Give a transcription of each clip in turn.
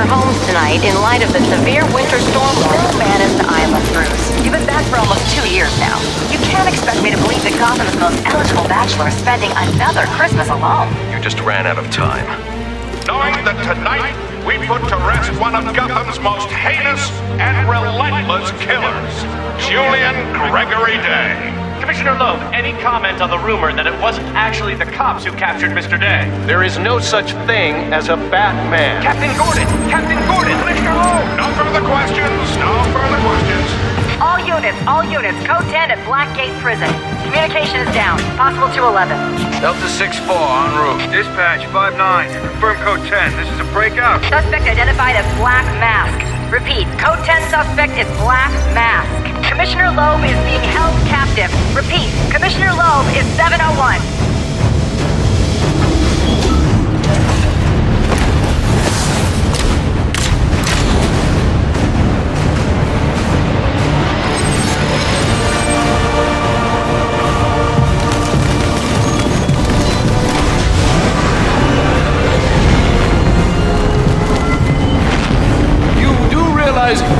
homes tonight in light of the severe winter storm still managed the island, Bruce. You've been back for almost 2 years now. You can't expect me to believe that Gotham's most eligible bachelor is spending another Christmas alone. You just ran out of time. Knowing that tonight we put to rest one of Gotham's most heinous and relentless killers, Julian Gregory Day. Commissioner Loeb, any comment on the rumor that it wasn't actually the cops who captured Mr. Day? There is no such thing as a Batman. Captain Gordon! Captain Gordon! Commissioner Loeb! No further questions, no further questions. All units, code 10 at Blackgate Prison. Communication is down, possible to 11. Delta 6-4, en route. Dispatch 5-9, confirm code 10. This is a breakout. Suspect identified as Black Mask. Repeat, code 10 suspect is Black Mask. Commissioner Loeb is being held captive. Repeat, Commissioner Loeb is 701.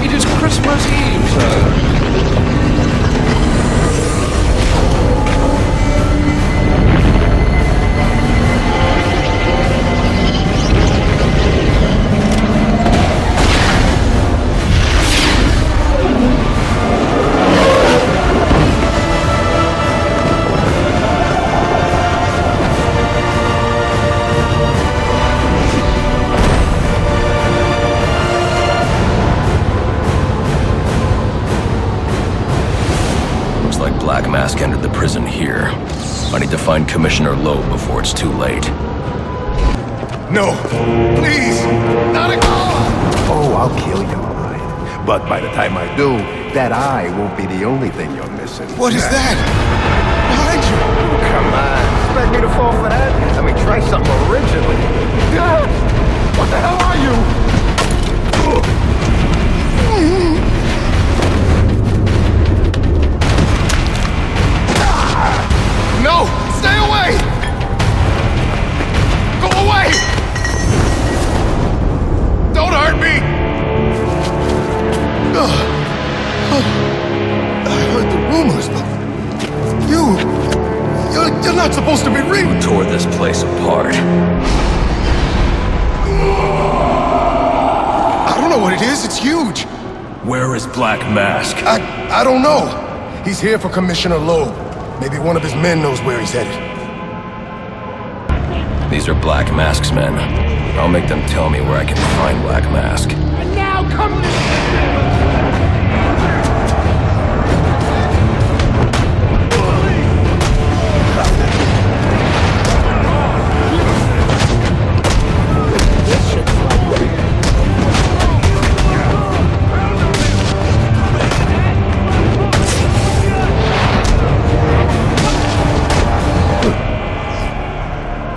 It is Christmas Eve, sir. Black Mask entered the prison here. I need to find Commissioner Loeb before it's too late. No! Please! Not again! Oh, I'll kill your mind. But by the time I do, that eye won't be the only thing you're missing. What is that? Behind you! Come on, expect me to fall for that? I mean, try something original. What the hell are you? No! Stay away! Go away! Don't hurt me! I heard the rumors, but you're not supposed to be real. You tore this place apart. I don't know what it is. It's huge. Where is Black Mask? I don't know. He's here for Commissioner Loeb. Maybe one of his men knows where he's headed. These are Black Mask's men. I'll make them tell me where I can find Black Mask. And now come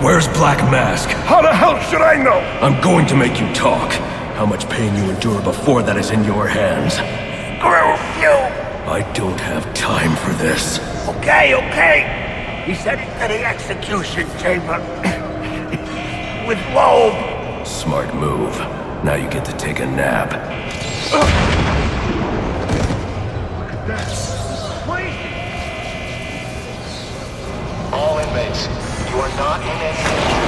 Where's Black Mask? How the hell should I know? I'm going to make you talk. How much pain you endure before that is in your hands. Screw you! I don't have time for this. Okay. He said it to the execution chamber. With Loeb. Smart move. Now you get to take a nap. All inmates, you are not in any danger.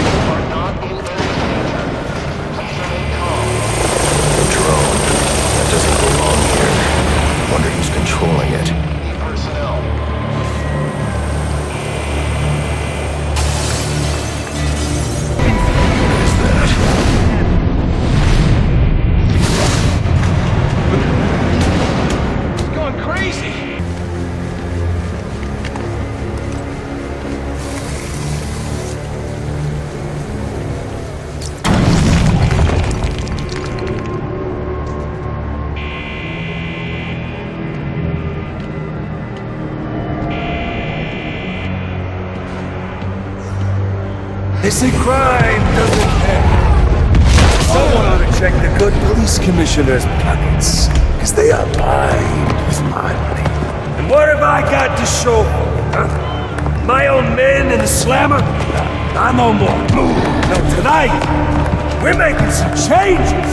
You are not in any danger. Please remain calm. The drone. That doesn't belong here. Wonder who's controlling it. Personnel. What is that? It's going crazy. They say crime doesn't pay. Someone ought to check the good police commissioner's pockets, because they are lined with my money. And what have I got to show for it, huh? My own men in the slammer? Nah, no more. No, tonight, We're making some changes!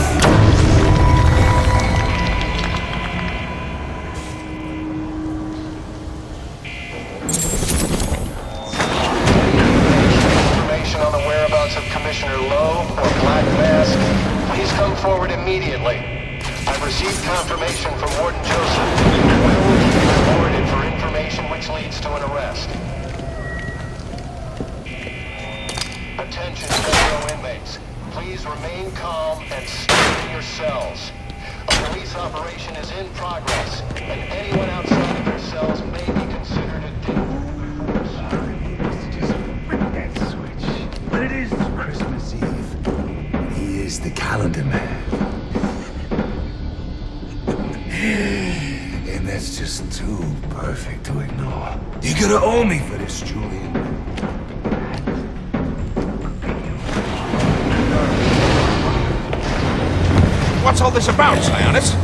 Information on the whereabouts of Commissioner Lowe or Black Mask, please come forward immediately. I've received confirmation from Warden Joseph. Will will be rewarded for information which leads to an arrest. Attention, fellow inmates. Please remain calm and stay in your cells. A police operation is in progress, and anyone outside of your cells may be considered a danger. That switch. But it is Christmas Eve. He is the calendar man. And that's just too perfect to ignore. You're gonna owe me for this, Julian. What's all this about, Sionis?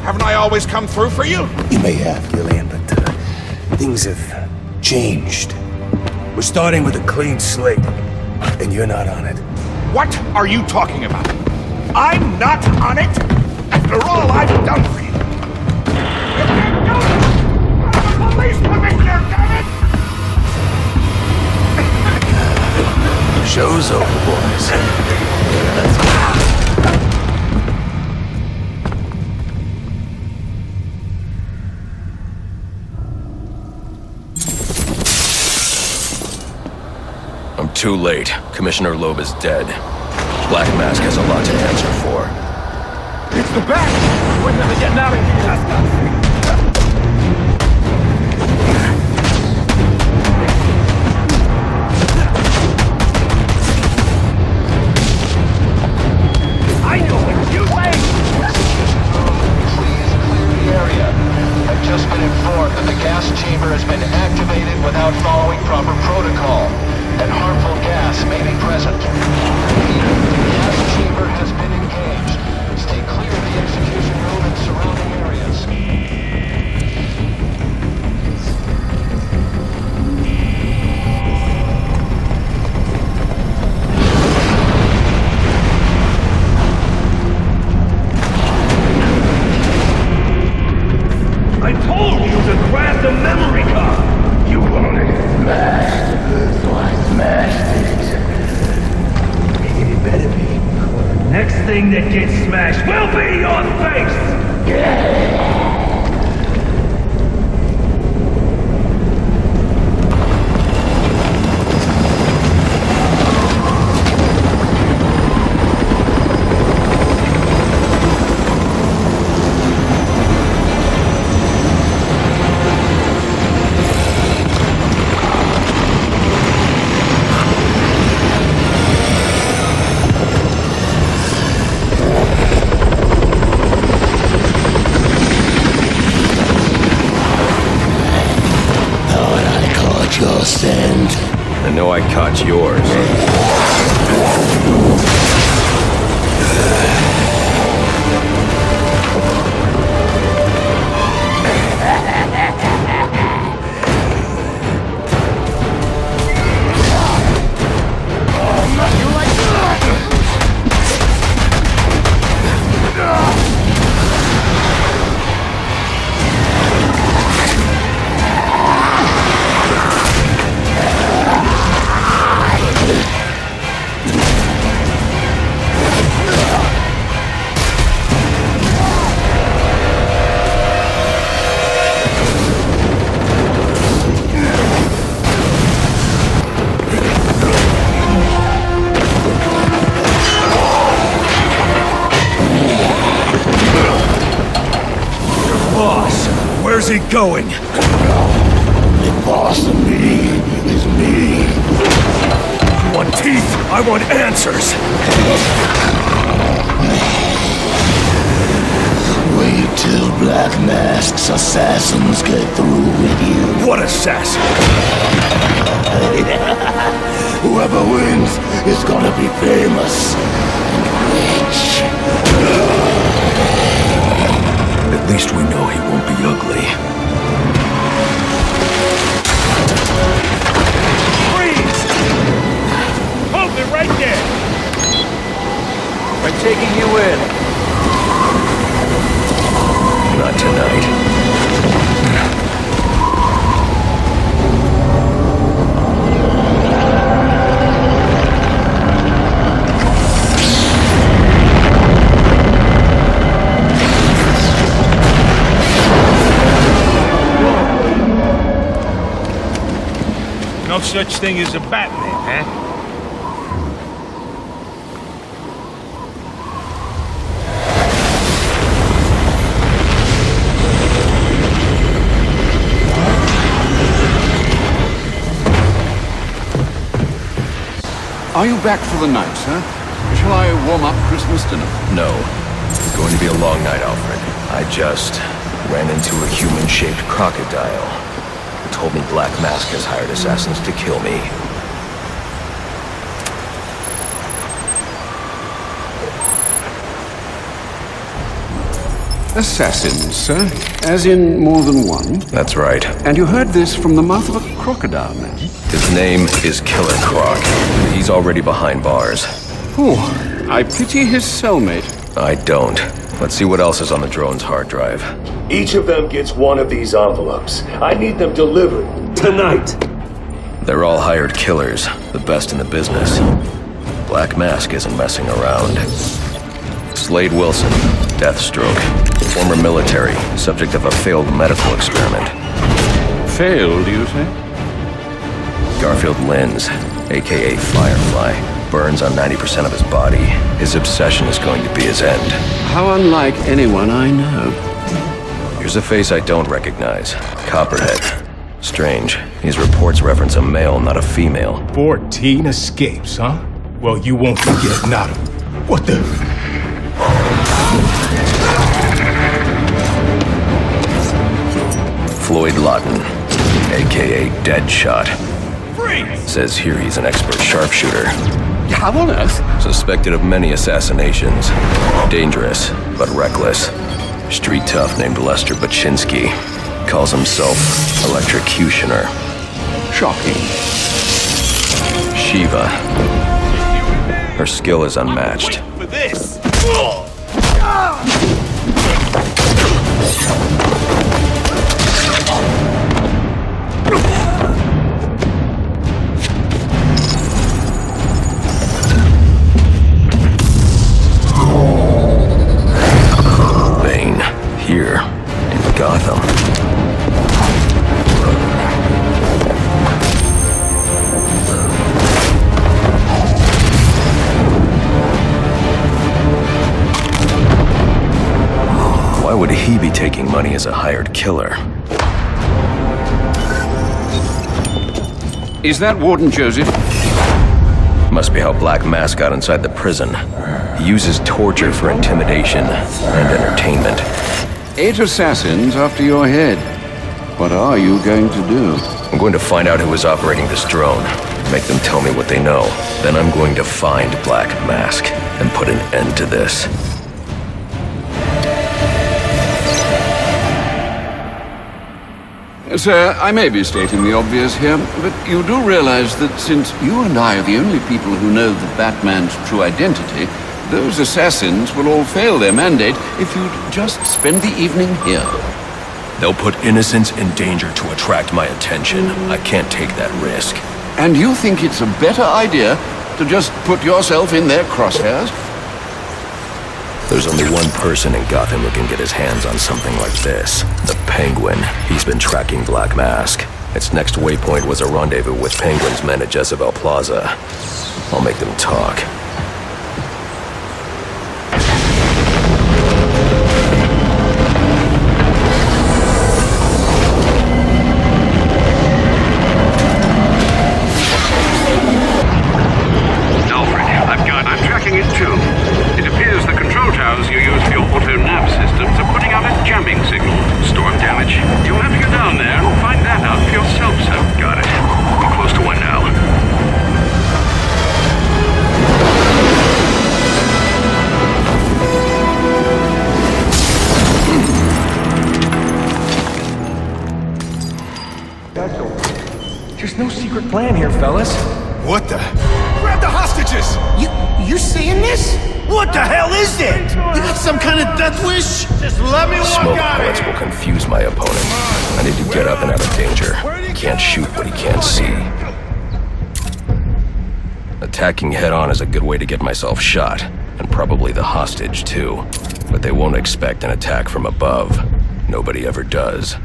Haven't I always come through for you? You may have, Gillian, but things have changed. We're starting with a clean slate. And you're not on it. What are you talking about? I'm not on it? After all I've done for you. You can't do this! I'm a police commissioner, damn it! Show's over, boys. I'm too late. Commissioner Loeb is dead. Black Mask has a lot to answer for. It's the bat! We're never getting out of here! I know what you think! Please clear the area. I've just been informed that the gas chamber has been activated without following proper protocol, and harmful gas may be present. The gas chamber has been engaged. Stay clear of the execution room and surrounding areas. I told you to grab the memory card! You wanted it smashed, so I smashed it. It better be. Next thing that gets smashed will be your face! Your scent. I know I caught yours. Where's he going? The boss of me is me. You want teeth? I want answers. Wait till Black Mask's assassins get through with you. What assassin? Whoever wins is gonna be famous and rich. At least we know he won't be ugly. Freeze! Hold it right there! taking you in. Not tonight. No such thing as a Batman, huh? Are you back for the night, sir? Shall I warm up Christmas dinner? No. It's going to be a long night, Alfred. I just ran into a human-shaped crocodile. It told me Black Mask has hired assassins to kill me. Assassins, sir? As in more than one? That's right. And you heard this from the mouth of a crocodile, man? His name is Killer Croc. He's already behind bars. Oh, I pity his cellmate. I don't. Let's see what else is on the drone's hard drive. Each of them gets one of these envelopes. I need them delivered tonight. They're all hired killers, the best in the business. Black Mask isn't messing around. Slade Wilson, Deathstroke, former military, subject of a failed medical experiment. Failed, you say? Garfield Linz, aka Firefly, burns on 90% of his body. His obsession is going to be his end. How unlike anyone I know. Here's a face I don't recognize. Copperhead. Strange. These reports reference a male, not a female. 14 escapes, huh? Well, you won't forget Nada. What the? Floyd Lawton, aka Deadshot. Freeze! Says here he's an expert sharpshooter. How on earth? Suspected of many assassinations. Dangerous, but reckless. Street tough named Lester Baczynski. Calls himself Electrocutioner. Shocking. Shiva. Her skill is unmatched. For this! Bane, here in Gotham. Why would he be taking money as a hired killer? Is that Warden Joseph? Must be how Black Mask got inside the prison. He uses torture for intimidation and entertainment. 8 assassins after your head. What are you going to do? I'm going to find out who is operating this drone. Make them tell me what they know. Then I'm going to find Black Mask and put an end to this. Sir, I may be stating the obvious here, but you do realize that since you and I are the only people who know the Batman's true identity, those assassins will all fail their mandate if you'd just spend the evening here. They'll put innocents in danger to attract my attention. I can't take that risk. And you think it's a better idea to just put yourself in their crosshairs? There's only one person in Gotham who can get his hands on something like this. The Penguin. He's been tracking Black Mask. Its next waypoint was a rendezvous with Penguin's men at Jezebel Plaza. I'll make them talk. I'm tracking it too. It appears the control towers you use for your auto-nav systems are putting out a jamming signal. Storm damage. You'll have to go down there and find that out for yourself, sir. Got it. We're close to one now. There's no secret plan here, fellas. What the? Grab the hostages! You seeing this? What the hell is it? You got some kind of death wish? Just let me walk Smoke out of pellets here. will confuse my opponent. I need to get up and out of danger. He can't shoot what he can't see. Attacking head-on is a good way to get myself shot, and probably the hostage, too. But they won't expect an attack from above. Nobody ever does.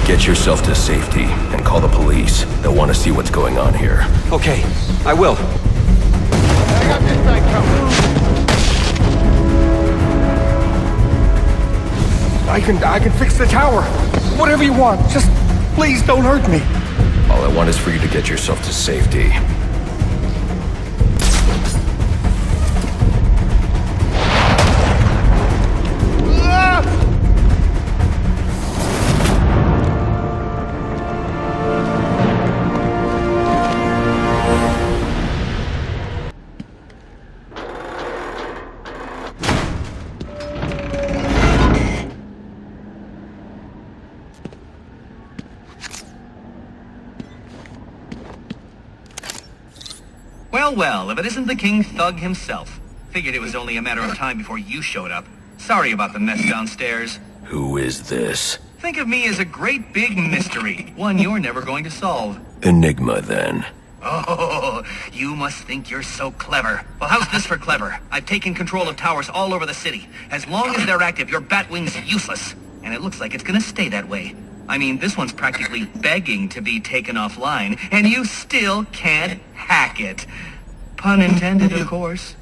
Get yourself to safety and call the police. They'll want to see what's going on here. Okay, I will. I got this side covered. I can fix the tower. Whatever you want. Just please don't hurt me. All I want is for you to get yourself to safety. Well, if it isn't the King Thug himself. Figured it was only a matter of time before you showed up. Sorry about the mess downstairs. Who is this? Think of me as a great big mystery, one you're never going to solve. Enigma, then. Oh, you must think you're so clever. Well, how's this for clever? I've taken control of towers all over the city. As long as they're active, your Batwing's useless. And it looks like it's gonna stay that way. I mean, this one's practically begging to be taken offline, and you still can't hack it. Pun intended, of course.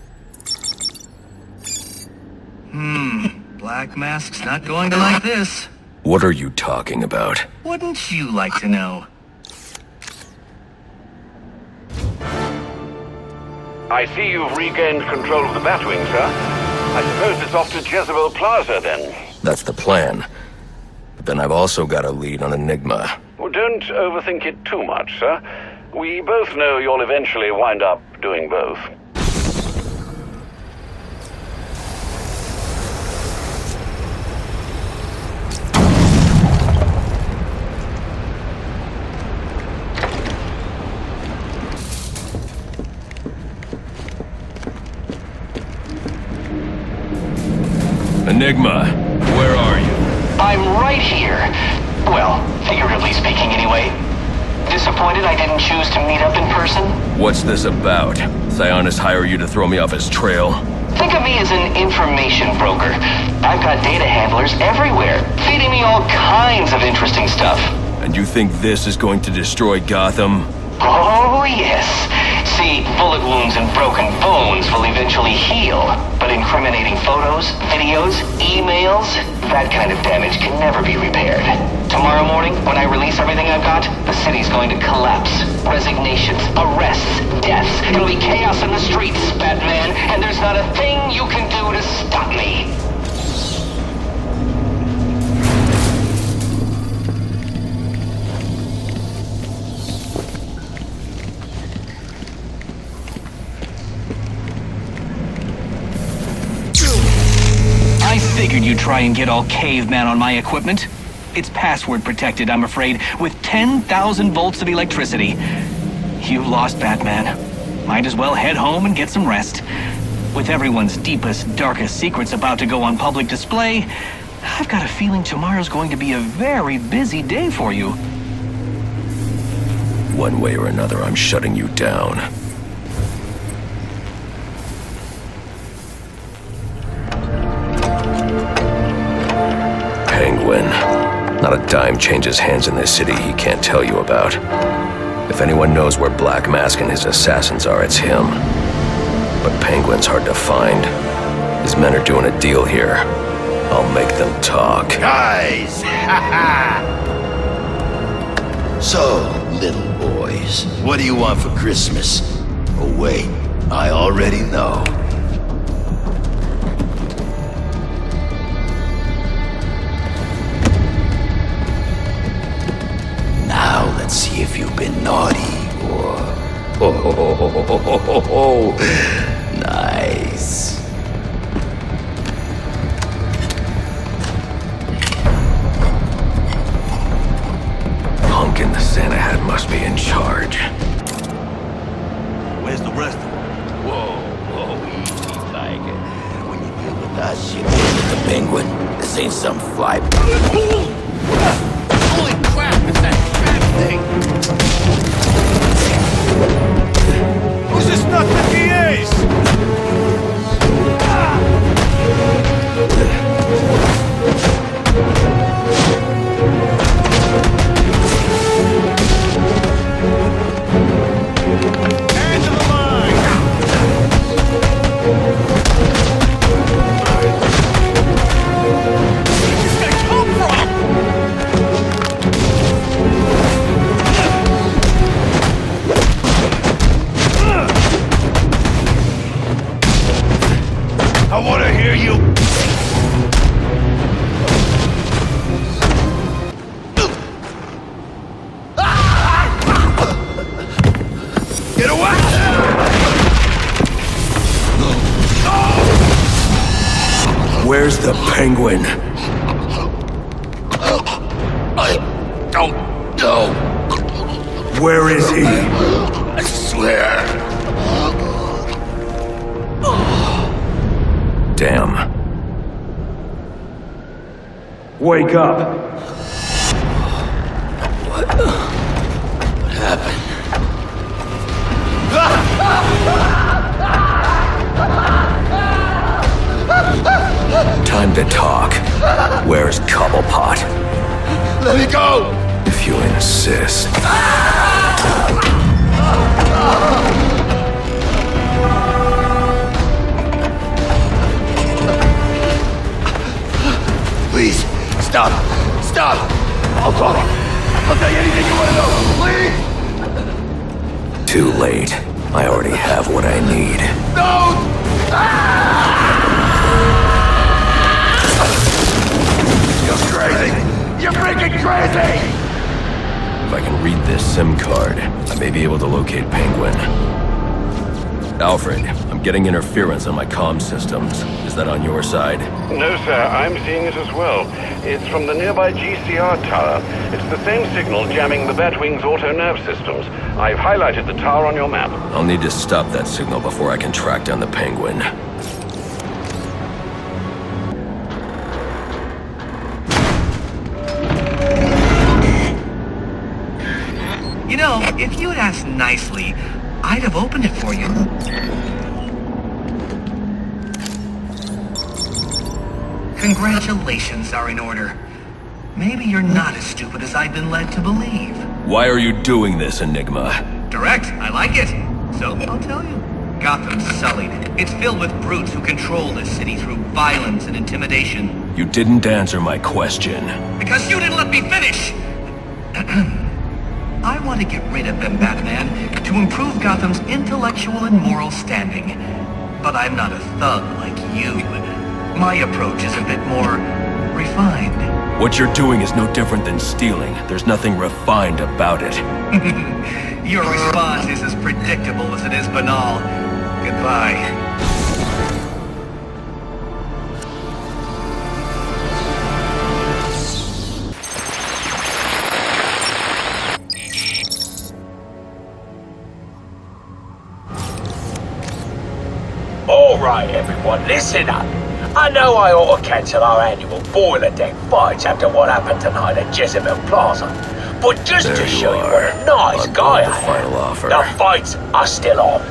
Black Mask's not going to like this. What are you talking about? Wouldn't you like to know? I see you've regained control of the Batwing, sir. I suppose it's off to Jezebel Plaza, then. That's the plan. But then I've also got a lead on Enigma. Well, don't overthink it too much, sir. We both know you'll eventually wind up doing both. Enigma, where are you? I'm right here. Well, figuratively speaking anyway. Disappointed I didn't choose to meet up in person? What's this about? Sionis hire you to throw me off his trail? Think of me as an information broker. I've got data handlers everywhere, feeding me all kinds of interesting stuff. And you think this is going to destroy Gotham? Oh, yes. See, bullet wounds and broken bones will eventually heal. But incriminating photos, videos, emails, that kind of damage can never be repaired. Tomorrow morning, when I release everything I've got, the city's going to collapse. Resignations, arrests, deaths. It'll be chaos in the streets, Batman, and there's not a thing you can do to stop me. I figured you'd try and get all caveman on my equipment. It's password protected, I'm afraid, with 10,000 volts of electricity. You've lost, Batman. Might as well head home and get some rest. With everyone's deepest, darkest secrets about to go on public display, I've got a feeling tomorrow's going to be a very busy day for you. One way or another, I'm shutting you down. Penguin. Not a dime changes hands in this city he can't tell you about. If anyone knows where Black Mask and his assassins are, it's him. But Penguin's hard to find. His men are doing a deal here. I'll make them talk. Guys! So, little boys, what do you want for Christmas? Oh wait, I already know. Now let's see if you've been naughty or... Nice. Punk in the Santa hat must be in charge. the rest of them. Whoa, easy, tiger. When you deal with that shit with the penguin, this ain't some fly. Holy crap, it's that crap thing! Who's this nut that he is? Hands in the line! Where did this guy come from? I want to hear you. Get away! Where's the penguin? I don't know. Where is he? I swear. Damn. Wake up. What happened? Time to talk. Where's Cobblepot? Let me go! If you insist. Please, stop! Stop! I'll talk. I'll tell you anything you want to know. Please! Too late. I already have what I need. No! You're crazy! You're freaking crazy! If I can read this SIM card, I may be able to locate Penguin. Alfred, I'm getting interference on my comm systems. Is that on your side? No, sir, I'm seeing it as well. It's from the nearby GCR tower. It's the same signal jamming the Batwing's auto-nav systems. I've highlighted the tower on your map. I'll need to stop that signal before I can track down the Penguin. You know, if you had asked nicely, I'd have opened it for you. Congratulations are in order. Maybe you're not as stupid as I've been led to believe. Why are you doing this, Enigma? Direct, I like it. So, I'll tell you. Gotham's sullied. It's filled with brutes who control this city through violence and intimidation. You didn't answer my question. Because you didn't let me finish! I want to get rid of them, Batman, to improve Gotham's intellectual and moral standing. But I'm not a thug like you. My approach is a bit more refined. What you're doing is no different than stealing. There's nothing refined about it. Your response is as predictable as it is banal. Goodbye. Alright everyone, listen up. I know I ought to cancel our annual boiler deck fights after what happened tonight at Jezebel Plaza. But just There to you show you are, what a nice on guy board the I final am, offer. the fights are still on.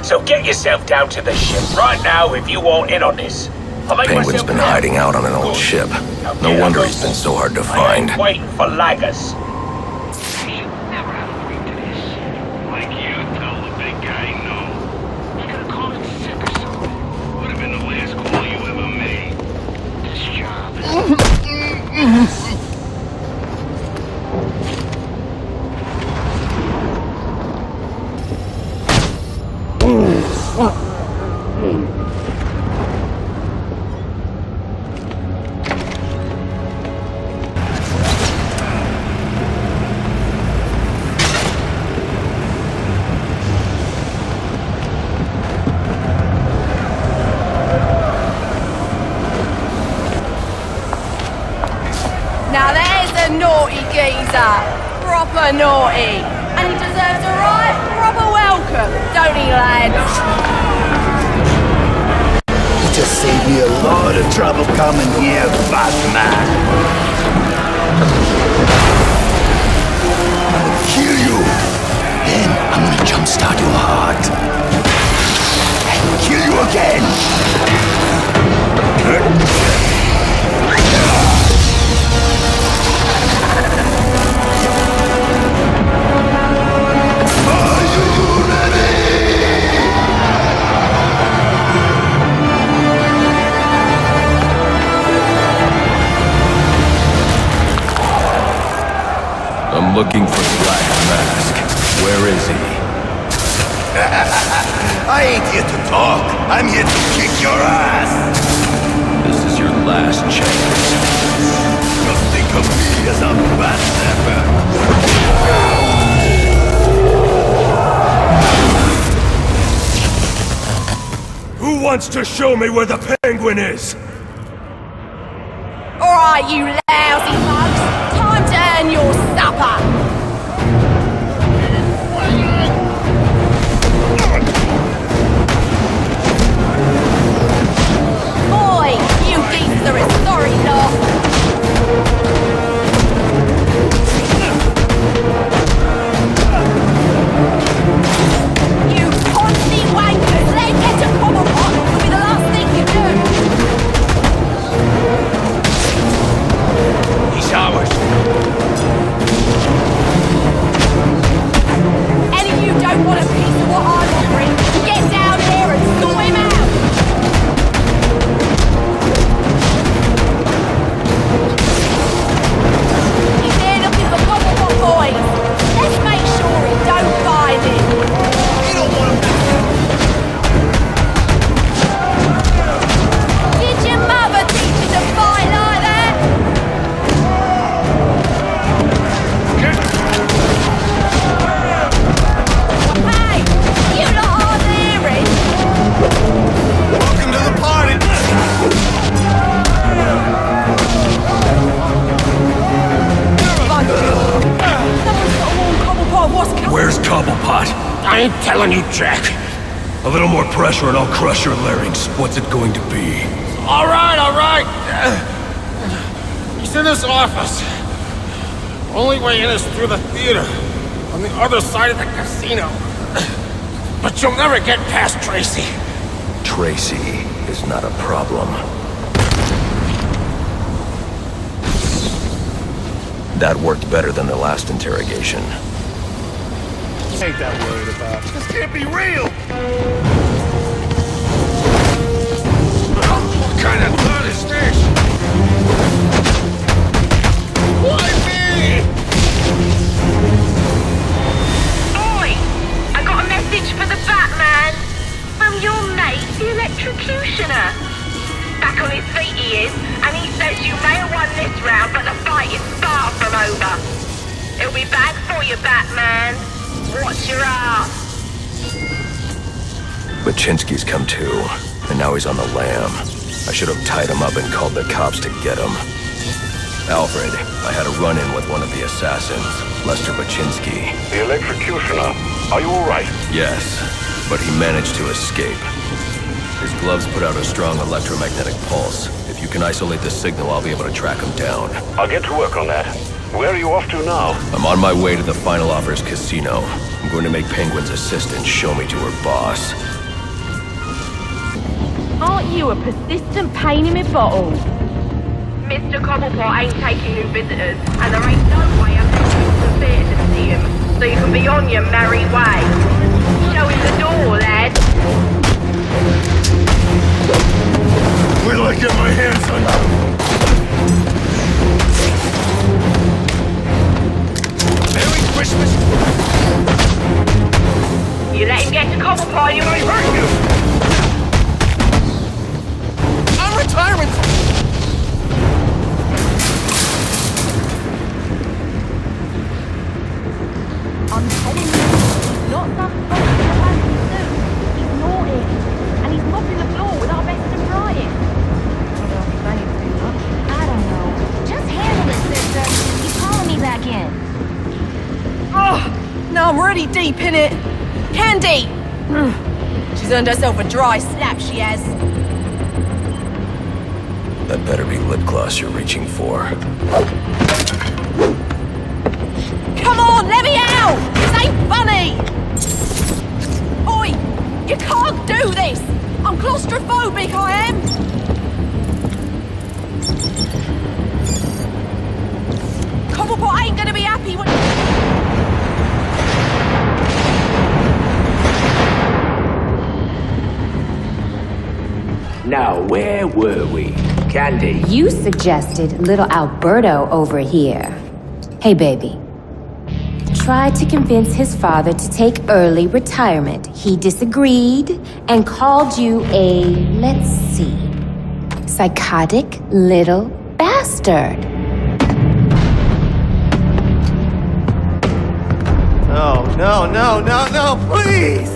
So get yourself down to the ship right now if you want in on this. I'll make Penguin's myself been known. hiding out on an old ship. No wonder he's been so hard to I find. ain't waiting for laggers. Like you tell the big guy no. You could have called it sick or something. Would have been the last call you ever made. This job is... Now there's a naughty geezer. proper naughty. And he deserves a right proper welcome, don't he, lads? You just saved me a lot of trouble coming here, Batman. I'm gonna kill you. Then I'm gonna jumpstart your heart. And kill you again. I'm looking for Black Mask. Where is he? I ain't here to talk. I'm here to kick your ass. This is your last chance. Just think of me as a bad stepper. Who wants to show me where the Penguin is? Alright, you lousy mugs. Time to earn your supper. Boy, you geeks are a sorry lot. You poncy wankers, let him get to Cobblepot. It'll be the last thing you do. He's ours. Any of you don't want a piece of what I'm offering, get down here and sort him out. He's here looking for Cobblepot boys. Let's make sure he don't find it. You don't want to. Did your mother teach you to fight like that? Hey, you lot aren't hearing. Welcome to the party. Someone's got to warn Cobblepot what's coming. Where's Cobblepot? I ain't telling you, Jack. A little more pressure and I'll crush your larynx. What's it going to be? All right, all right. He's in his office. Only way in is through the theater, on the other side of the casino. But you'll never get past Tracy. Tracy is not a problem. That worked better than the last interrogation. Ain't that worried about? This can't be real! What kind of thought is this? Why me? Oi! I got a message for the Batman. From your mate, the electrocutioner. Back on his feet he is, and he says you may have won this round, but the fight is far from over. It'll be bad for you, Batman. Watch your ass. Baczynski's come to, and now he's on the lam. I should have tied him up and called the cops to get him. Alfred, I had a run-in with one of the assassins, Lester Baczynski. The electrocutioner. Are you all right? Yes, but he managed to escape. His gloves put out a strong electromagnetic pulse. If you can isolate the signal, I'll be able to track him down. I'll get to work on that. Where are you off to now? I'm on my way to the Final Offers Casino. I'm going to make Penguin's assistant show me to her boss. Aren't you a persistent pain in my bottle? Mr. Cobblepot ain't taking new visitors, and there ain't no way I'm taking you to the theatre to see him, so you can be on your merry way. Show him the door, lad. Wait till I get my hands on you. Merry Christmas! You let him get to Cobblepot, you I hurt you! I'm retiring! I'm telling you, he's not some fool in a fancy suit. He's naughty, and he's mopping the floor with our best and brightest. I don't be saying too much. I don't know. Just handle it, sister. He's calling me back in. Oh, now I'm already deep in it. Candy! She's earned herself a dry slap, she has. That better be lip gloss you're reaching for. Come on, let me out! This ain't funny! Oi! You can't do this! I'm claustrophobic, I am! Cobblepot ain't gonna be happy when... Now, where were we? Candy? You suggested little Alberto over here. Hey, baby. Tried to convince his father to take early retirement. He disagreed and called you a, let's see, psychotic little bastard. No, please!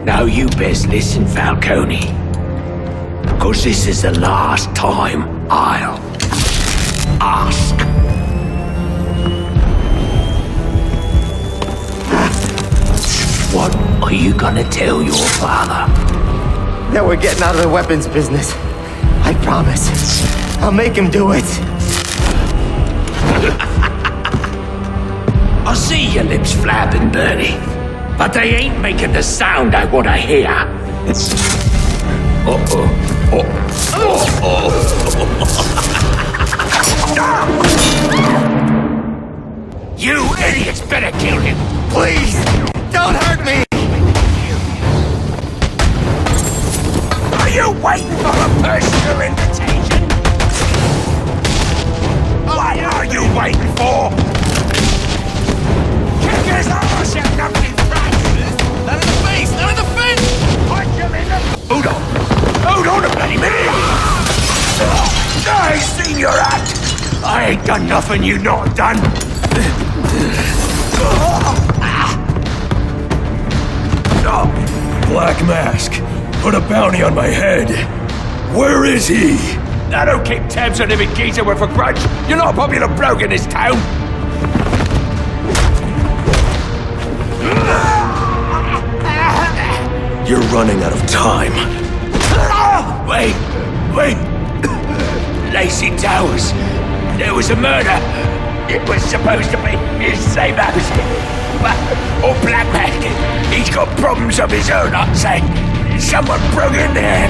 Now you best listen, Falcone. 'Cause this is the last time I'll ask. What are you gonna tell your father? That we're getting out of the weapons business. I promise. I'll make him do it. I see your lips flapping, Bernie. But they ain't making the sound I want to hear. You idiots better kill him. Please, don't hurt me. Are you waiting for a personal invitation? What are you waiting for? Kick his ass, you numpty brat! None in the face! None in the face! Punch him in the... Hold on! Hold on a bloody minute! I seen your act! I ain't done nothing you not done! Black Mask, put a bounty on my head. Where is he? I don't keep tabs on every geezer with a grudge. You're not a popular bloke in this town. You're running out of time. Wait. Lacey Towers. There was a murder. It was supposed to be his same house. Or Black Mask. He's got problems of his own, I'd say. Someone broke in there.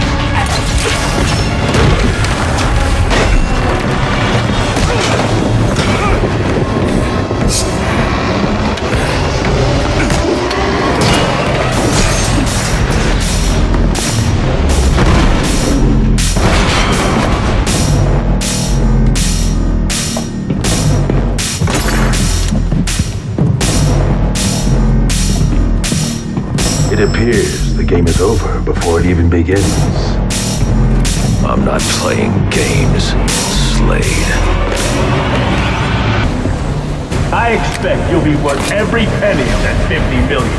It appears the game is over before it even begins. I'm not playing games, Slade. I expect you'll be worth every penny of that 50 million.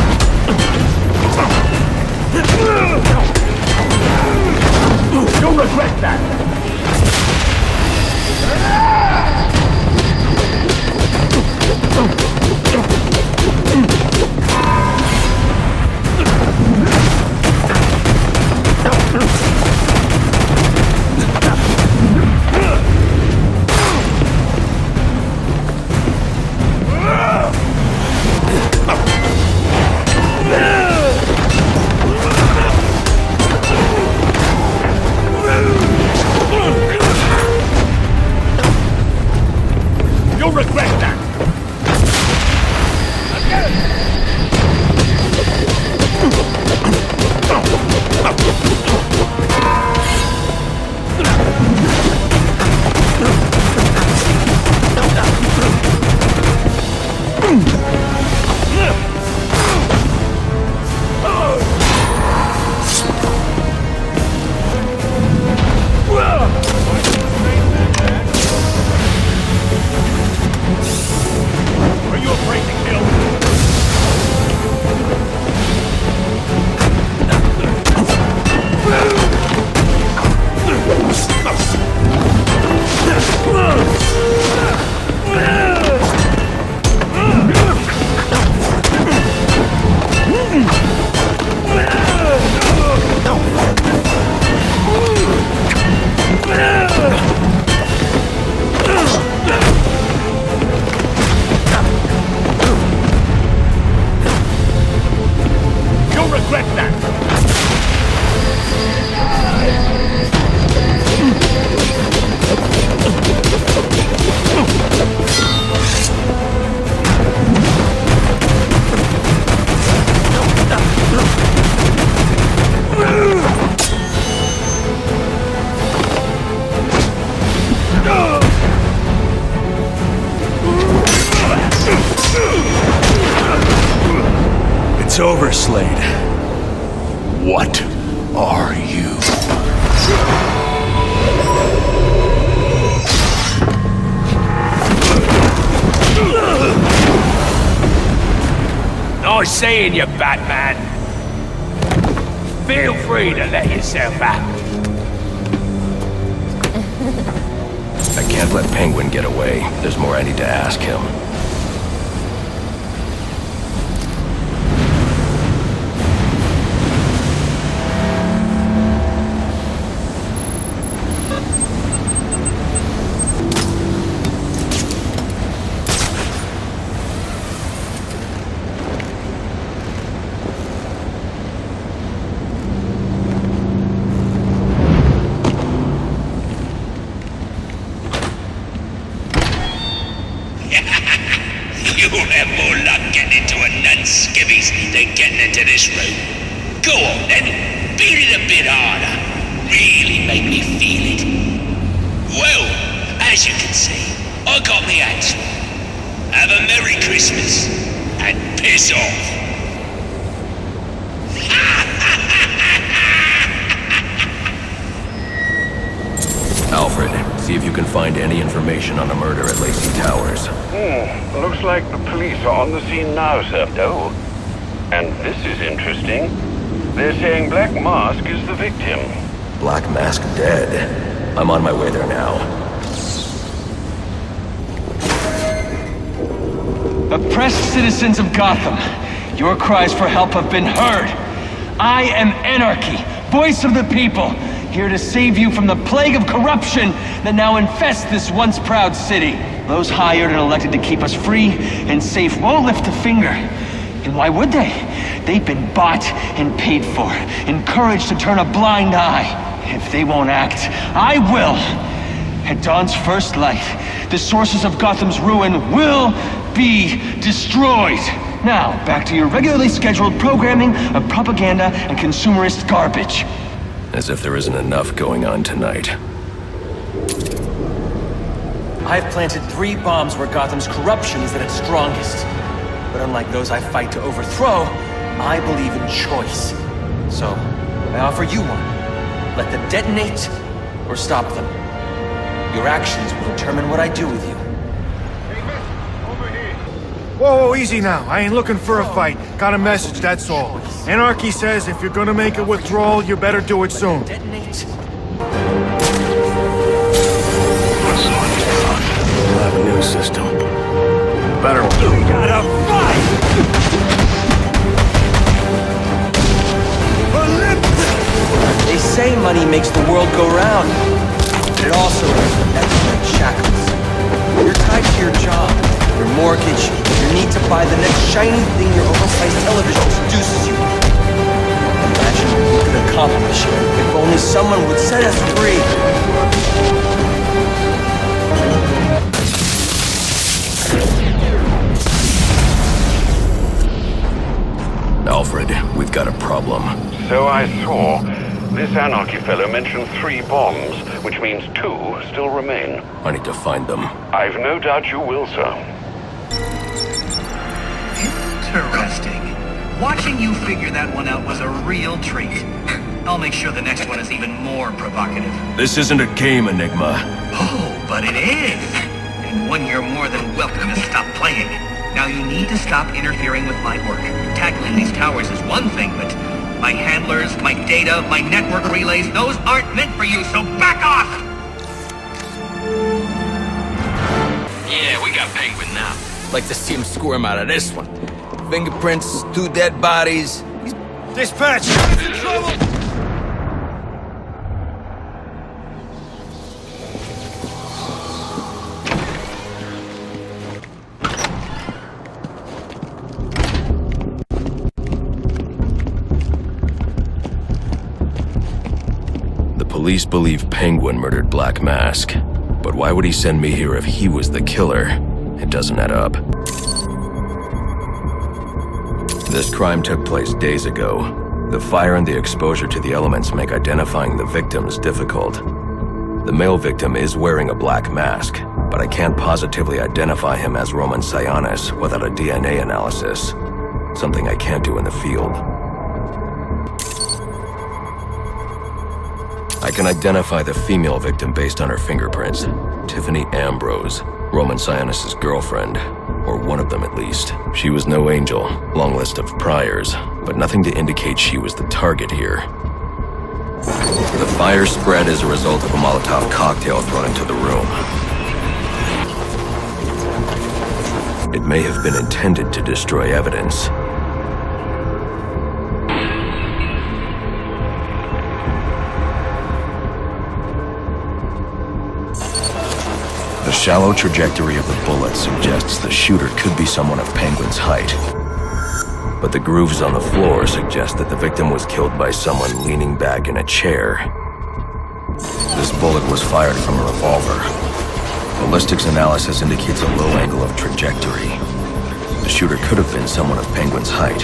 You'll regret that. You'll regret that! It's over, Slade. What are you? Nice seeing you, Batman. Feel free to let yourself out. I can't let Penguin get away. There's more I need to ask him. You'll have more luck getting into a nun's skivvies than getting into this room. Go on then, beat it a bit harder. Really make me feel it. Well, as you can see, I got me answer. Have a Merry Christmas and piss off. Alfred, see if you can find any information on a murder at Lacey Towers. Looks like the police are on the scene now, sir. Oh, and this is interesting. They're saying Black Mask is the victim. Black Mask dead. I'm on my way there now. Oppressed citizens of Gotham, your cries for help have been heard. I am Anarchy, voice of the people, here to save you from the plague of corruption that now infests this once proud city. Those hired and elected to keep us free and safe won't lift a finger. And why would they? They've been bought and paid for, encouraged to turn a blind eye. If they won't act, I will. At dawn's first light, the sources of Gotham's ruin will be destroyed. Now, back to your regularly scheduled programming of propaganda and consumerist garbage. As if there isn't enough going on tonight. I've planted 3 bombs where Gotham's corruption is at its strongest. But unlike those I fight to overthrow, I believe in choice. So, I offer you one. Let them detonate, or stop them. Your actions will determine what I do with you. Whoa, easy now. I ain't looking for a fight. Got a message, that's all. Anarchy says if you're gonna make a withdrawal, you better do it soon. Detonate. We'll have a new system. Better one. You gotta fight! They say money makes the world go round. But it also is economic shackles. You're tied to your job, your mortgage, your need to buy the next shiny thing your oversized television seduces you. Imagine what we could accomplish if only someone would set us free. Alfred, we've got a problem. So I saw. This Anarchy fellow mentioned 3 bombs, which means 2 still remain. I need to find them. I've no doubt you will, sir. Interesting. Watching you figure that one out was a real treat. I'll make sure the next one is even more provocative. This isn't a game, Enigma. Oh, but it is. And one you're more than welcome to stop playing. Now you need to stop interfering with my work. Tackling these towers is one thing, but my handlers, my data, my network relays, those aren't meant for you, so back off! Yeah, we got Penguin now. Like to see him squirm out of this one. Fingerprints, 2 dead bodies. Dispatch! In trouble! police believe Penguin murdered Black Mask. But why would he send me here if he was the killer? It doesn't add up. This crime took place days ago. The fire and the exposure to the elements make identifying the victims difficult. The male victim is wearing a black mask, but I can't positively identify him as Roman Sionis without a DNA analysis. Something I can't do in the field. I can identify the female victim based on her fingerprints. Tiffany Ambrose, Roman Sionis' girlfriend. Or one of them at least. She was no angel, long list of priors, but nothing to indicate she was the target here. The fire spread as a result of a Molotov cocktail thrown into the room. It may have been intended to destroy evidence. The shallow trajectory of the bullet suggests the shooter could be someone of Penguin's height. But the grooves on the floor suggest that the victim was killed by someone leaning back in a chair. This bullet was fired from a revolver. Ballistics analysis indicates a low angle of trajectory. The shooter could have been someone of Penguin's height,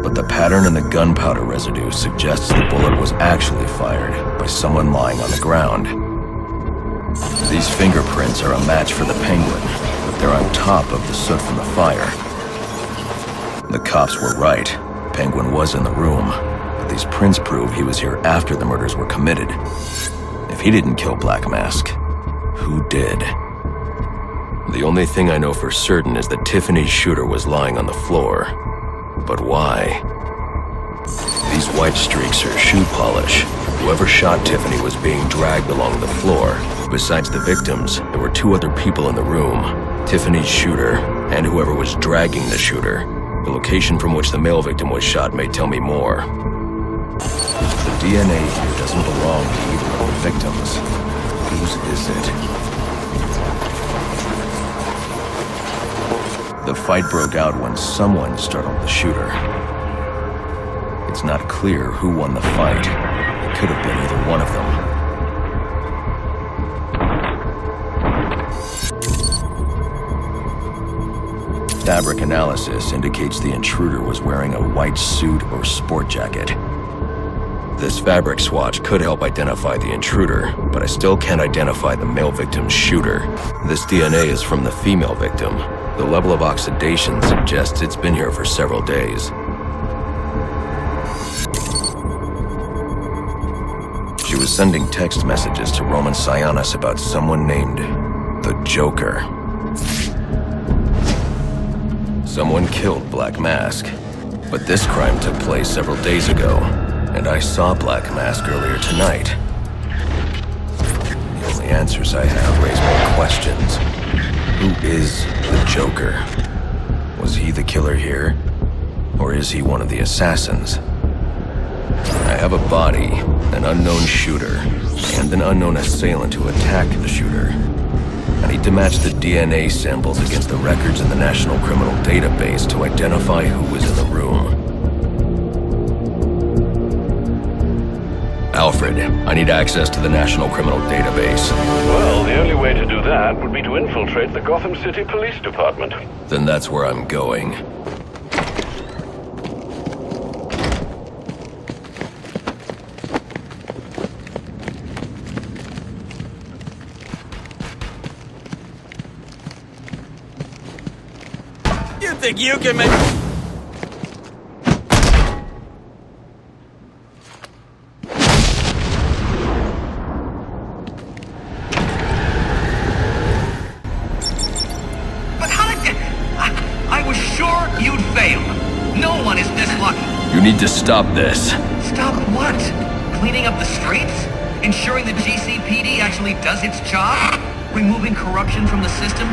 but the pattern in the gunpowder residue suggests the bullet was actually fired by someone lying on the ground. These fingerprints are a match for the Penguin, but they're on top of the soot from the fire. The cops were right. Penguin was in the room, but these prints prove he was here after the murders were committed. If he didn't kill Black Mask, who did? The only thing I know for certain is that Tiffany's shooter was lying on the floor. But why? These white streaks are shoe polish. Whoever shot Tiffany was being dragged along the floor. Besides the victims, there were two other people in the room. Tiffany's shooter, and whoever was dragging the shooter. The location from which the male victim was shot may tell me more. The DNA here doesn't belong to either of the victims. Whose is it? The fight broke out when someone startled the shooter. It's not clear who won the fight. It could have been either one of them. Fabric analysis indicates the intruder was wearing a white suit or sport jacket. This fabric swatch could help identify the intruder, but I still can't identify the male victim's shooter. This DNA is from the female victim. The level of oxidation suggests it's been here for several days. She was sending text messages to Roman Sionis about someone named the Joker. Someone killed Black Mask, but this crime took place several days ago, and I saw Black Mask earlier tonight. The only answers I have raise more questions. Who is the Joker? Was he the killer here? Or is he one of the assassins? I have a body, an unknown shooter, and an unknown assailant who attacked the shooter. I need to match the DNA samples against the records in the National Criminal Database to identify who was in the room. Alfred, I need access to the National Criminal Database. Well, the only way to do that would be to infiltrate the Gotham City Police Department. Then that's where I'm going. You think you can make... You need to stop this. Stop what? Cleaning up the streets? Ensuring the GCPD actually does its job? Removing corruption from the system?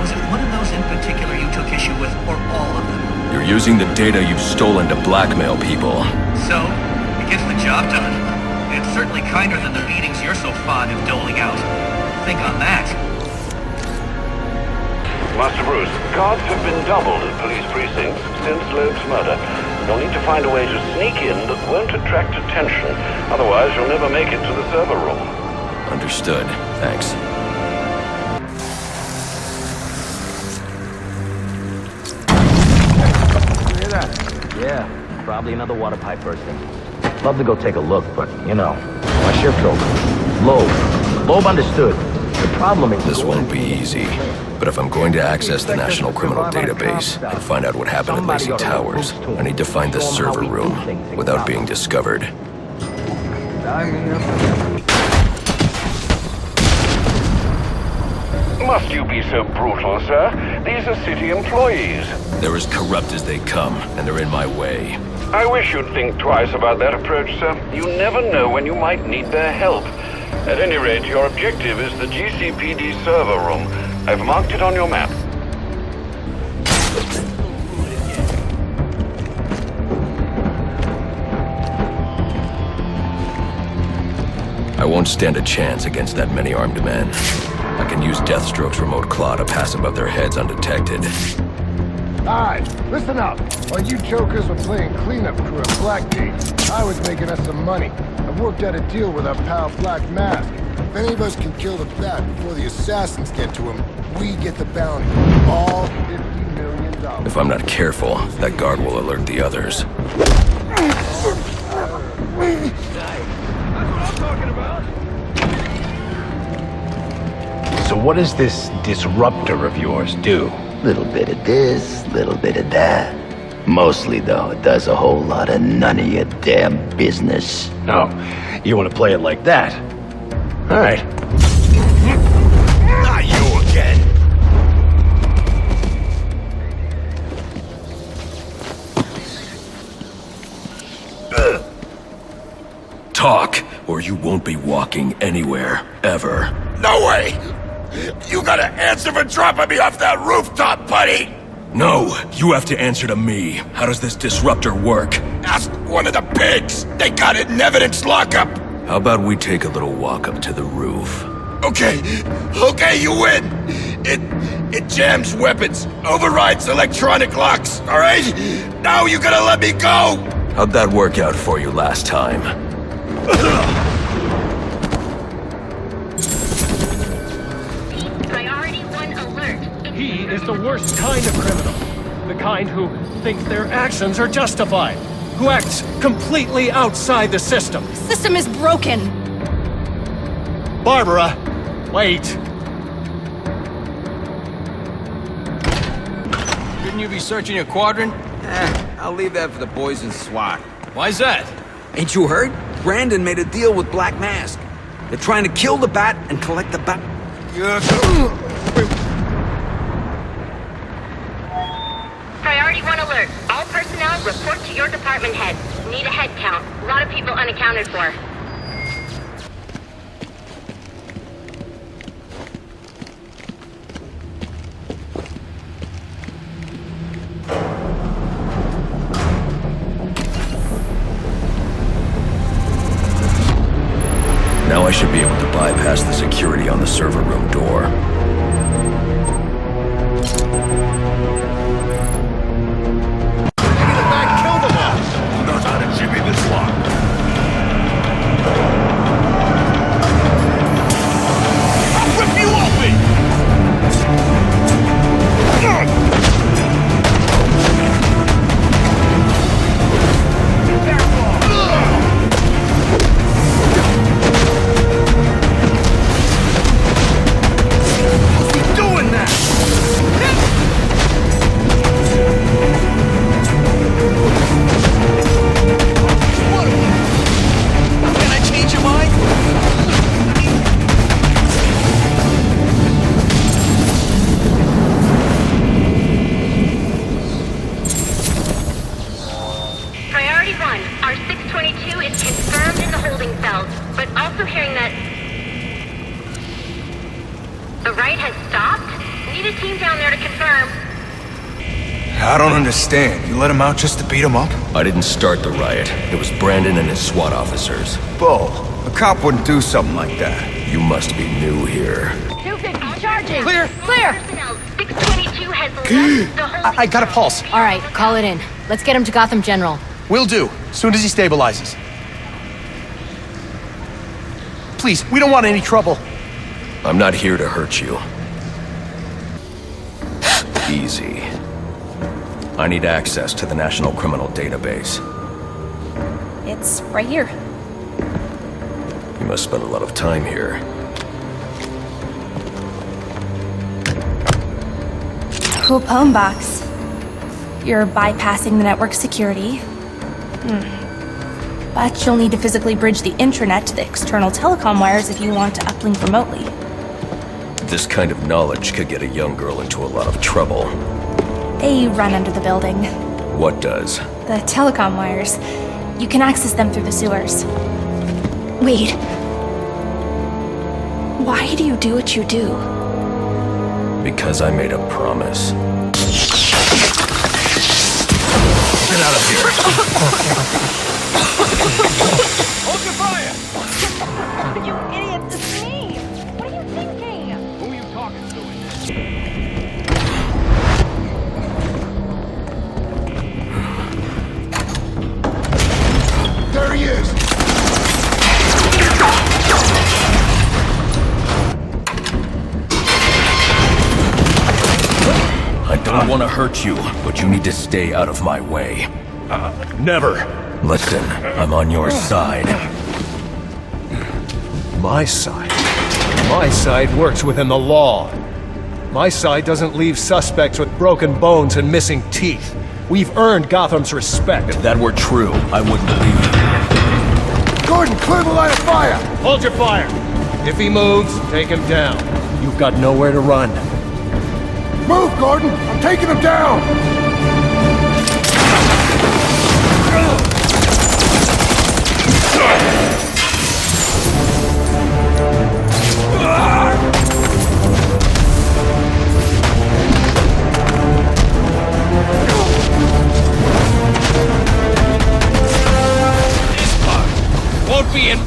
Was it one of those in particular you took issue with, or all of them? You're using the data you've stolen to blackmail people. So, it gets the job done. It's certainly kinder than the beatings you're so fond of doling out. Think on that. Master Bruce, guards have been doubled at police precincts since Loeb's murder. You'll need to find a way to sneak in that won't attract attention. Otherwise, you'll never make it to the server room. Understood. Thanks. Hear that? Yeah, probably another water pipe bursting. Love to go take a look, but, you know, my shift over. Loeb understood. The problem is... This won't be easy. But if I'm going to access the National Criminal Database and find out what happened in Lacey Towers, I need to find the server room without being discovered. Must you be so brutal, sir? These are city employees. They're as corrupt as they come, and they're in my way. I wish you'd think twice about that approach, sir. You never know when you might need their help. At any rate, your objective is the GCPD server room. I've marked it on your map. I won't stand a chance against that many armed men. I can use Deathstroke's remote claw to pass above their heads undetected. Alright, listen up. While you jokers were playing cleanup crew at Blackgate, I was making us some money. I've worked out a deal with our pal Black Mask. If any of us can kill the Bat before the assassins get to him, we get the bounty. All $50 million. If I'm not careful, that guard will alert the others. So what does this disruptor of yours do? Little bit of this, little bit of that. Mostly, though, it does a whole lot of none of your damn business. Oh, you want to play it like that? All right. Not you again! Talk, or you won't be walking anywhere, ever. No way! You gotta answer for dropping me off that rooftop, buddy! No, you have to answer to me. How does this disruptor work? Ask one of the pigs! They got it in evidence lockup! How about we take a little walk up to the roof? Okay, you win! It jams weapons, overrides electronic locks, alright? Now you gotta let me go! How'd that work out for you last time? Priority 1 alert. He is the worst kind of criminal. The kind who thinks their actions are justified. Who acts completely outside the system. The system is broken. Barbara, wait. Shouldn't you be searching your quadrant? I'll leave that for the boys in SWAT. Why's that? Ain't you heard? Brandon made a deal with Black Mask. They're trying to kill the Bat and collect the Bat. Priority 1 alert. All personnel report to your department head. Need a head count. A lot of people unaccounted for. Now I should be able to bypass the security on the server room door. Kill them all! Who knows how to jimmy this lock? I'll rip you open! I don't understand. You let him out just to beat him up? I didn't start the riot. It was Brandon and his SWAT officers. Bull. A cop wouldn't do something like that. You must be new here. 250, charging! Clear! Clear! 622 has left the holding I got a pulse. All right, call it in. Let's get him to Gotham General. Will do, soon as he stabilizes. Please, we don't want any trouble. I'm not here to hurt you. Easy. I need access to the National Criminal Database. It's right here. You must spend a lot of time here. Cool poem box. You're bypassing the network security. But you'll need to physically bridge the intranet to the external telecom wires if you want to uplink remotely. This kind of knowledge could get a young girl into a lot of trouble. They run under the building. What does? The telecom wires. You can access them through the sewers. Wait. Why do you do what you do? Because I made a promise. Get out of here! Hold your fire! You idiot, it's me! What are you thinking? Who are you talking to? There he is! I don't want to hurt you, but you need to stay out of my way. Never. Listen, I'm on your side. My side? My side works within the law. My side doesn't leave suspects with broken bones and missing teeth. We've earned Gotham's respect. If that were true, I wouldn't leave you. Gordon, clear the line of fire! Hold your fire! If he moves, take him down. You've got nowhere to run. Move, Gordon! I'm taking him down! This part won't be in...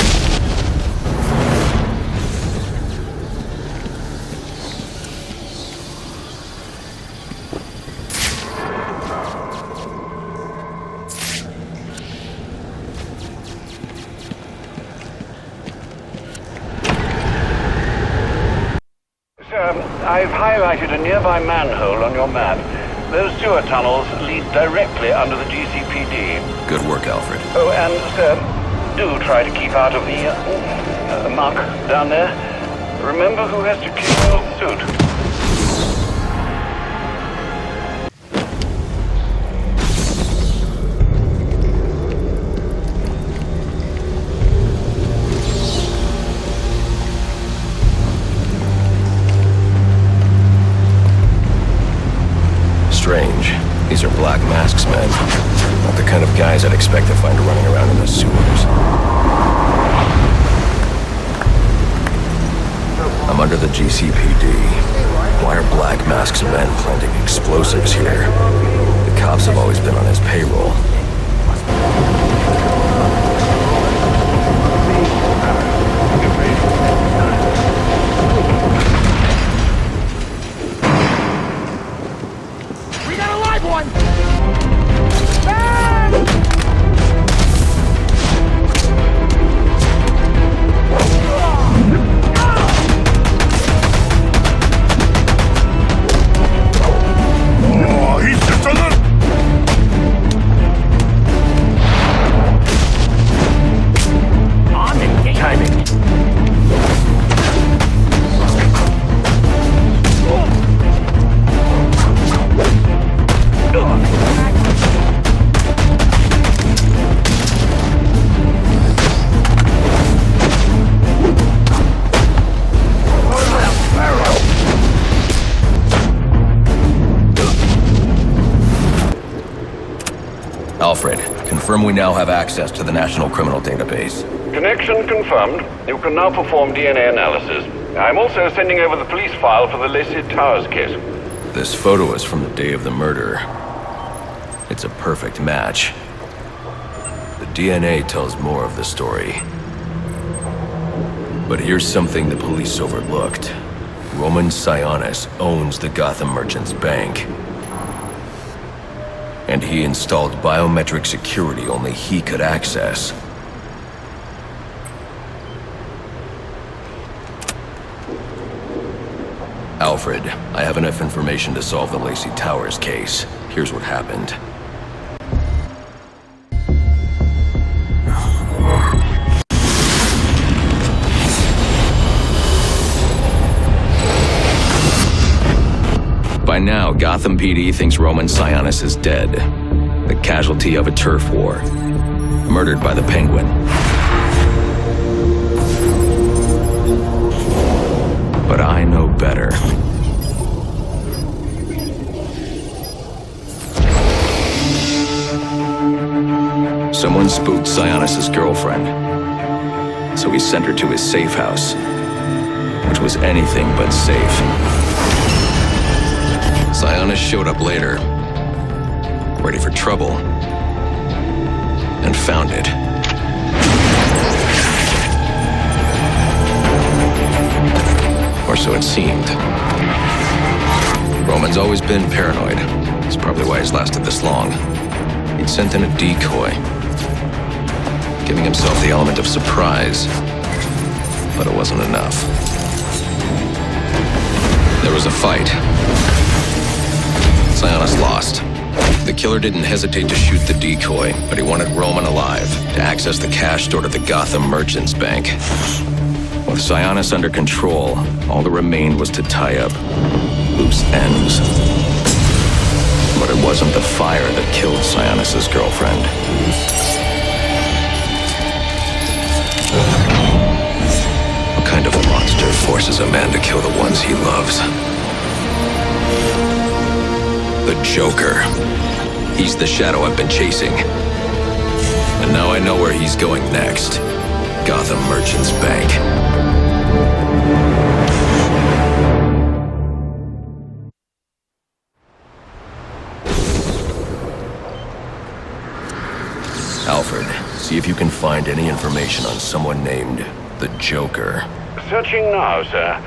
I've highlighted a nearby manhole on your map. Those sewer tunnels lead directly under the GCPD. Good work, Alfred. Oh, and, sir, do try to keep out of the, muck down there. Remember who has to clean your suit. Strange. These are Black Mask's men. Not the kind of guys I'd expect to find running around in the sewers. I'm under the GCPD. Why are Black Mask's men planting explosives here? The cops have always been on his payroll. We got a live one! Oh, he's just a little... I'm in timing. Alfred, confirm we now have access to the National Criminal Database. Connection confirmed. You can now perform DNA analysis. I'm also sending over the police file for the Lacey Towers case. This photo is from the day of the murder. It's a perfect match. The DNA tells more of the story. But here's something the police overlooked. Roman Sionis owns the Gotham Merchants Bank. And he installed biometric security only he could access. Alfred, I have enough information to solve the Lacey Towers case. Here's what happened. By now, Gotham PD thinks Roman Sionis is dead. The casualty of a turf war. Murdered by the Penguin. But I know better. Someone spooked Sionis' girlfriend. So he sent her to his safe house. Which was anything but safe. Sionis showed up later, ready for trouble, and found it. Or so it seemed. Roman's always been paranoid. That's probably why he's lasted this long. He'd sent in a decoy, giving himself the element of surprise, but it wasn't enough. There was a fight. Sionis lost. The killer didn't hesitate to shoot the decoy, but he wanted Roman alive to access the cash stored at the Gotham Merchants Bank. With Sionis under control, all that remained was to tie up loose ends. But it wasn't the fire that killed Sionis' girlfriend. What kind of monster forces a man to kill the ones he loves? The Joker. He's the shadow I've been chasing. And now I know where he's going next. Gotham Merchants Bank. Alfred, see if you can find any information on someone named the Joker. Searching now, sir.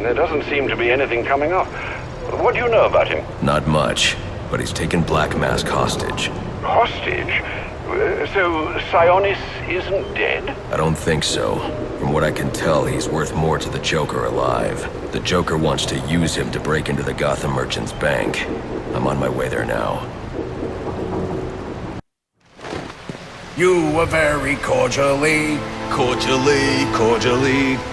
There doesn't seem to be anything coming up. What do you know about him? Not much, but he's taken Black Mask hostage. Hostage? So Sionis isn't dead? I don't think so. From what I can tell, he's worth more to the Joker alive. The Joker wants to use him to break into the Gotham Merchants Bank. I'm on my way there now. You were very cordially,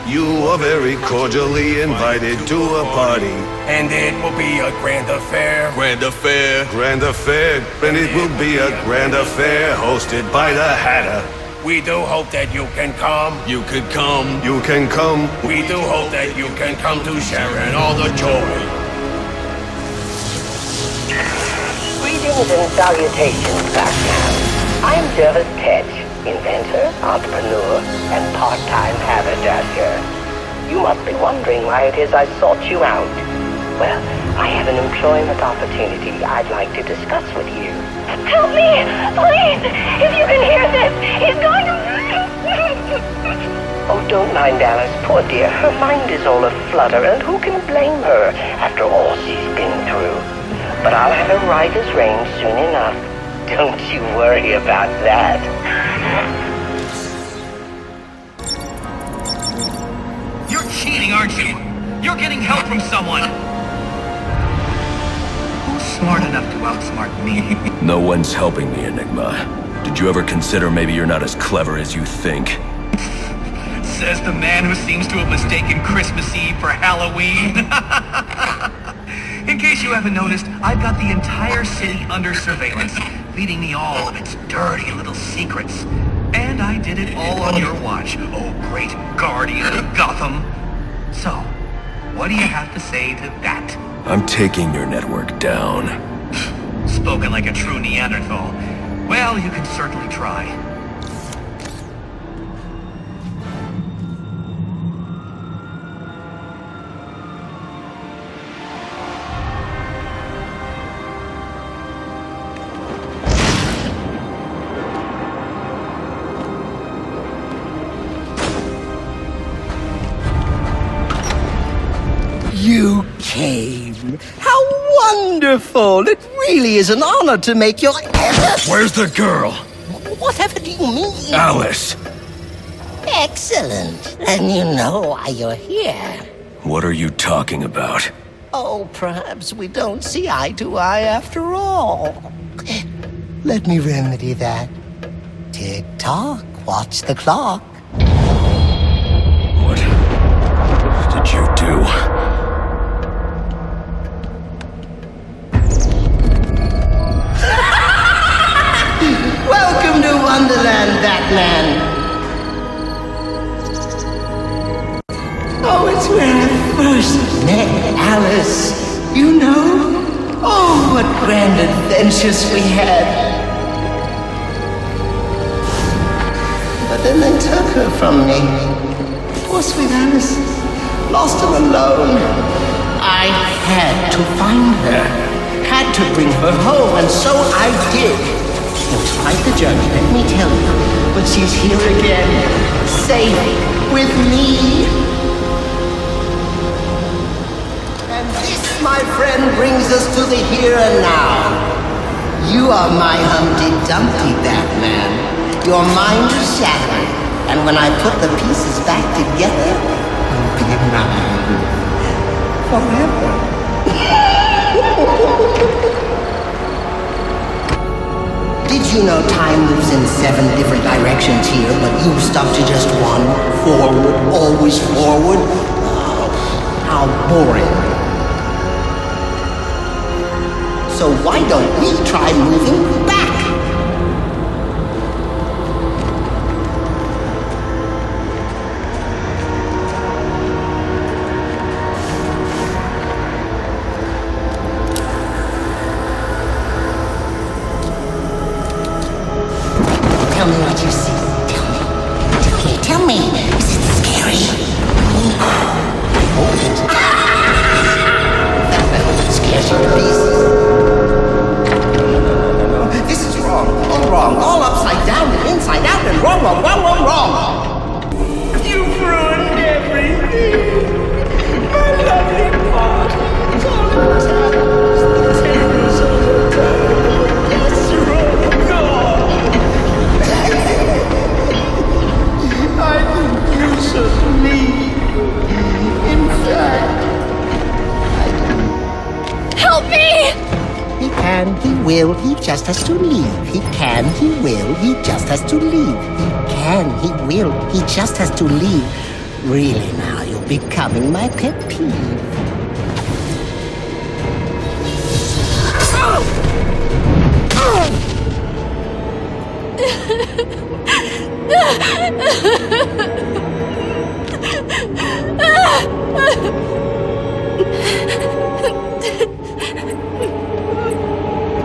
you are very cordially invited to a party. and it will be a grand affair. Grand affair, and it will be a grand affair hosted by the Hatter. We do hope that you can come. You can come. We do hope that you can come to share in all the joy. Greetings and salutations, Batman. I'm Jervis Tetch, inventor, entrepreneur, and part-time haberdasher. You must be wondering why it is I sought you out. Well, I have an employment opportunity I'd like to discuss with you. Help me! Please! If you can hear this, he's going to... Oh, don't mind Alice, poor dear. Her mind is all aflutter, and who can blame her after all she's been through? But I'll have her right as rain soon enough. Don't you worry about that. You're cheating, aren't you? You're getting help from someone. Who's smart enough to outsmart me? No one's helping me, Enigma. Did you ever consider maybe you're not as clever as you think? Says the man who seems to have mistaken Christmas Eve for Halloween. In case you haven't noticed, I've got the entire city under surveillance, feeding me all of its dirty little secrets. And I did it all on your watch, oh great guardian of Gotham. So, what do you have to say to that? I'm taking your network down. Spoken like a true Neanderthal. Well, you can certainly try. You came. How wonderful. It really is an honor to make your... Where's the girl? Whatever do you mean? Alice. Excellent. And you know why you're here. What are you talking about? Oh, perhaps we don't see eye to eye after all. Let me remedy that. Tick-tock, watch the clock. What did you do? Welcome to Wonderland, Batman. Oh, it's where I first met Alice. You know? Oh, what grand adventures we had. But then they took her from me. Poor sweet Alice. Lost her alone. I had to find her. Had to bring her home, and so I did. It was quite the journey, let me tell you. But she's here again. Safe with me. And this, my friend, brings us to the here and now. You are my Humpty Dumpty, Batman. Your mind is shattered, and when I put the pieces back together, you'll be mine. Forever. Did you know time moves in 7 different directions here, but you stuck to just one? Forward, always forward? Oh, how boring. So why don't we try moving back? Tell me what you see. Tell me. Is it scary? That scares you to pieces. No. This is wrong. All wrong. All upside down and inside out and wrong. You've ruined everything. My lovely part. It's all in tatters. The tables all in tatters. It's wrong. God. I think you should leave. In fact, Help me! he can, he will, he just has to leave. He can, he will, he just has to leave. He can, he will, he just has to leave. Really now, you're becoming my pet peeve.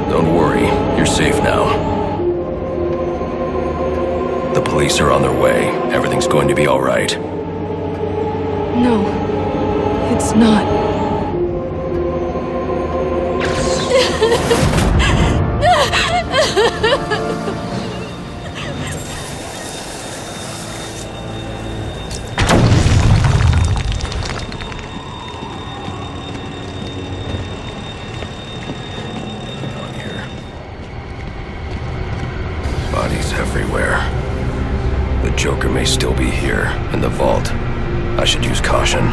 Don't worry, you're safe now. The police are on their way. Everything's going to be all right. No, it's not. Bodies everywhere. The Joker may still be here, in the vault. I should use caution.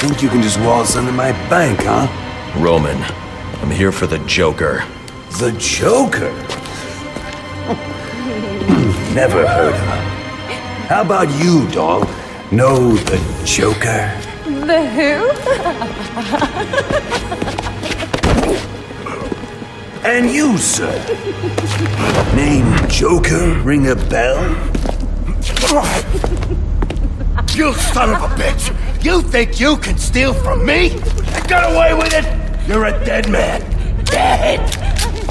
Think you can just waltz under my bank, huh? Roman, I'm here for the Joker. The Joker? Never heard of him. How about you, dog? Know the Joker? The who? And you, sir? Name Joker ring a bell? You son of a bitch! You think you can steal from me? I got away with it! You're a dead man. Dead!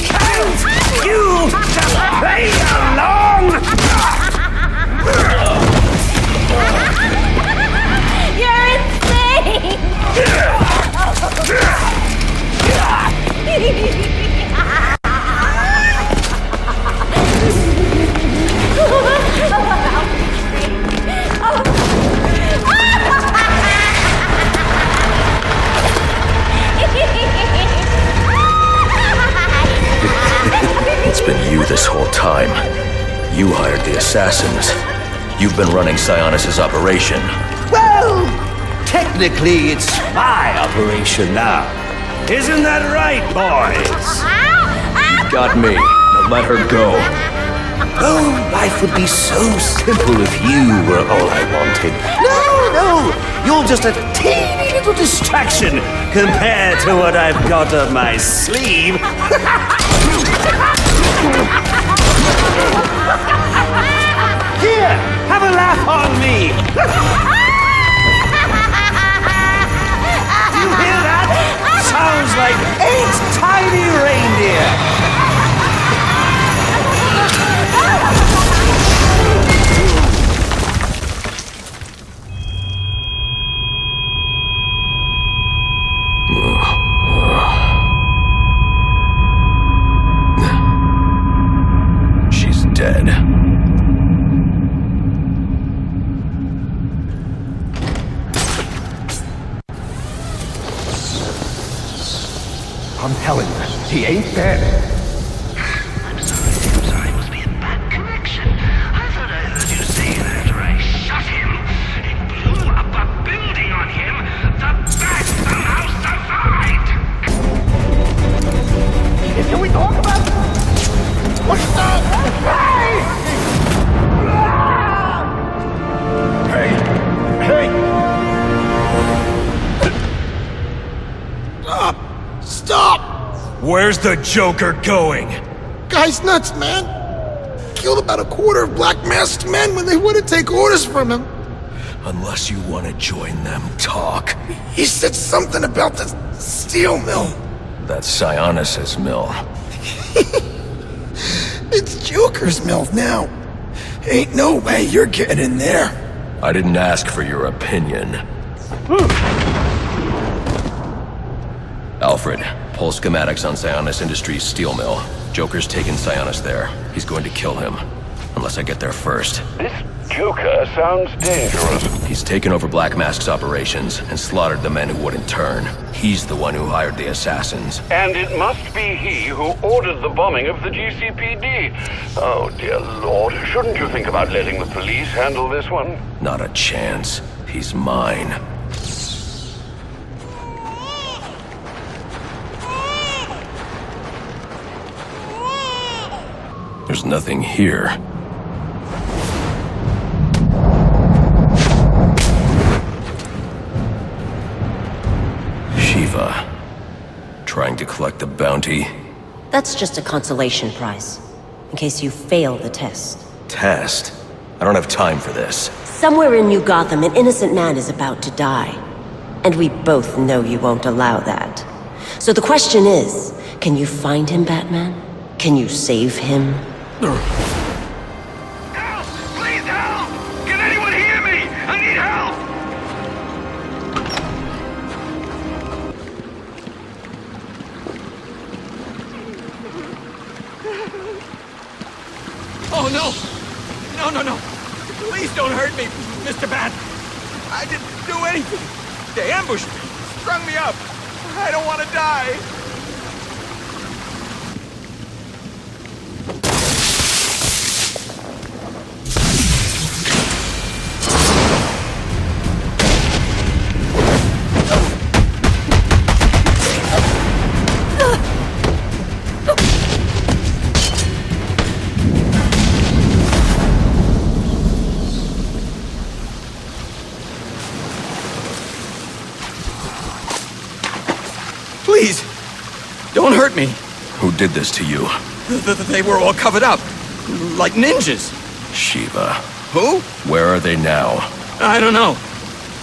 Can't you just play along? You're insane! It's been you this whole time. You hired the assassins. You've been running Sionis' operation. Well, technically it's my operation now. Isn't that right, boys? You've got me. Now let her go. Oh, life would be so simple if you were all I wanted. No, you're just a teeny little distraction compared to what I've got up my sleeve. Here, have a laugh on me. Do you hear that? Sounds like 8 tiny reindeer. She's dead. I'm telling you, he ain't dead. I'm sorry, it must be a bad connection. I thought I heard you say that after I shot him. It blew up a building on him. The bat somehow survived. Can we talk about it? What's that? Hey! Stop! Where's the Joker going? Guy's nuts, man. Killed about a quarter of Black Masked men when they wouldn't take orders from him. Unless you want to join them, talk. He said something about the steel mill. That's Sionis' mill. It's Joker's mill now. Ain't no way you're getting in there. I didn't ask for your opinion. Alfred, pull schematics on Sionis Industries' steel mill. Joker's taken Sionis there. He's going to kill him. Unless I get there first. This Joker sounds dangerous. He's taken over Black Mask's operations and slaughtered the men who wouldn't turn. He's the one who hired the assassins. And it must be he who ordered the bombing of the GCPD. Oh, dear Lord. Shouldn't you think about letting the police handle this one? Not a chance. He's mine. There's nothing here. Shiva. Trying to collect the bounty? That's just a consolation prize, in case you fail the test. Test? I don't have time for this. Somewhere in New Gotham, an innocent man is about to die. And we both know you won't allow that. So the question is, can you find him, Batman? Can you save him? Help! Please help! Can anyone hear me? I need help! Oh, no! No. Please don't hurt me, Mr. Bat. I didn't do anything. They ambushed me, strung me up. I don't want to die. Please, don't hurt me. Who did this to you? They were all covered up, like ninjas. Shiva. Who? Where are they now? I don't know.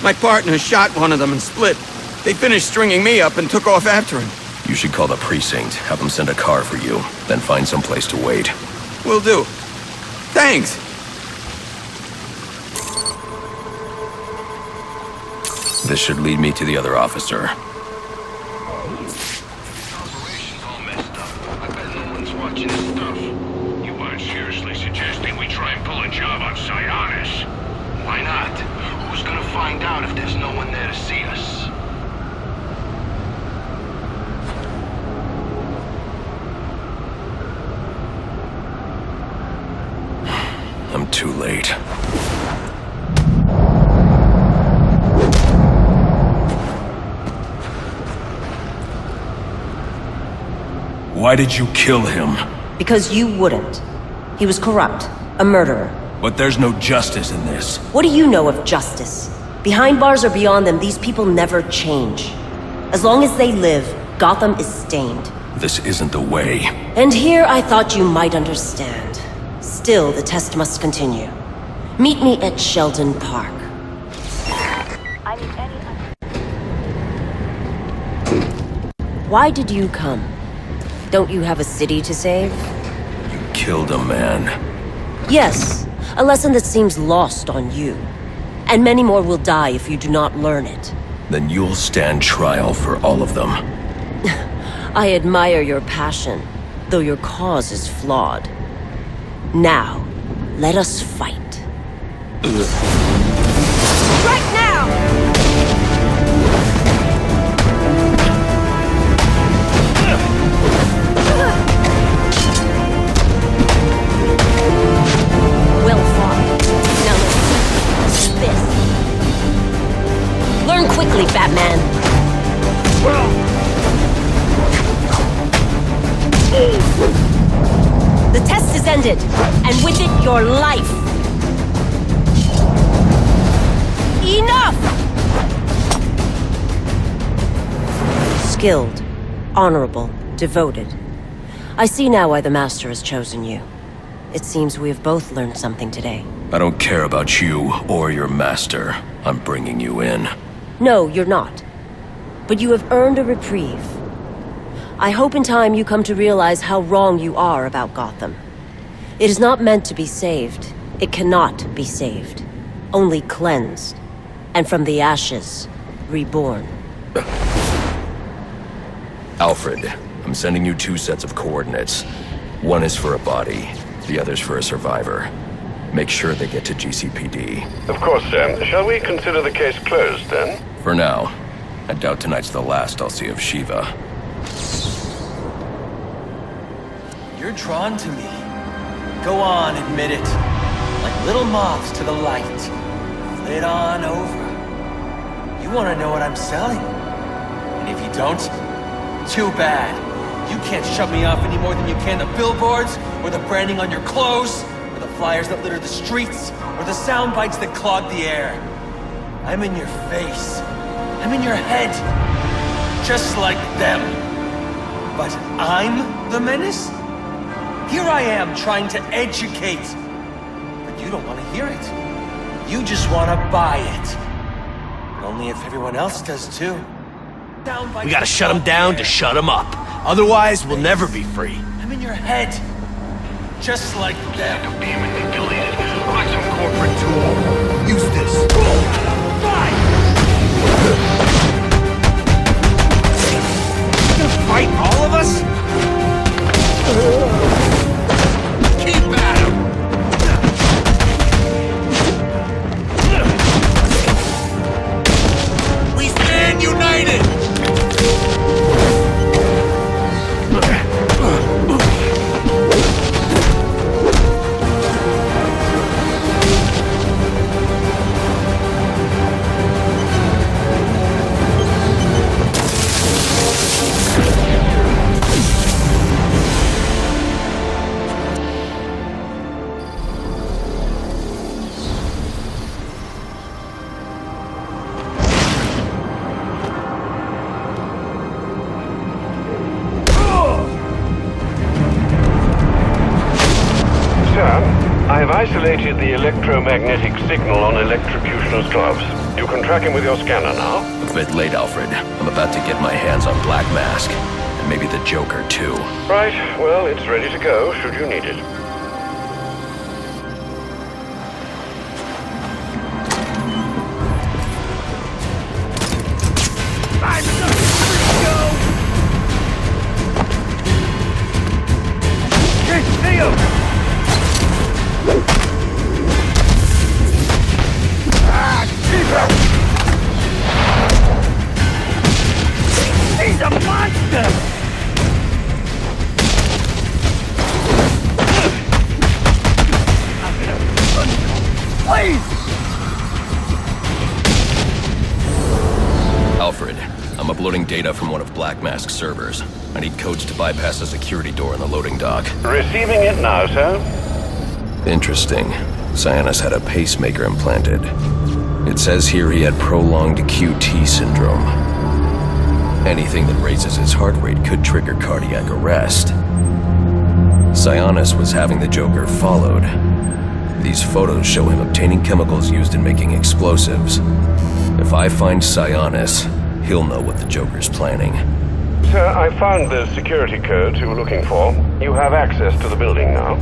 My partner shot one of them and split. They finished stringing me up and took off after him. You should call the precinct, have them send a car for you, then find someplace to wait. Will do. Thanks! This should lead me to the other officer. Operation's all messed up. I bet no one's watching this stuff. You aren't seriously suggesting we try and pull a job on sight on us? Why not? Who's gonna find out if there's no one there to see us? I'm too late. Why did you kill him? Because you wouldn't. He was corrupt, a murderer. But there's no justice in this. What do you know of justice? Behind bars or beyond them, these people never change. As long as they live, Gotham is stained. This isn't the way. And here I thought you might understand. Still, the test must continue. Meet me at Sheldon Park. Why did you come? Don't you have a city to save? You killed a man. Yes, a lesson that seems lost on you. And many more will die if you do not learn it. Then you'll stand trial for all of them. I admire your passion, though your cause is flawed. Now, let us fight. Right now! Well fought. Now let's see this. Learn quickly, Batman. The test is ended, and with it, your life. Enough! Skilled, honorable, devoted. I see now why the Master has chosen you. It seems we have both learned something today. I don't care about you or your master. I'm bringing you in. No, you're not. But you have earned a reprieve. I hope in time you come to realize how wrong you are about Gotham. It is not meant to be saved. It cannot be saved. Only cleansed. And from the ashes, reborn. Alfred, I'm sending you 2 sets of coordinates. One is for a body, the other's for a survivor. Make sure they get to GCPD. Of course, Sam. Shall we consider the case closed, then? For now. I doubt tonight's the last I'll see of Shiva. You're drawn to me. Go on, admit it. Like little moths to the light. Flit on over. You want to know what I'm selling. And if you don't, too bad. You can't shove me off any more than you can the billboards, or the branding on your clothes, or the flyers that litter the streets, or the sound bites that clog the air. I'm in your face. I'm in your head. Just like them. But I'm the menace? Here I am trying to educate. But you don't want to hear it. You just want to buy it. Only if everyone else does too. We gotta shut him down to shut him up. Otherwise, we'll never be free. I'm in your head. Just like them. Being manipulated. Like some corporate tool. Use this. Fight all of us? Keep at him! We stand united! I have isolated the electromagnetic signal on Electrocution's gloves. You can track him with your scanner now. A bit late, Alfred. I'm about to get my hands on Black Mask. And Maybe the Joker, too. Right, well, it's ready to go, should you need it. He's a monster! Please! Alfred, I'm uploading data from one of Black Mask's servers. I need codes to bypass the security door in the loading dock. Receiving it now, sir. Interesting. Sionis had a pacemaker implanted. It says here he had prolonged QT syndrome. Anything that raises his heart rate could trigger cardiac arrest. Sionis was having the Joker followed. These photos show him obtaining chemicals used in making explosives. If I find Sionis, he'll know what the Joker's planning. Sir, I found the security codes you were looking for. You have access to the building now.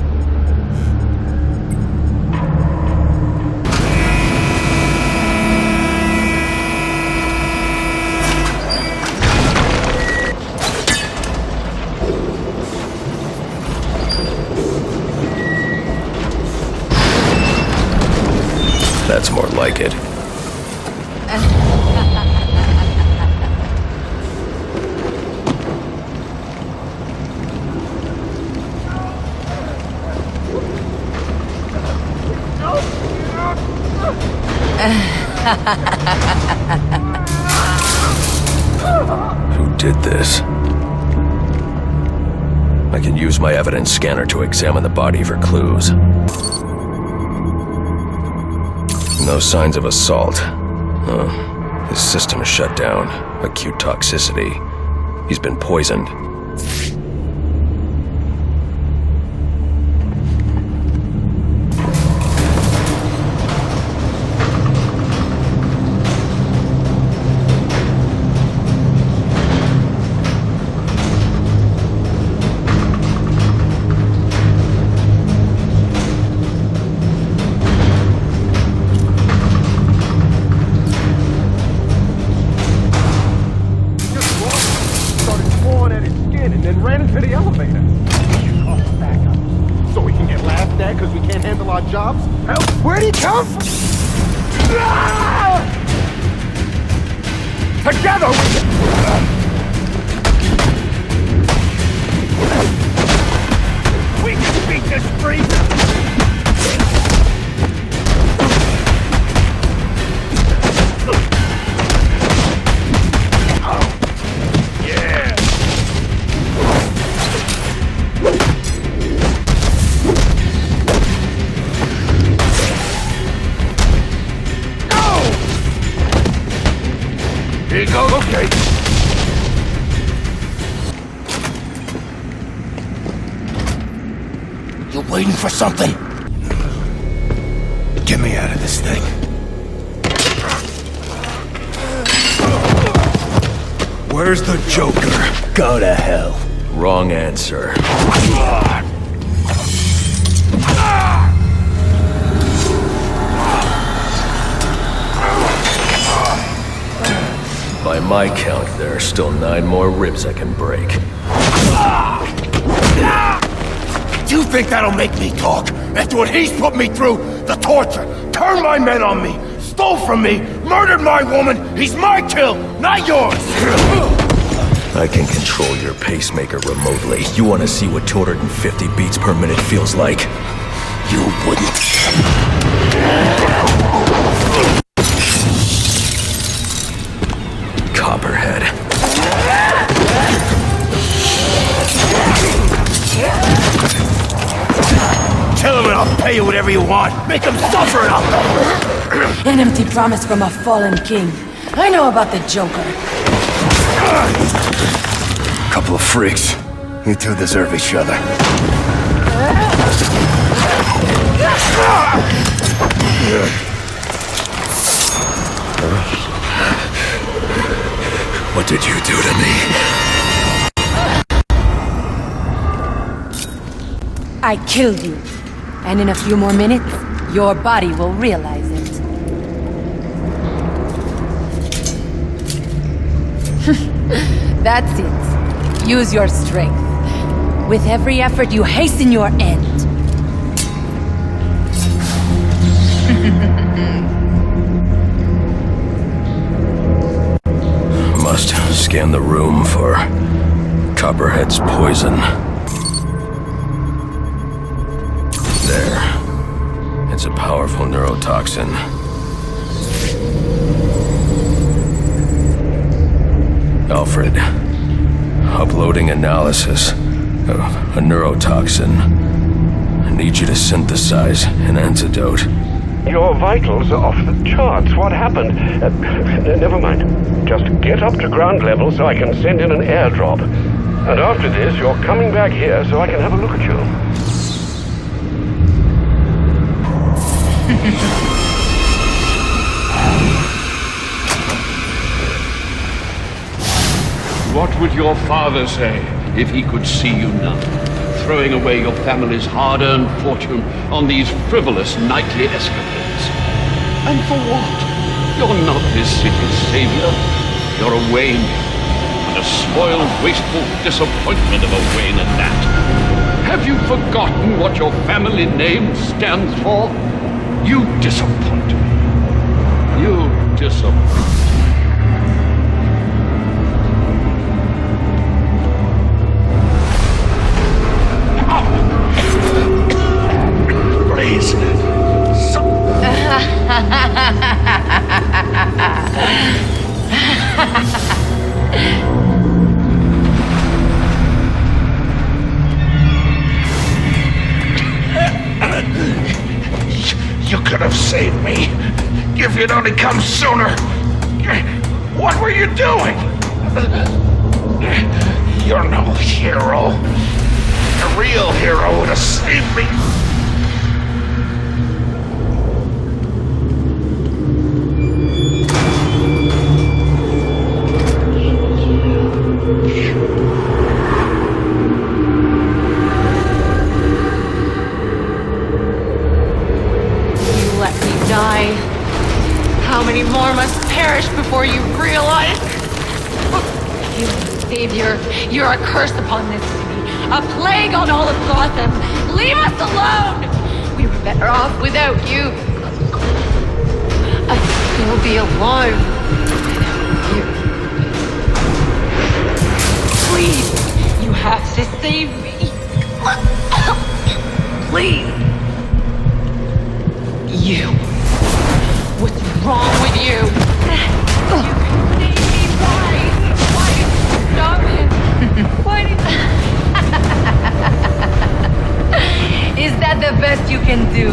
That's more like it. Who did this? I can use my evidence scanner to examine the body for clues. No signs of assault. His system is shut down. Acute toxicity. He's been poisoned. Where'd he come from? Together we can beat this freezer! Here you go. Okay. You waiting for something? Get me out of this thing. Where's the Joker? Go to hell. Wrong answer. By my count, there are still 9 more ribs I can break. Do you think that'll make me talk? After what he's put me through, the torture, turned my men on me, stole from me, murdered my woman, he's my kill, not yours! I can control your pacemaker remotely. You want to see what 250 beats per minute feels like? You wouldn't. Copperhead. Tell him and I'll pay you whatever you want. Make him suffer and I'll... An empty promise from a fallen king. I know about the Joker. Couple of freaks. You two deserve each other. What did you do to me? I killed you. And in a few more minutes, your body will realize it. That's it. Use your strength. With every effort, you hasten your end. Must scan the room for Copperhead's poison. There. It's a powerful neurotoxin. Alfred, uploading analysis of a neurotoxin. I need you to synthesize an antidote. Your vitals are off the charts. What happened? Never mind. Just get up to ground level so I can send in an airdrop. And after this, you're coming back here so I can have a look at you. What would your father say if he could see you now, throwing away your family's hard-earned fortune on these frivolous nightly escapades? And for what? You're not this city's savior. You're a Wayne, and a spoiled, wasteful disappointment of a Wayne at that. Have you forgotten what your family name stands for? You disappoint me. You disappoint me. Please. You could have saved me. If you'd only come sooner. What were you doing? You're no hero. A real hero would have saved me. How many more must perish before you realize? You, Savior, you're a curse upon this city, a plague on all of Gotham. Leave us alone! We were better off without you. I'd still be alive without you. Please, you have to save me. Please. You. What's wrong with you? You can save me. Why did you stop him? Why did Is that the best you can do?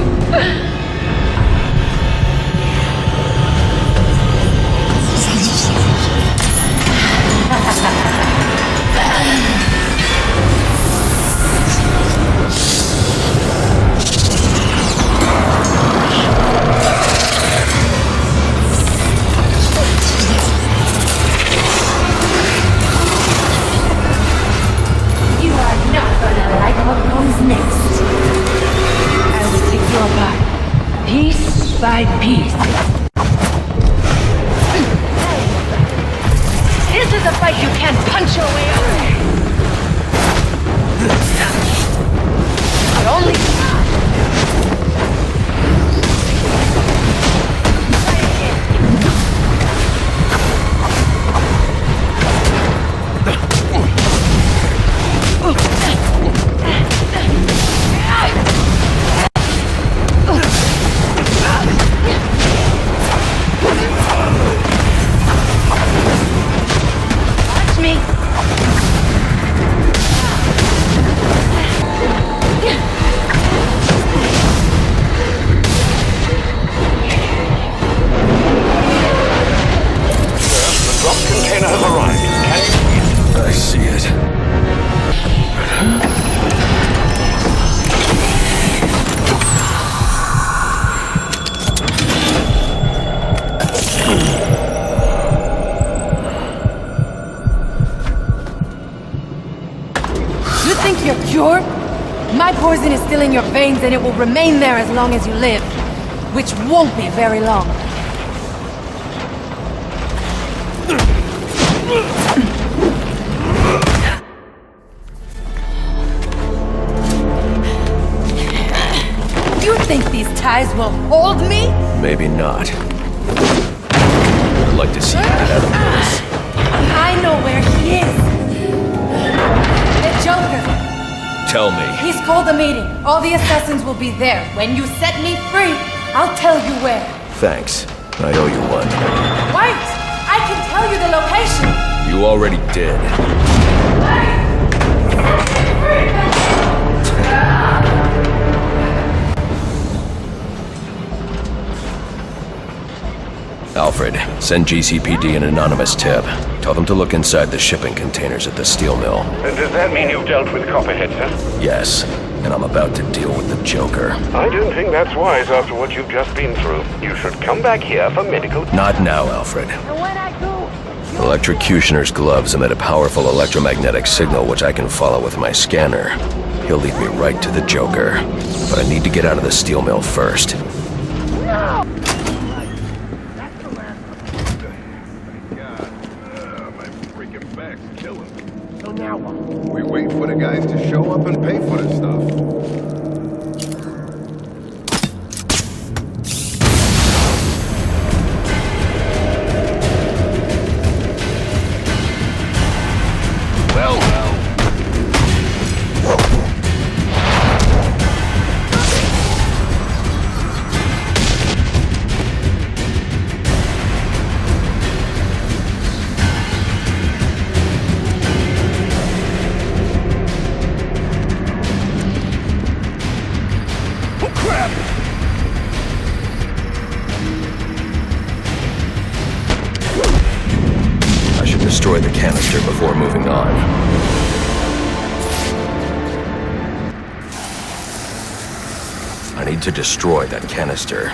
By piece. This is a fight you can't punch your way out of. But only my poison is still in your veins, and it will remain there as long as you live. Which won't be very long. You think these ties will hold me? Maybe not. I'd like to see you get out of this. I know where he is. The Joker. Tell me. He's called a meeting. All the assassins will be there. When you set me free, I'll tell you where. Thanks. I owe you one. Wait! I can tell you the location. You already did. Alfred, send GCPD an anonymous tip. Tell them to look inside the shipping containers at the steel mill. And does that mean you've dealt with Copperhead, sir? Yes, and I'm about to deal with the Joker. I don't think that's wise after what you've just been through. You should come back here for medical... Not now, Alfred. Electrocutioner's gloves emit a powerful electromagnetic signal which I can follow with my scanner. He'll lead me right to the Joker. But I need to get out of the steel mill first. No! So now what? We wait for the guys to show up and pay for the stuff. Destroy the canister before moving on. I need to destroy that canister.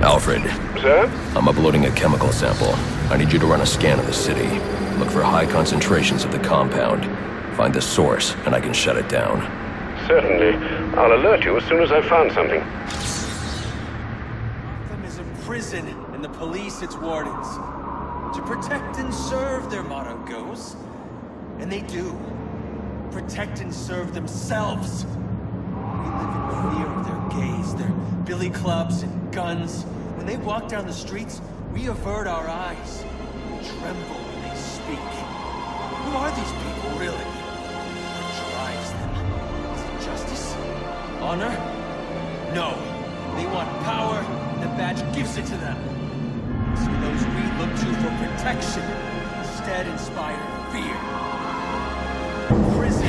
Alfred. Sir? I'm uploading a chemical sample. I need you to run a scan of the city. Look for high concentrations of the compound. Find the source, and I can shut it down. Certainly. I'll alert you as soon as I've found something. Gotham is a prison, and the police its wardens. To protect and serve, their motto goes. And they do. Protect and serve themselves. We live in fear of their gaze, their billy clubs and guns. When they walk down the streets, we avert our eyes. Tremble when they speak. Who are these people, really? What drives them? Is it justice? Honor? No. They want power, and the badge gives it to them. So those we look to for protection instead inspire fear.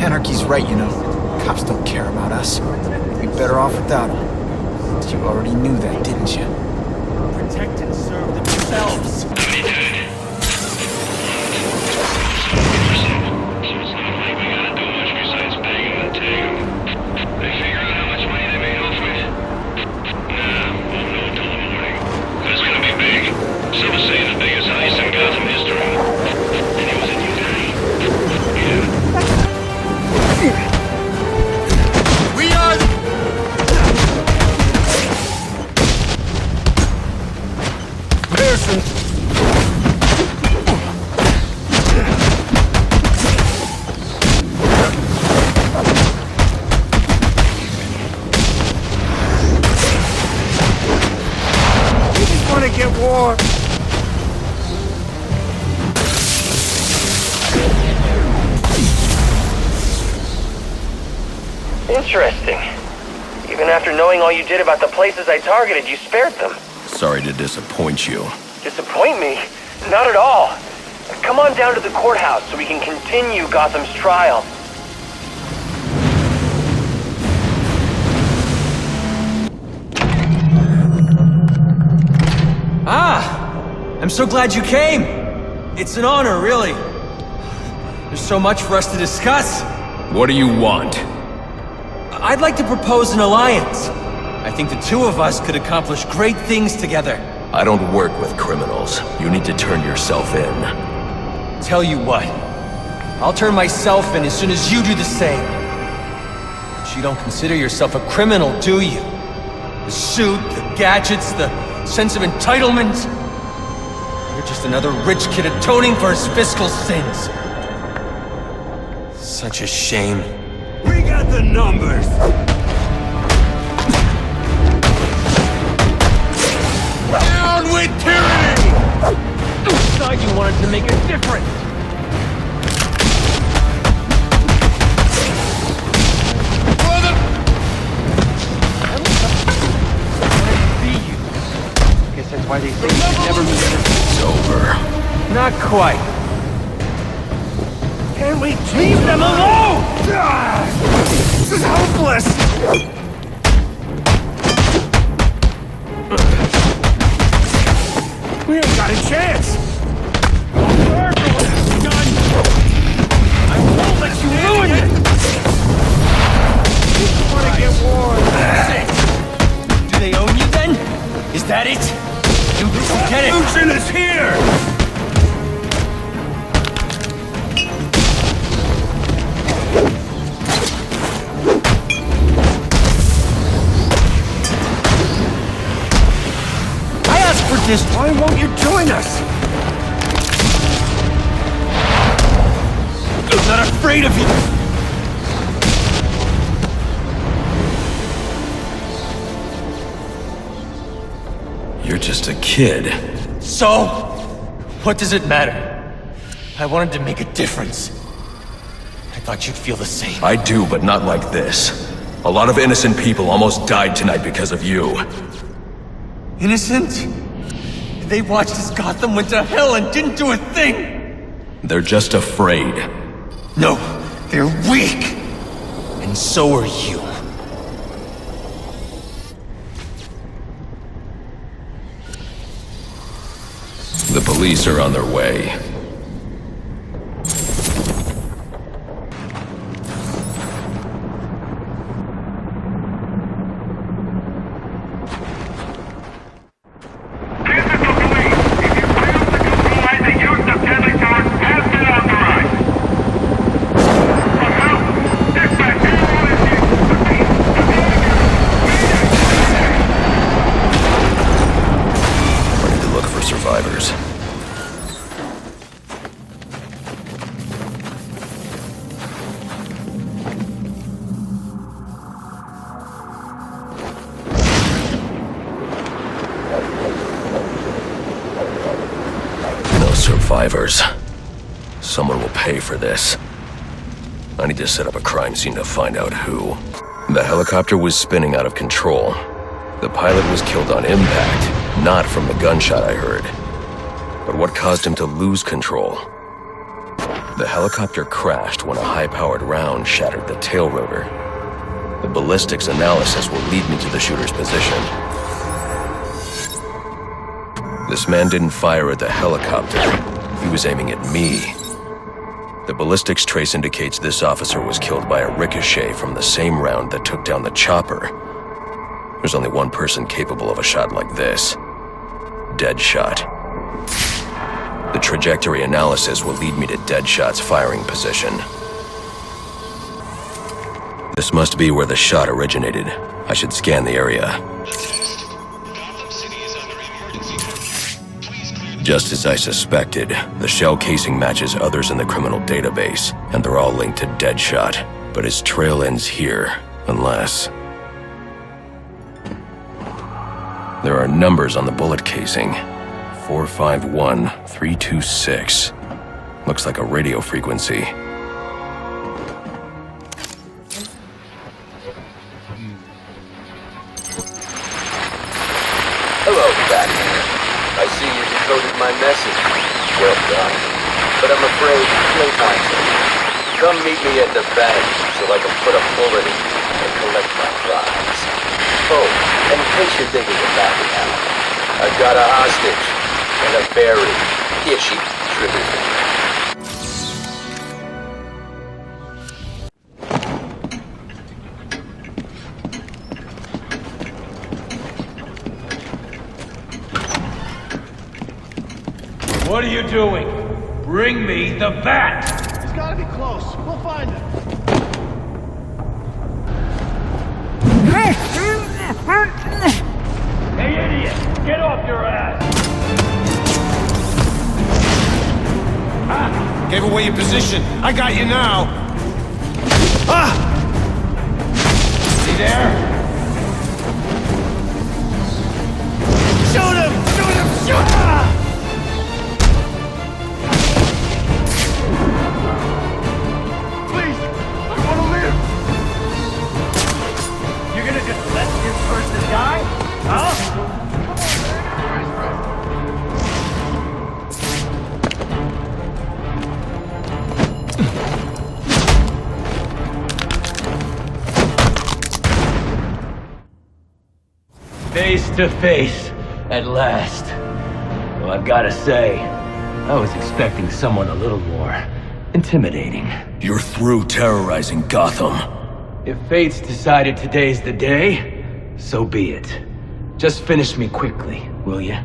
Anarchy's right, you know. Cops don't care about us. We'd be better off without them. You already knew that, didn't you? Protect and serve themselves. Interesting. Even after knowing all you did about the places I targeted, you spared them. Sorry to disappoint you. Disappoint me? Not at all. Come on down to the courthouse so we can continue Gotham's trial. Ah! I'm so glad you came! It's an honor, really. There's so much for us to discuss. What do you want? I'd like to propose an alliance. I think the two of us could accomplish great things together. I don't work with criminals. You need to turn yourself in. Tell you what. I'll turn myself in as soon as you do the same. But you don't consider yourself a criminal, do you? The suit, the gadgets, the sense of entitlement. You're just another rich kid atoning for his fiscal sins. Such a shame. We got the numbers! Down with tyranny! You thought you wanted to make a difference. Guess that's why they say you should never meet them. It's over. Not quite. Can we leave them alone? This is hopeless! We ain't got a chance! I won't let you ruin it! You wanna get warm. Do they own you then? Is that it? Do this and get it! Solution is here! For this, why won't you join us? I'm not afraid of you! You're just a kid. So? What does it matter? I wanted to make a difference. I thought you'd feel the same. I do, but not like this. A lot of innocent people almost died tonight because of you. Innocent? They watched as Gotham went to hell and didn't do a thing! They're just afraid. No, they're weak! And so are you. The police are on their way. Survivors. No survivors. Someone will pay for this. I need to set up a crime scene to find out who. The helicopter was spinning out of control. The pilot was killed on impact. Not from the gunshot I heard. But what caused him to lose control? The helicopter crashed when a high-powered round shattered the tail rotor. The ballistics analysis will lead me to the shooter's position. This man didn't fire at the helicopter. He was aiming at me. The ballistics trace indicates this officer was killed by a ricochet from the same round that took down the chopper. There's only one person capable of a shot like this. Deadshot. The trajectory analysis will lead me to Deadshot's firing position. This must be where the shot originated. I should scan the area. Just as I suspected, the shell casing matches others in the criminal database, and they're all linked to Deadshot. But his trail ends here, unless... There are numbers on the bullet casing. 451326. Looks like a radio frequency. Hello, Batman. I see you decoded my message. Well done. But I'm afraid playtime's over. Come meet me at the bank so I can put a bullet in you and collect my prize. Oh, and in case you're thinking of backing out, I've got a hostage and a very itchy trigger finger. What are you doing? Bring me the bat! He's gotta be close. We'll find him. Hey, idiot! Get off your ass! Gave away your position. I got you now. See there? Shoot him! Shoot him! Shoot him! Please! I want to live! You're gonna just let this person die? Huh? Face to face, at last. Well, I've got to say, I was expecting someone a little more intimidating. You're through terrorizing Gotham. If fate's decided today's the day, so be it. Just finish me quickly, will ya?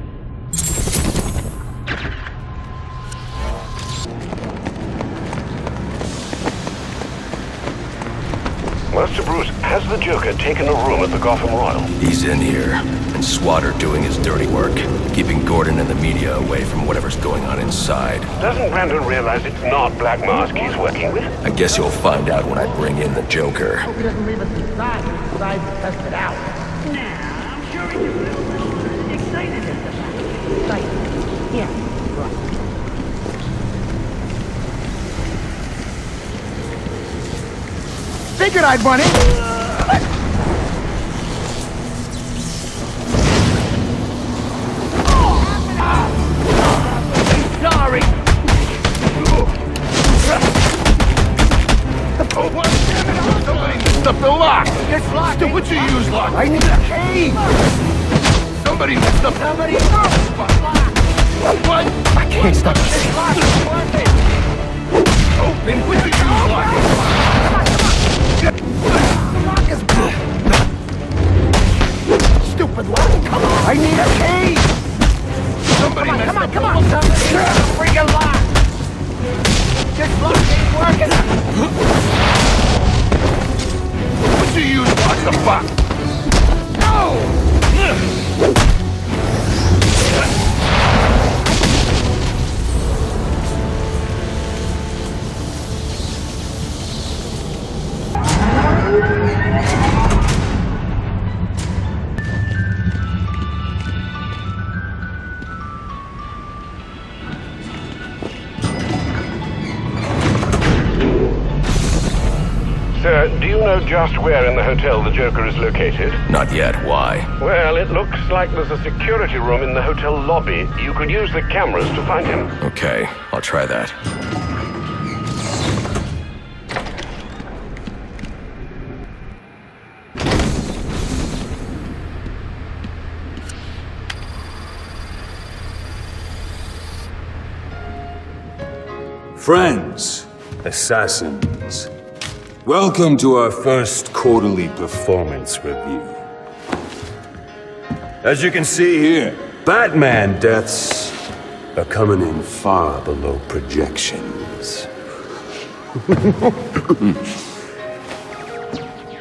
Master Bruce, has the Joker taken a room at the Gotham Royal? He's in here, and SWAT are doing his dirty work, keeping Gordon and the media away from whatever's going on inside. Doesn't Brandon realize it's not Black Mask he's working with? I guess you'll find out when I bring in the Joker. Hope he doesn't leave us inside and decides to test it out. Nah, I'm sure he will. Excited at the back. Excited. Yeah, right. Figured I'd run into Sorry! Oh, what? Somebody messed up the lock! It's locked. Dude, what'd you use, lock? I need a key. Somebody messed up. Somebody What? I can't stop this. It's locked. It's working. Open. What'd you use, lock? The lock is broken. Stupid lock. Come on. I need a key. Somebody messed up. Come on. Somebody freaking lock. This lock ain't working. What'd you use, lock? The fuck? No! Sir, do you know just where in the hotel the Joker is located? Not yet. Why? Well, it looks like there's a security room in the hotel lobby. You could use the cameras to find him. Okay, I'll try that. Friends, assassins, welcome to our first quarterly performance review. As you can see here, Batman deaths are coming in far below projections.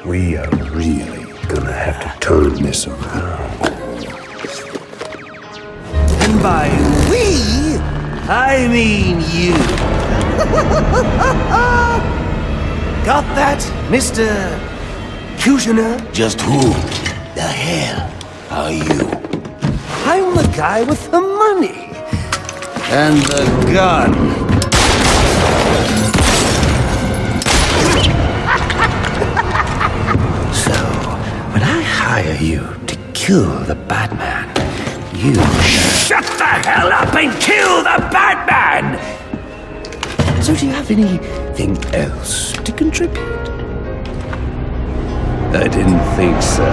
We are really gonna have to turn this around. And by we, I mean you. Got that, Mr. Kushner? Just who the hell are you? I'm the guy with the money. And the gun. So, when I hire you to kill the Batman, you shut the hell up and kill the Batman! So do you have anything else to contribute? I didn't think so.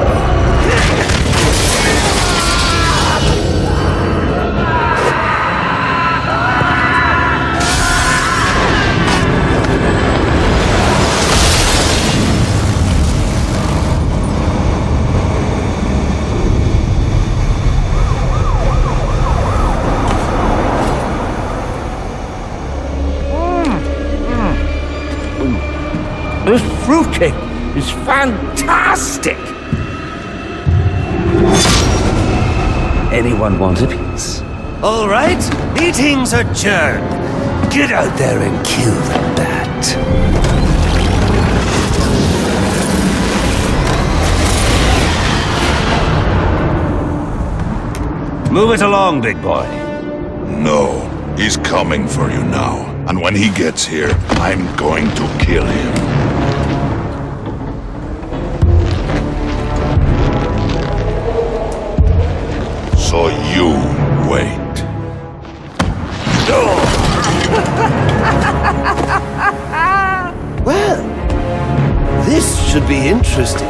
fruitcake is fantastic! Anyone want a piece? All right, meeting's adjourned. Get out there and kill the bat. Move it along, big boy. No, he's coming for you now. And when he gets here, I'm going to kill him. So you wait. Well, this should be interesting.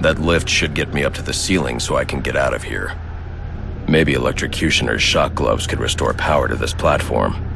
That lift should get me up to the ceiling so I can get out of here. Maybe electrocutioner's shock gloves could restore power to this platform.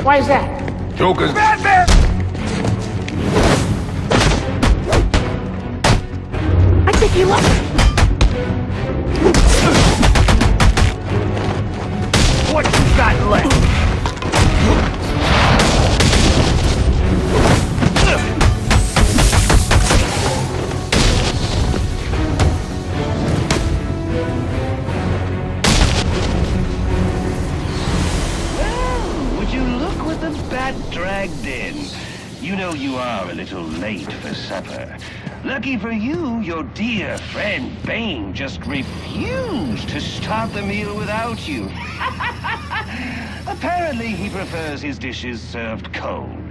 Why is that? Joker's... Batman! I think he loves it. What you got left? Dragged in. You know you are a little late for supper. Lucky for you, your dear friend Bane just refused to start the meal without you. Apparently he prefers his dishes served cold.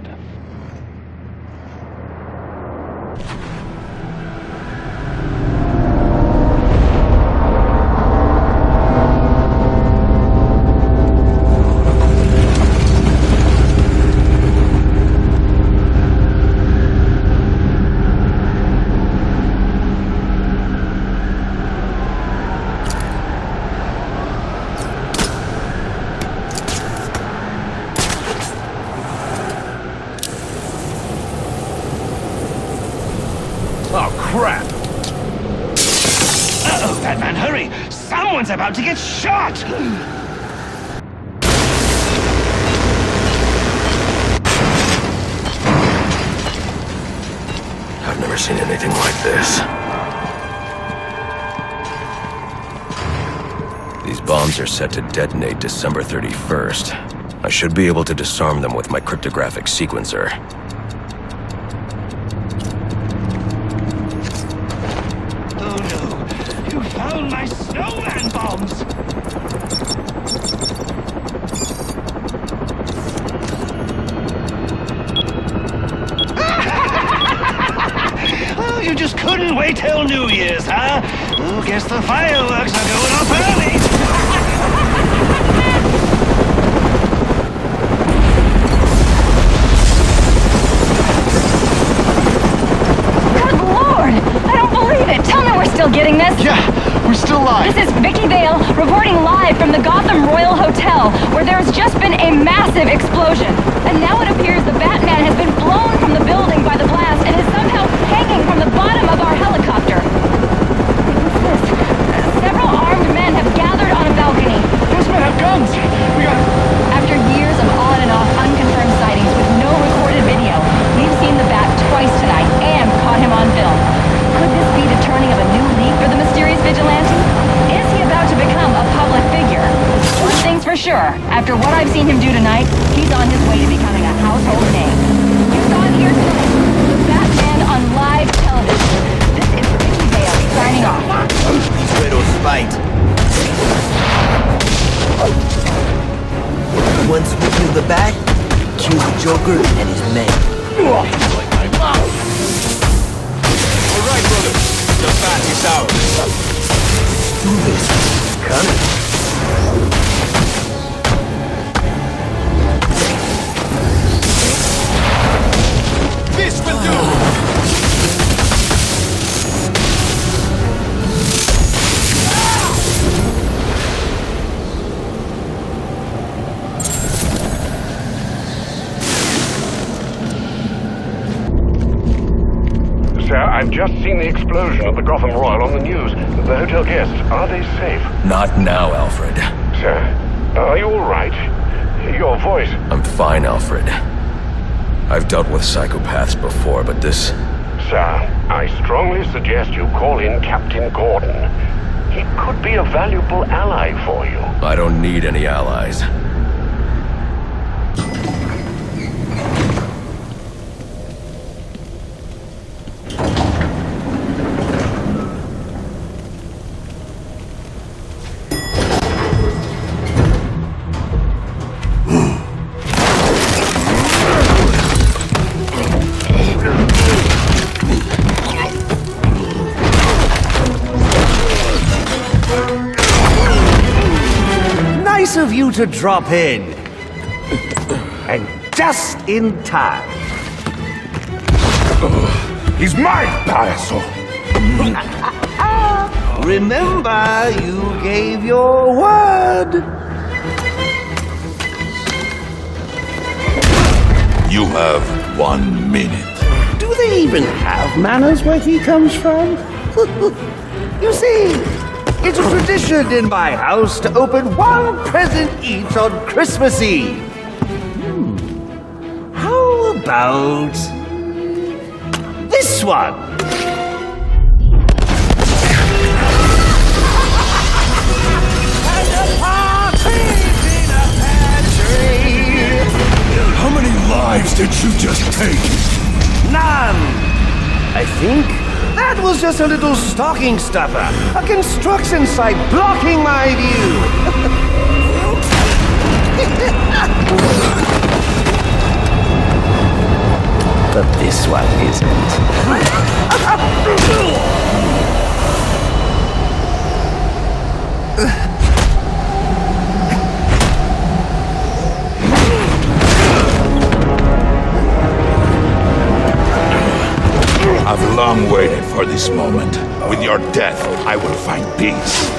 Uh-oh, Batman, hurry! Someone's about to get shot! I've never seen anything like this. These bombs are set to detonate December 31st. I should be able to disarm them with my cryptographic sequencer. Found my snowman bombs! Oh, you just couldn't wait till New Year's, huh? Oh, guess the fireworks are going off early! Good Lord! I don't believe it! Tell me we're still getting this! Yeah! We're still live! This is Vicky Vale reporting live from the Gotham Royal Hotel, where there has just been a massive explosion. And now it appears the Batman has been blown from the building by the blast and is somehow hanging from the bottom of our helicopter. What's this? Several armed men have gathered on a balcony. Those men have guns! We got... After years of on and off unconfirmed sightings with no recorded video, we've seen the Bat twice tonight and caught him on film. Could this be the turning of a new leaf for the mysterious vigilante? Is he about to become watching him do tonight, he's on his way to becoming a household name. You saw him here tonight. The Batman on live television. This is Ricky Vale signing off. He's Widow's spite. Once we kill the Bat, kill the Joker and his men. Like my mom. All right, brother. The Bat is ours. Do this. Come. This will do! Sir, I've just seen the explosion at the Gotham Royal on the news. The hotel guests, are they safe? Not now, Alfred. Sir, are you all right? Your voice... I'm fine, Alfred. I've dealt with psychopaths before, but this... Sir, I strongly suggest you call in Captain Gordon. He could be a valuable ally for you. I don't need any allies. Of you to drop in. And just in time. He's mine, Payaso! Remember, you gave your word. You have 1 minute. Do they even have manners where he comes from? You see, it's a tradition in my house to open one present each on Christmas Eve. How about this one? How many lives did you just take? None. I think that was just a little stocking stuffer. A construction site blocking my view. But this one I've long waited for this moment. With your death, I will find peace.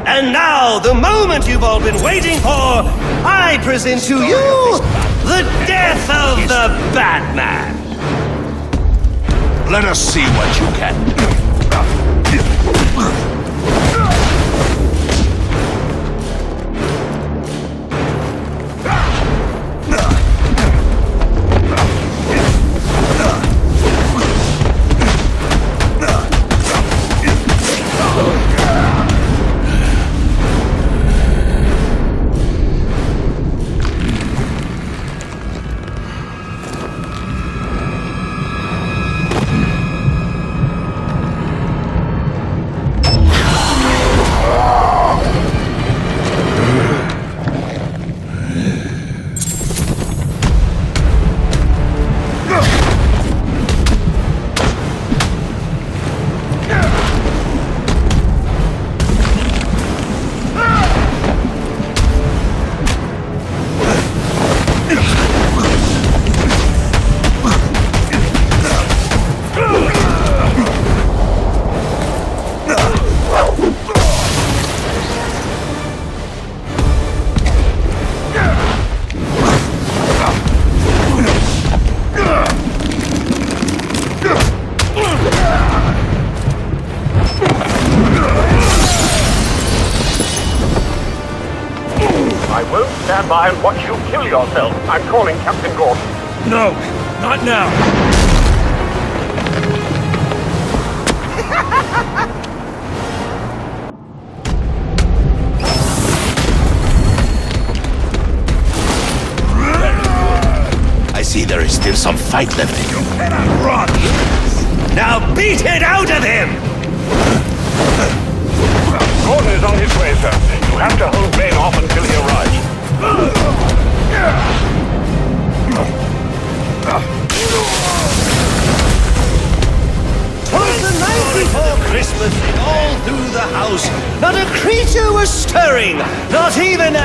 And now, the moment you've all been waiting for, I present to you the death of the Batman! Let us see what you can do. by and watch you kill yourself. I'm calling Captain Gordon. No, not now. I see there is still some fight left in you. Cannot run! Now beat it out of him! Gordon is on his way, sir. You have to hold Bane off until he arrives. "'Twas the night before Christmas, all through the house, not a creature was stirring, not even a...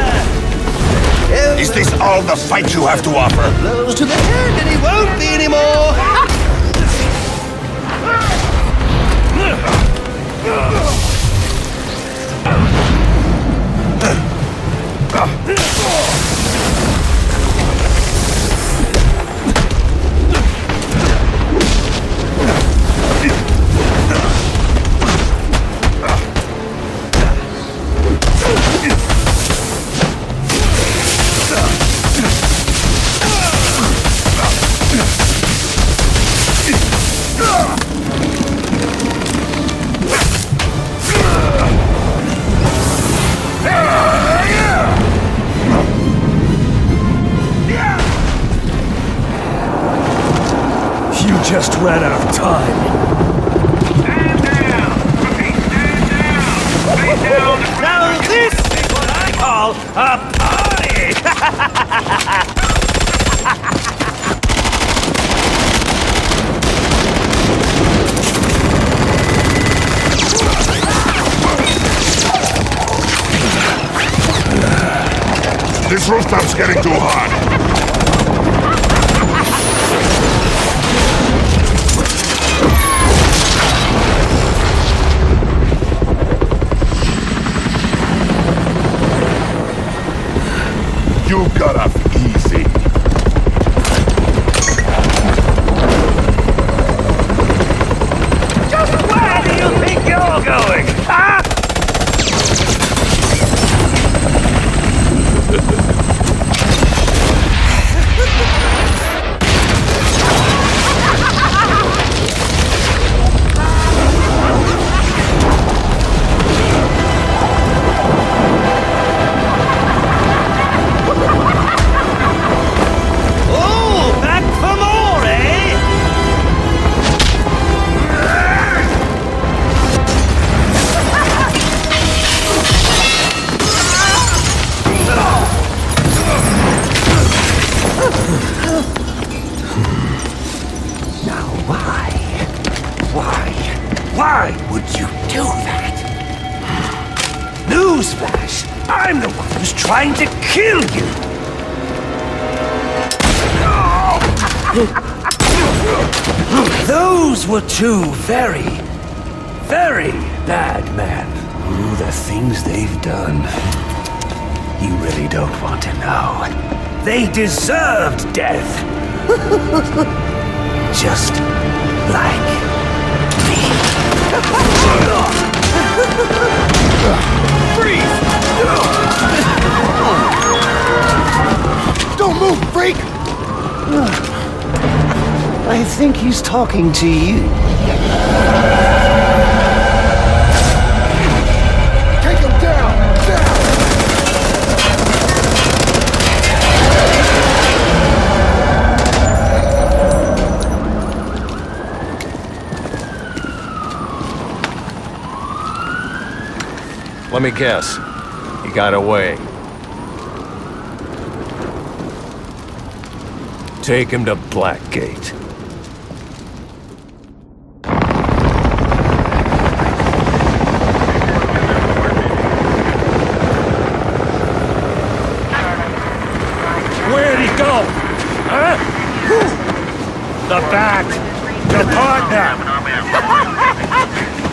Is this all the fight you have to offer? Blows to the head and he won't be anymore! Just ran out of time. Stand down! Stand down! Stay down! Now this is what I call a party! This rooftop's getting too hot. You got off easy. Just where do you think you're going, huh? Why would you do that? Newsflash! I'm the one who's trying to kill you! Those were two very, very bad men. Ooh, the things they've done. You really don't want to know. They deserved death. Just like me. Freeze! Don't move, freak! I think he's talking to you. Take him down! Let me guess. He got away. Take him to Blackgate. Where'd he go? Huh? The Bat! Your partner!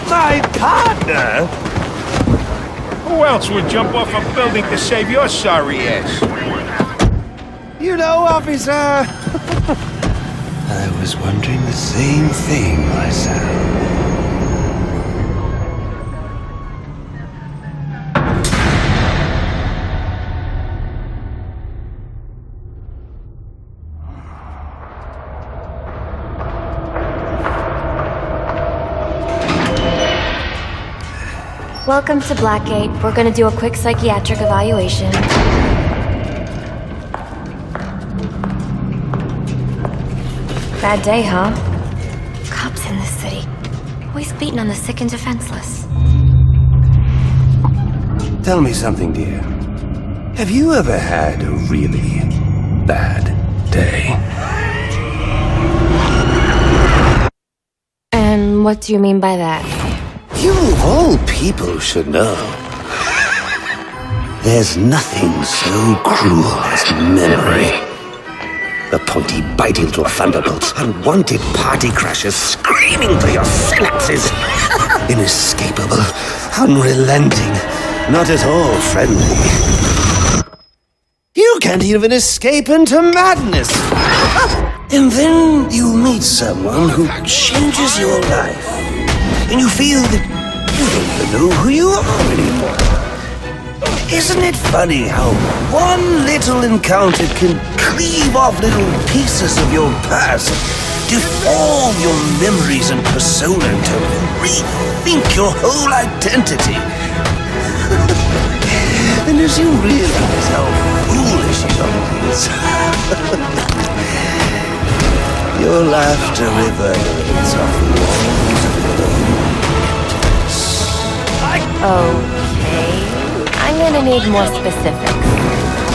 My partner? Who else would jump off a building to save your sorry ass? You know, officer... I was wondering the same thing myself. Welcome to Blackgate. We're gonna do a quick psychiatric evaluation. Bad day, huh? Cops in this city. Always beating on the sick and defenseless. Tell me something, dear. Have you ever had a really bad day? And what do you mean by that? You of all people should know. There's nothing so cruel as memory. The pointy, biting little thunderbolts, unwanted party crashers screaming through your synapses. Inescapable, unrelenting, not at all friendly. You can't even escape into madness. And then you meet someone who changes your life. And you feel that you don't even know who you are anymore. Isn't it funny how one little encounter can cleave off little pieces of your past, deform your memories and persona to rethink your whole identity? And as you realize how foolish it all is, your laughter reverberates off the walls of your own emptiness. Okay. I'm gonna need more specifics.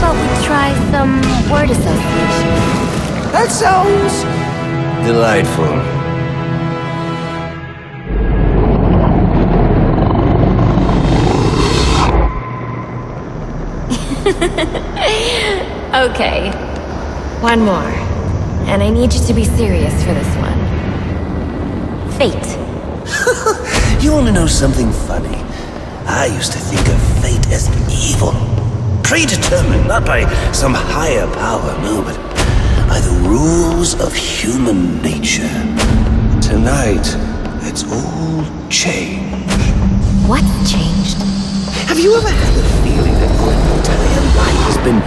How about we try some word association? That sounds delightful. Okay. One more. And I need you to be serious for this one. Fate. You want to know something funny? I used to think of fate as evil. Predetermined, not by some higher power, no, but by the rules of human nature. Tonight, it's all changed. What's changed? Have you ever had the feeling that your entire life has been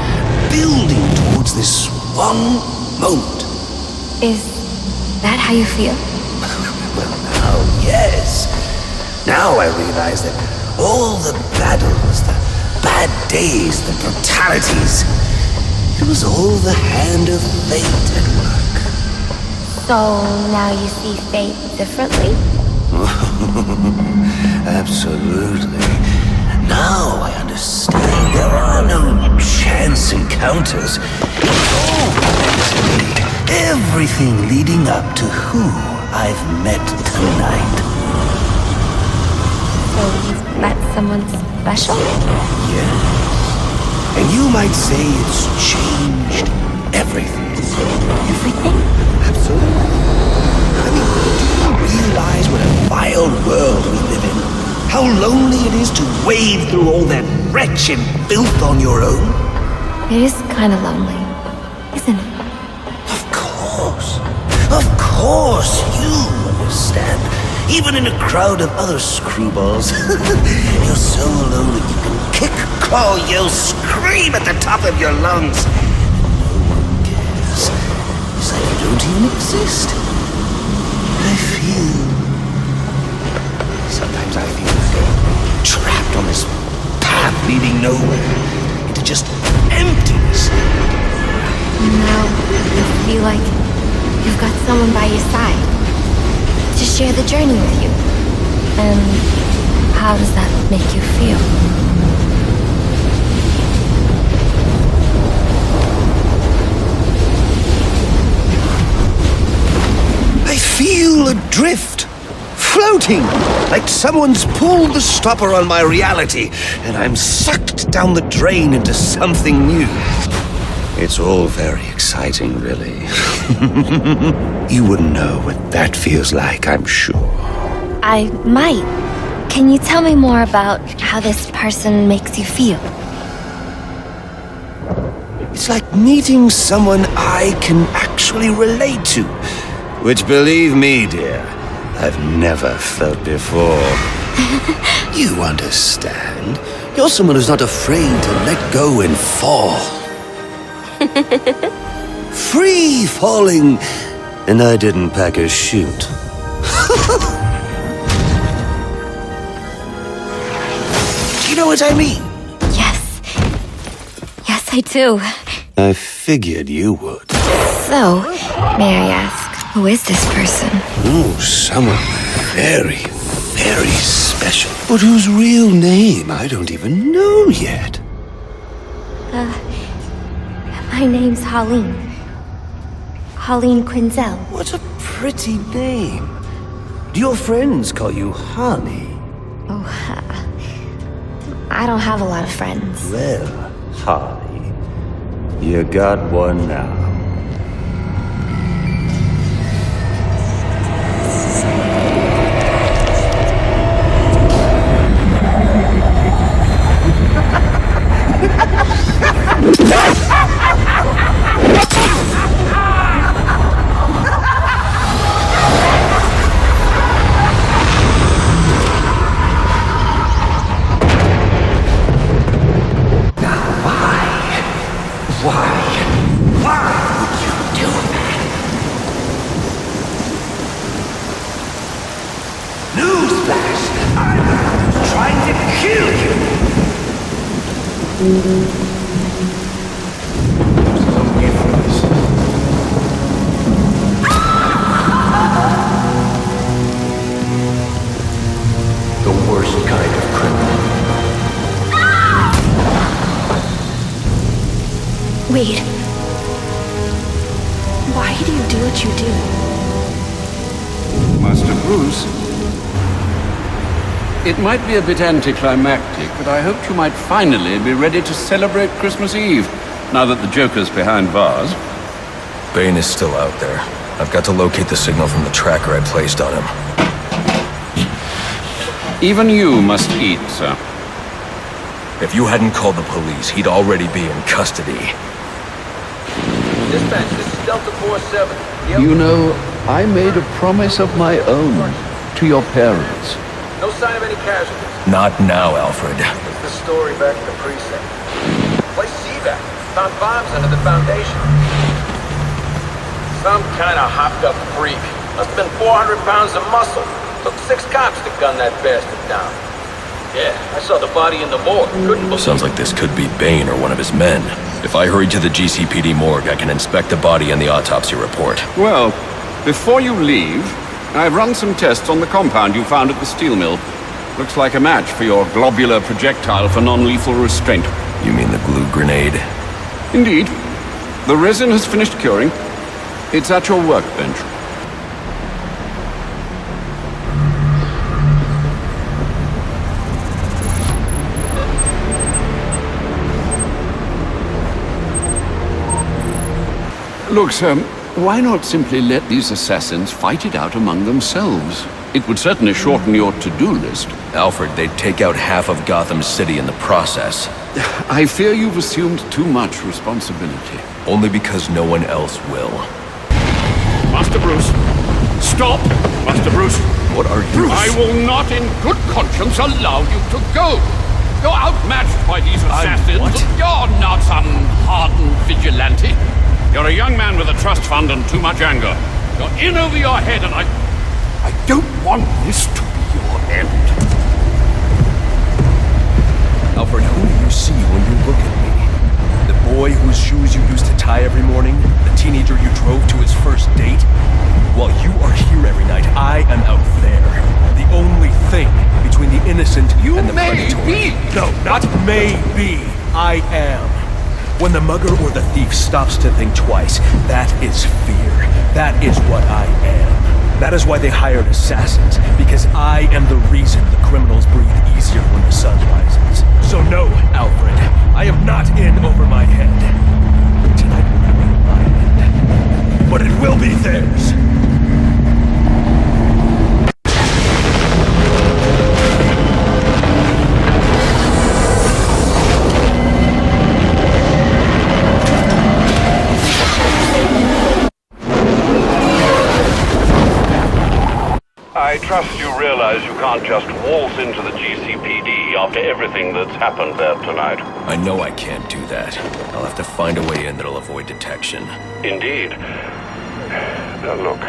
building towards this one moment? Is that how you feel? Well, now, yes. Now I realize that all the battles, the bad days, the brutalities, it was all the hand of fate at work. So now you see fate differently? Absolutely. Now I understand there are no chance encounters. It's all meant to be. Everything leading up to who I've met tonight. So you've met someone special? Yeah. And you might say it's changed everything. Everything? Absolutely. I mean, do you realize what a vile world we live in? How lonely it is to wade through all that wretched filth on your own? It is kind of lonely, isn't it? Of course, you understand. Even in a crowd of other screwballs, you're so alone that you can kick, crawl, yell, scream at the top of your lungs. No one cares. It's like you don't even exist. Sometimes I feel like I'm trapped on this path leading nowhere, into just emptiness. Now you feel like you've got someone by your side to share the journey with you. And how does that make you feel? I feel adrift, floating, like someone's pulled the stopper on my reality, and I'm sucked down the drain into something new. It's all very exciting, really. You wouldn't know what that feels like, I'm sure. I might. Can you tell me more about how this person makes you feel? It's like meeting someone I can actually relate to. Which, believe me, dear, I've never felt before. You understand. You're someone who's not afraid to let go and fall. Free falling, and I didn't pack a chute. You know what I mean? Yes. Yes, I do. I figured you would. So, may I ask, who is this person? Oh, someone very, very special. But whose real name I don't even know yet. My name's Holleen. Holleen Quinzel. What a pretty name. Do your friends call you Honey? Oh, I don't have a lot of friends. Well, Honey, you got one now. The worst kind of criminal. Wait. Why do you do what you do? Master Bruce, it might be a bit anticlimactic, but I hoped you might finally be ready to celebrate Christmas Eve, now that the Joker's behind bars. Bane is still out there. I've got to locate the signal from the tracker I placed on him. Even you must eat, sir. If you hadn't called the police, he'd already be in custody. Dispatch, this is Delta 47. You know, I made a promise of my own to your parents. No sign of any casualties. Not now, Alfred. What's the story back in the precinct? Place CVAC. Found bombs under the foundation. Some kind of hopped-up freak. Must have been 400 pounds of muscle. Took 6 cops to gun that bastard down. Yeah, I saw the body in the morgue. Couldn't believe Sounds like this could be Bane or one of his men. If I hurry to the GCPD morgue, I can inspect the body and the autopsy report. Well, before you leave, I've run some tests on the compound you found at the steel mill. Looks like a match for your globular projectile for non-lethal restraint. You mean the glue grenade? Indeed. The resin has finished curing. It's at your workbench. Look, sir, why not simply let these assassins fight it out among themselves? It would certainly shorten your to-do list. Alfred, they'd take out half of Gotham City in the process. I fear you've assumed too much responsibility. Only because no one else will. Master Bruce, stop! Master Bruce! What are you... I will not in good conscience allow you to go! You're outmatched by these assassins. What? You're not some hardened vigilante. You're a young man with a trust fund and too much anger. You're in over your head and I don't want this to be your end. Alfred, who do you see when you look at me? The boy whose shoes you used to tie every morning? The teenager you drove to his first date? While you are here every night, I am out there. The only thing between the innocent and the predatory. No, not maybe. I am. When the mugger or the thief stops to think twice, that is fear. That is what I am. That is why they hired assassins, because I am the reason the criminals breathe easier when the sun rises. So no, Alfred, I am not in over my head. Tonight will not be my end, but it will be theirs. I trust you realize you can't just waltz into the GCPD after everything that's happened there tonight. I know I can't do that. I'll have to find a way in that'll avoid detection. Indeed. Look,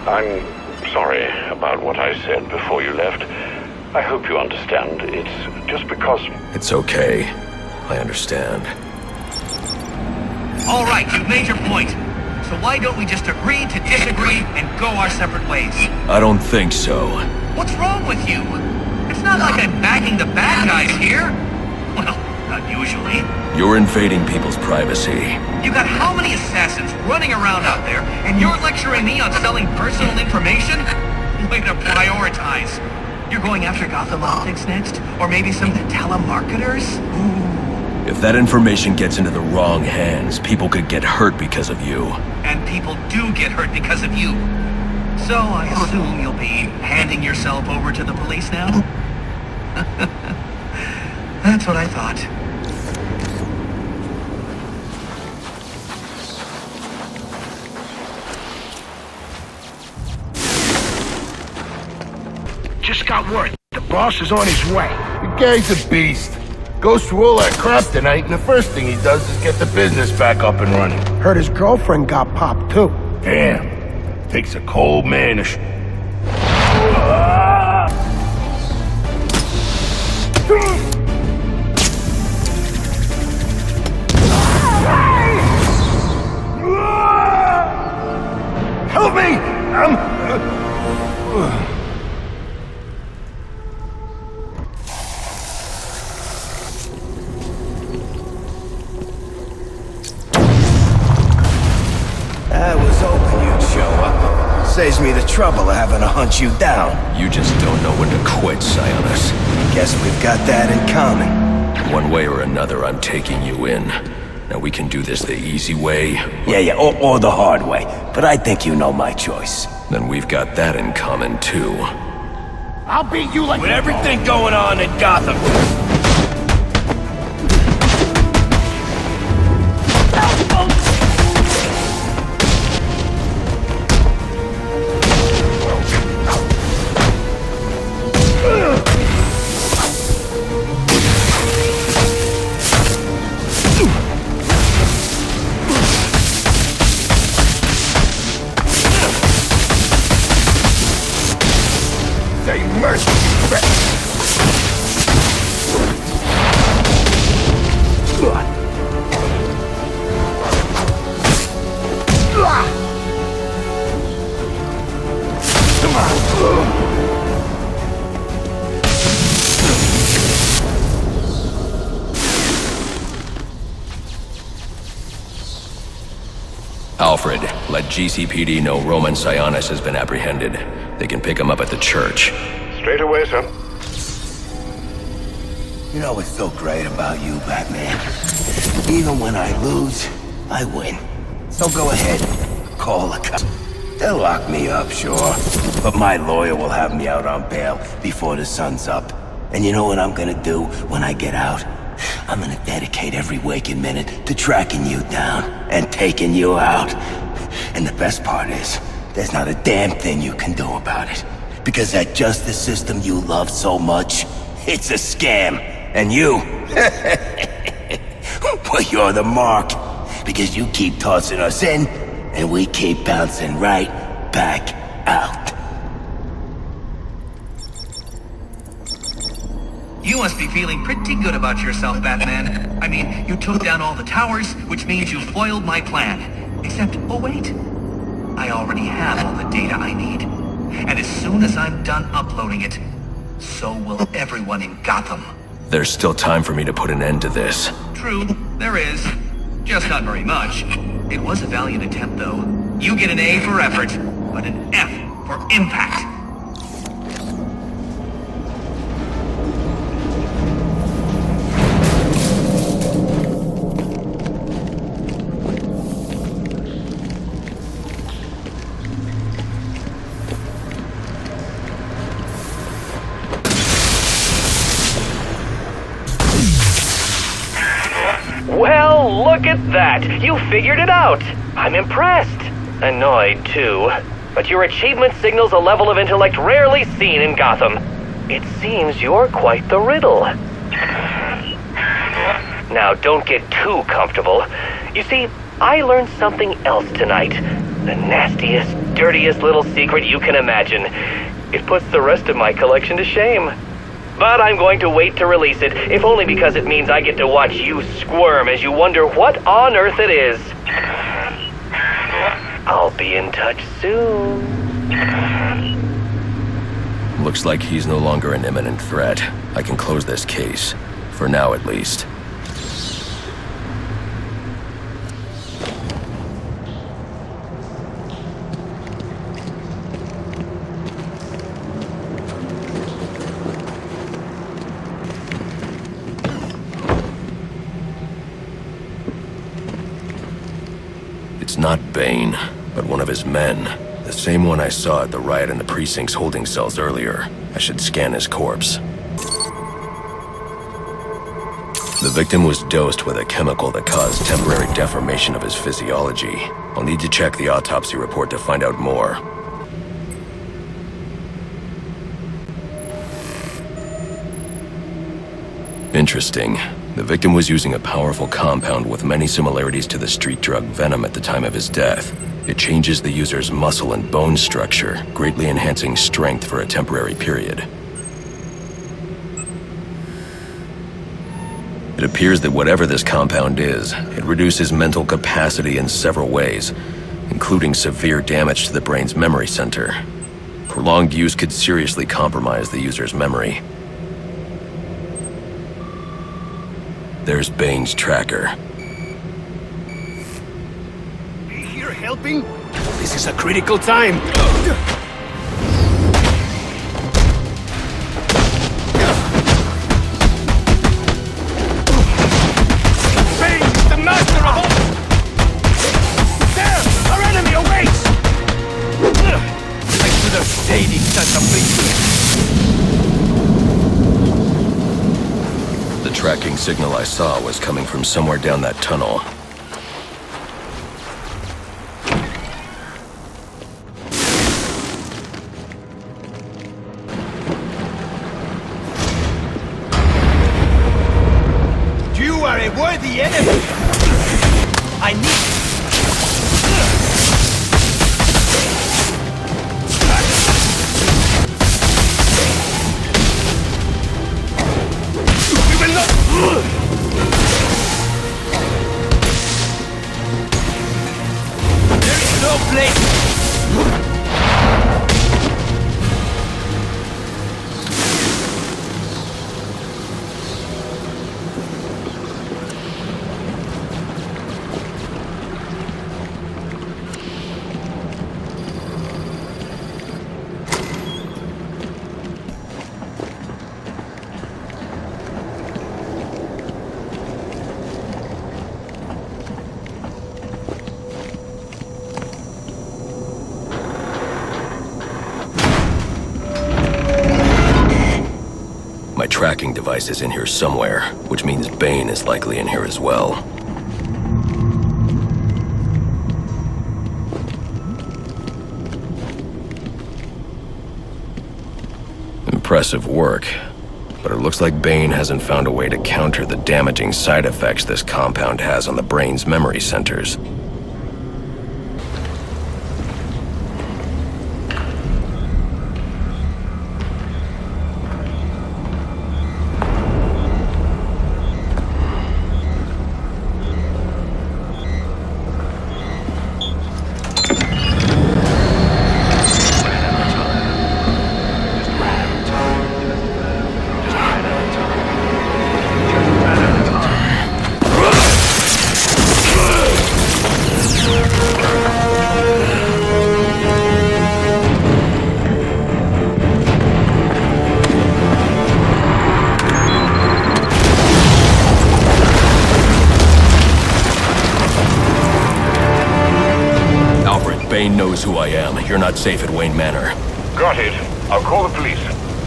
I'm sorry about what I said before you left. I hope you understand. It's just because... It's okay. I understand. All right, you've made your point. So why don't we just agree to disagree and go our separate ways? I don't think so. What's wrong with you? It's not like I'm backing the bad guys here. Well, not usually. You're invading people's privacy. You got how many assassins running around out there, and you're lecturing me on selling personal information? Way to prioritize. You're going after Gotham Optics next? Or maybe some telemarketers? If that information gets into the wrong hands, people could get hurt because of you. And people do get hurt because of you. So I assume you'll be handing yourself over to the police now? That's what I thought. Just got word. The boss is on his way. The guy's a beast. Goes through all that crap tonight, and the first thing he does is get the business back up and running. Heard his girlfriend got popped, too. Damn. Takes a cold man to... Help me! I was hoping you'd show up. Saves me the trouble of having to hunt you down. You just don't know when to quit, Sionis. Guess we've got that in common. One way or another, I'm taking you in. Now we can do this the easy way. Yeah, or the hard way. But I think you know my choice. Then we've got that in common, too. I'll beat you like... With everything going on in Gotham... Alfred, let GCPD know Roman Sionis has been apprehended. They can pick him up at the church. Straight away, sir. You know what's so great about you, Batman? Even when I lose, I win. So go ahead, call the cops. They'll lock me up, sure. But my lawyer will have me out on bail before the sun's up. And you know what I'm gonna do when I get out? I'm gonna dedicate every waking minute to tracking you down and taking you out. And the best part is, there's not a damn thing you can do about it. Because that justice system you love so much, it's a scam. And you, well, you're the mark. Because you keep tossing us in, and we keep bouncing right back out. You must be feeling pretty good about yourself, Batman. I mean, you took down all the towers, which means you foiled my plan. Except, oh wait, I already have all the data I need. And as soon as I'm done uploading it, so will everyone in Gotham. There's still time for me to put an end to this. True, there is. Just not very much. It was a valiant attempt, though. You get an A for effort, but an F for impact. Well, look at that! You figured it out! I'm impressed. Annoyed, too. But your achievement signals a level of intellect rarely seen in Gotham. It seems you're quite the riddle. Now, don't get too comfortable. You see, I learned something else tonight. The nastiest, dirtiest little secret you can imagine. It puts the rest of my collection to shame. But I'm going to wait to release it, if only because it means I get to watch you squirm as you wonder what on earth it is. I'll be in touch soon. Looks like he's no longer an imminent threat. I can close this case. For now, at least. It's not Bane, but one of his men. The same one I saw at the riot in the precinct's holding cells earlier. I should scan his corpse. The victim was dosed with a chemical that caused temporary deformation of his physiology. I'll need to check the autopsy report to find out more. Interesting. The victim was using a powerful compound with many similarities to the street drug Venom at the time of his death. It changes the user's muscle and bone structure, greatly enhancing strength for a temporary period. It appears that whatever this compound is, it reduces mental capacity in several ways, including severe damage to the brain's memory center. Prolonged use could seriously compromise the user's memory. There's Bane's tracker. Here helping? This is a critical time. Bane, the master of all! There! Our enemy awaits! I should have stayed in such a place. The tracking signal I saw was coming from somewhere down that tunnel. You are a worthy enemy! I need... There's no place! My tracking device is in here somewhere, which means Bane is likely in here as well. Impressive work, but it looks like Bane hasn't found a way to counter the damaging side effects this compound has on the brain's memory centers. Bane knows who I am. You're not safe at Wayne Manor. Got it. I'll call the police.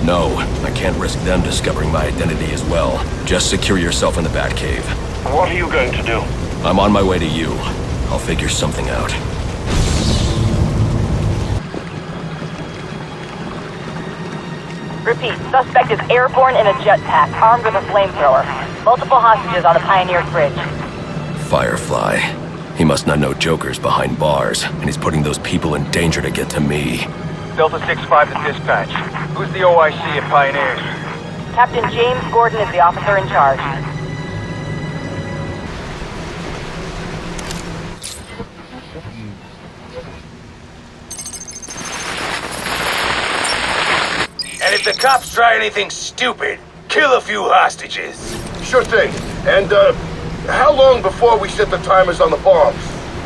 No, I can't risk them discovering my identity as well. Just secure yourself in the Batcave. What are you going to do? I'm on my way to you. I'll figure something out. Repeat, suspect is airborne in a jetpack, armed with a flamethrower. Multiple hostages on the Pioneer Bridge. Firefly. He must not know Joker's behind bars, and he's putting those people in danger to get to me. Delta 6-5 to dispatch. Who's the OIC at Pioneers? Captain James Gordon is the officer in charge. And if the cops try anything stupid, kill a few hostages. Sure thing. And, how long before we set the timers on the bombs?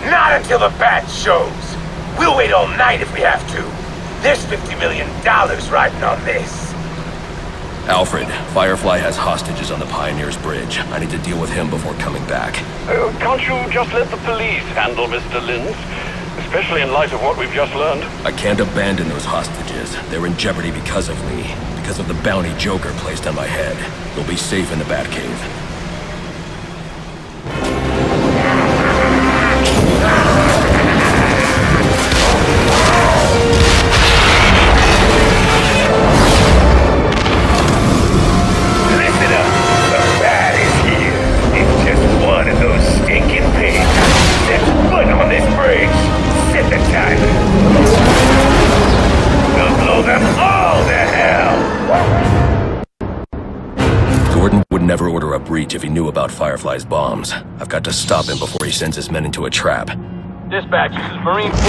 Not until the bat shows. We'll wait all night if we have to. There's $50 million riding on this. Alfred, Firefly has hostages on the Pioneers Bridge. I need to deal with him before coming back. Can't you just let the police handle Mr. Linz? Especially in light of what we've just learned. I can't abandon those hostages. They're in jeopardy because of me. Because of the bounty Joker placed on my head. They'll be safe in the Batcave. Listen up. The bat is here. It's just one of those stinking pigs. Set foot on this bridge. Set the timer. We'll blow them all to hell. Gordon would never order a breach if he knew about Firefly's bombs. I've got to stop him before he sends his men into a trap. Dispatch, this is Marine 4.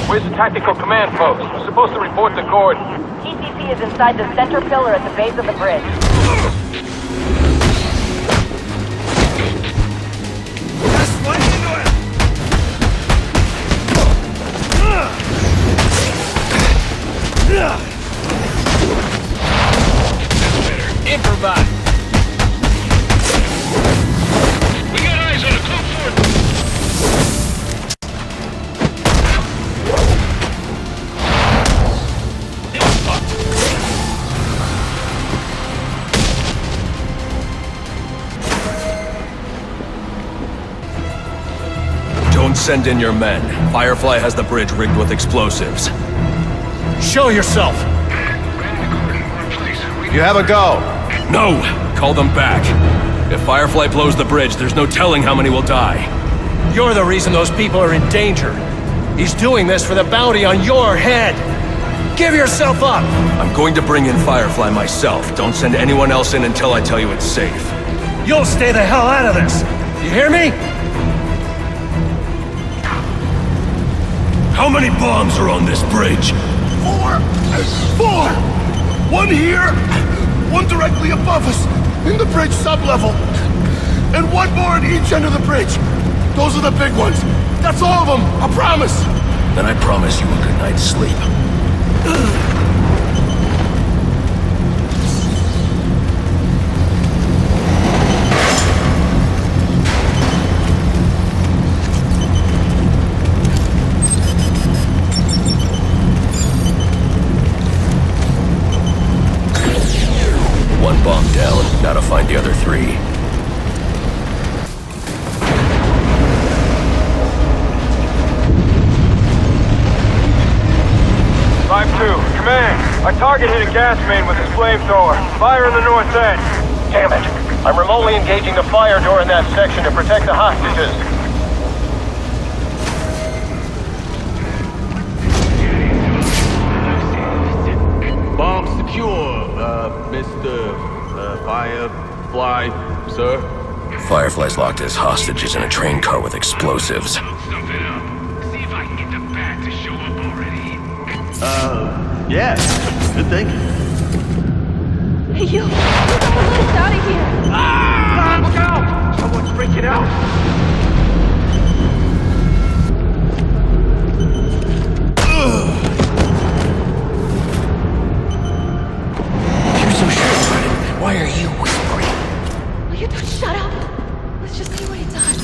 Where's the tactical command post? We're supposed to report to Gordon. TCC is inside the center pillar at the base of the bridge. Improvise. We got eyes on a code fort. Don't send in your men. Firefly has the bridge rigged with explosives. Show yourself! You have a go. No! Call them back. If Firefly blows the bridge, there's no telling how many will die. You're the reason those people are in danger. He's doing this for the bounty on your head. Give yourself up! I'm going to bring in Firefly myself. Don't send anyone else in until I tell you it's safe. You'll stay the hell out of this! You hear me? How many bombs are on this bridge? 4! One here, one directly above us, in the bridge sublevel, and one more at each end of the bridge. Those are the big ones. That's all of them, I promise. Then I promise you a good night's sleep. One bomb down, now to find the other 3. Command, our target hit a gas main with his flamethrower. Fire in the north end. Damn it! I'm remotely engaging the fire door in that section to protect the hostages. Bomb secure, Mr. Firefly, sir. Firefly's locked his hostages in a train car with explosives. Yeah. Good thinking. Hey, you gotta let us out of here. Ah! Look out! Someone's breaking out! You're so sure about it. Why are you whispering? Will you shut up? Let's just see what he does.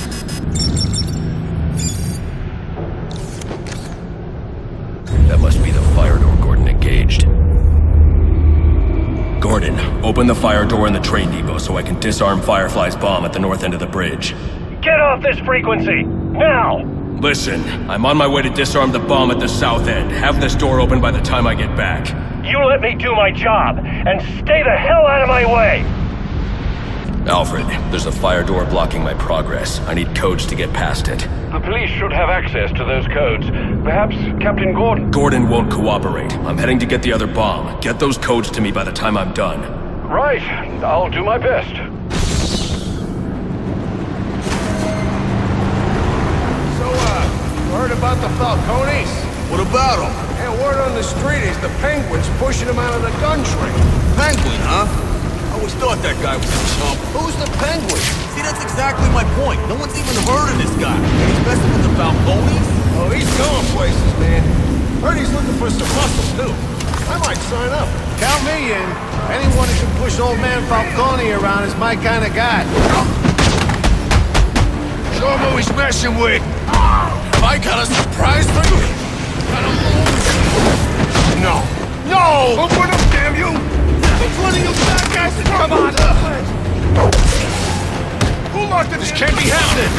That must be the fire door Gordon engaged. Gordon, open the fire door in the train depot so I can disarm Firefly's bomb at the north end of the bridge. Get off this frequency! Now! Listen, I'm on my way to disarm the bomb at the south end. Have this door open by the time I get back. You let me do my job, and stay the hell out of my way! Alfred, there's a fire door blocking my progress. I need codes to get past it. The police should have access to those codes. Perhaps Captain Gordon? Gordon won't cooperate. I'm heading to get the other bomb. Get those codes to me by the time I'm done. Right. I'll do my best. So, you heard about the Falcones? What about them? And word on the street is the Penguin's pushing them out of the gun trade. Penguin, huh? I always thought that guy was a chump. Who's the Penguin? See, that's exactly my point. No one's even heard of this guy. And he's messing with the Falcones? Oh, he's going places, man. Heard he's looking for some muscle, too. I might sign up. Count me in. Anyone who can push old man Falcone around is my kind of guy. Show him who he's messing with. Have I got a surprise for you? No. No! Open up, damn you! Which one of you bad guys is come on? Who locked it? This can't be happening!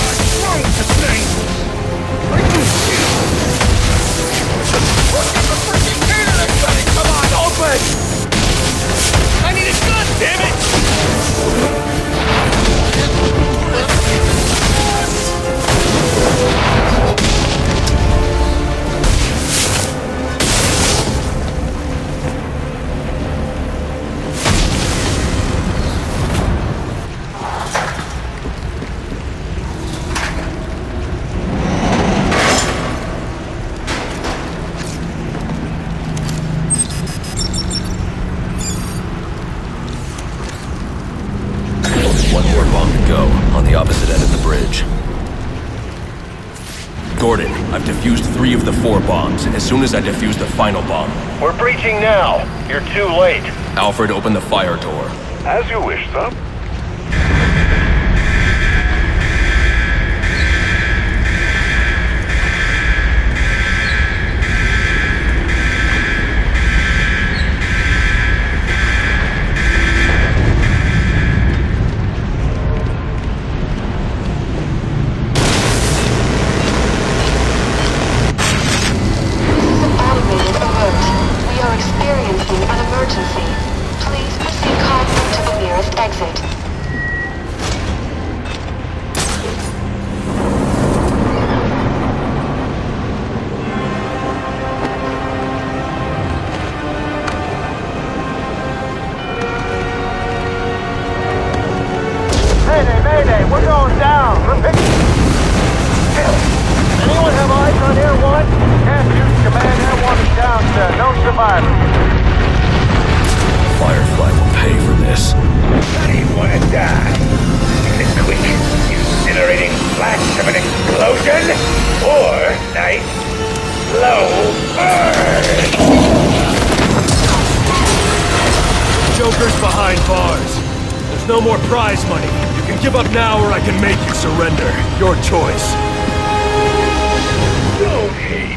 What's wrong with this thing? Look at the freaking gate of this thing! Come on, open! I need a gun, damn it! One more bomb to go, on the opposite end of the bridge. Gordon, I've defused 3 of the 4 bombs. As soon as I defuse the final bomb... We're breaching now. You're too late. Alfred, open the fire door. As you wish, sir. Exit. Mayday, we're going down. Anyone have eyes on Air 1? Can't use command. Air 1 is down, sir. No survivors. Firefly will pay for this. I didn't want to die. A quick, incinerating flash of an explosion, or nice, slow burn. Joker's behind bars. There's no more prize money. You can give up now or I can make you surrender. Your choice. Don't hate me.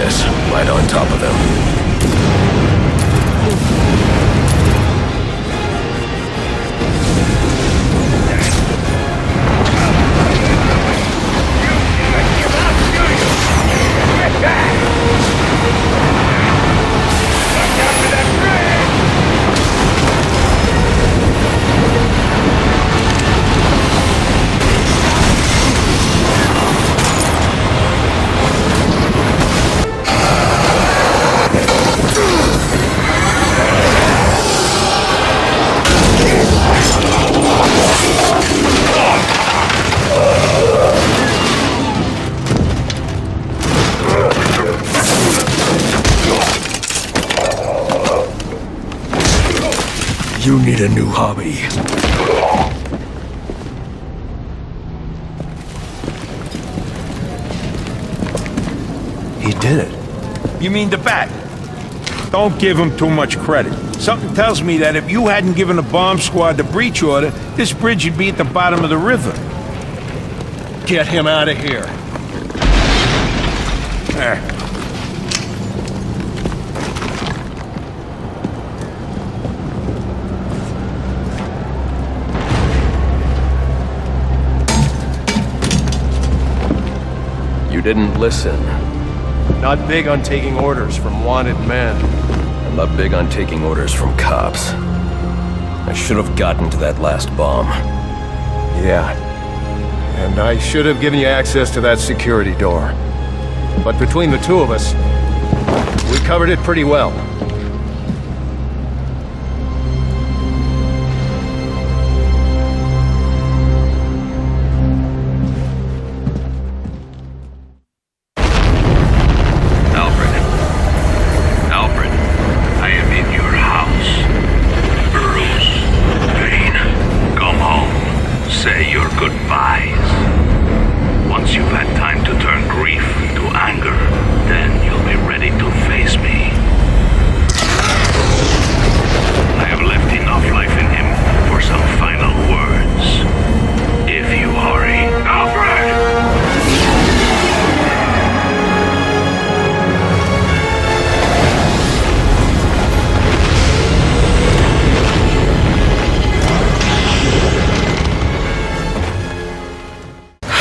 this, right on top of them. You need a new hobby. He did it. You mean the Bat? Don't give him too much credit. Something tells me that if you hadn't given the bomb squad the breach order, this bridge would be at the bottom of the river. Get him out of here. You didn't listen. Not big on taking orders from wanted men. I'm not big on taking orders from cops. I should have gotten to that last bomb. Yeah. And I should have given you access to that security door. But between the two of us, we covered it pretty well.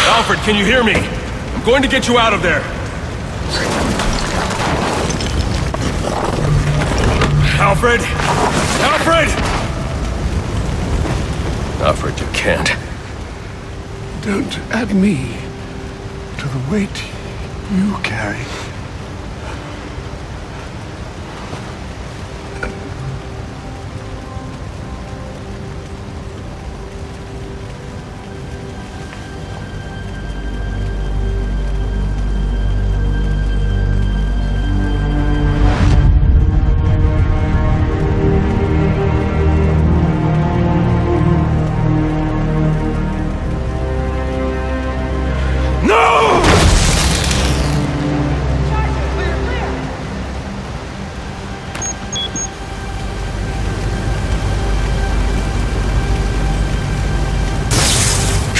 Alfred, can you hear me? I'm going to get you out of there. Alfred! Alfred! Alfred, you can't. Don't add me to the weight you carry.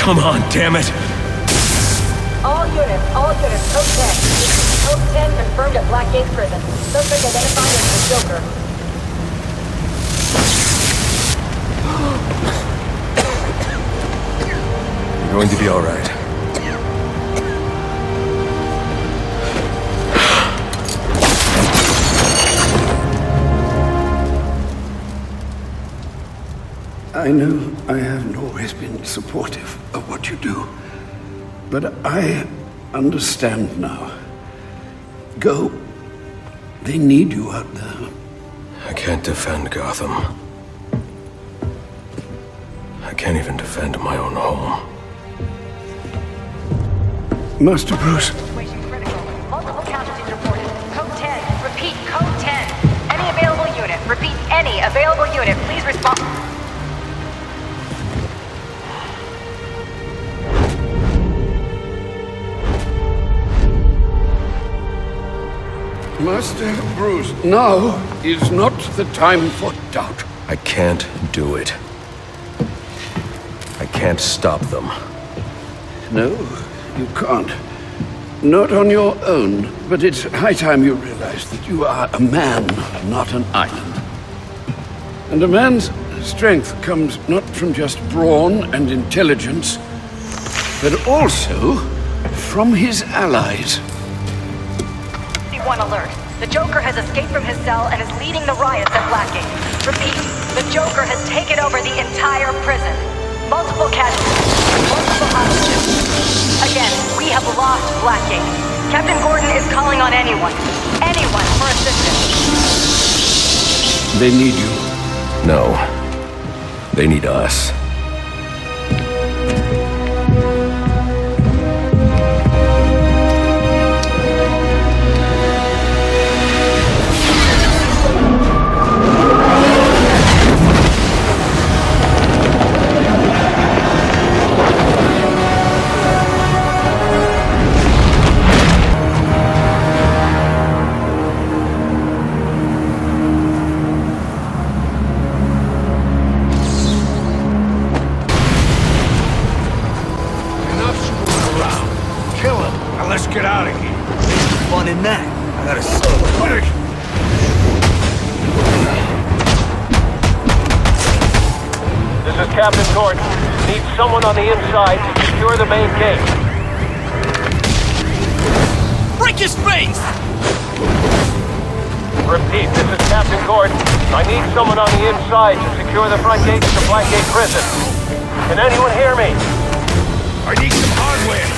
Come on, damn it! All units, code 10. Code 10 confirmed at Blackgate Prison. Suspect identified as the Joker. You're going to be all right. I know I haven't always been supportive of what you do, but I understand now. Go. They need you out there. I can't defend Gotham. I can't even defend my own home. Master Bruce. Situation critical. Multiple casualties reported. Code 10. Repeat, code 10. Any available unit. Repeat, any available unit. Please respond. Master Bruce, now is not the time for doubt. I can't do it. I can't stop them. No, you can't. Not on your own, but it's high time you realize that you are a man, not an island. And a man's strength comes not from just brawn and intelligence, but also from his allies. One alert. The Joker has escaped from his cell and is leading the riots at Blackgate. Repeat, the Joker has taken over the entire prison. Multiple casualties, multiple hostages. Again, we have lost Blackgate. Captain Gordon is calling on anyone for assistance. They need you. No. They need us. Let's get out of here. There's fun in that. I gotta say. This is Captain Gordon. Need someone on the inside to secure the main gate. Break his face! Repeat, this is Captain Gordon. I need someone on the inside to secure the front gates to Blackgate Prison. Can anyone hear me? I need some hardware.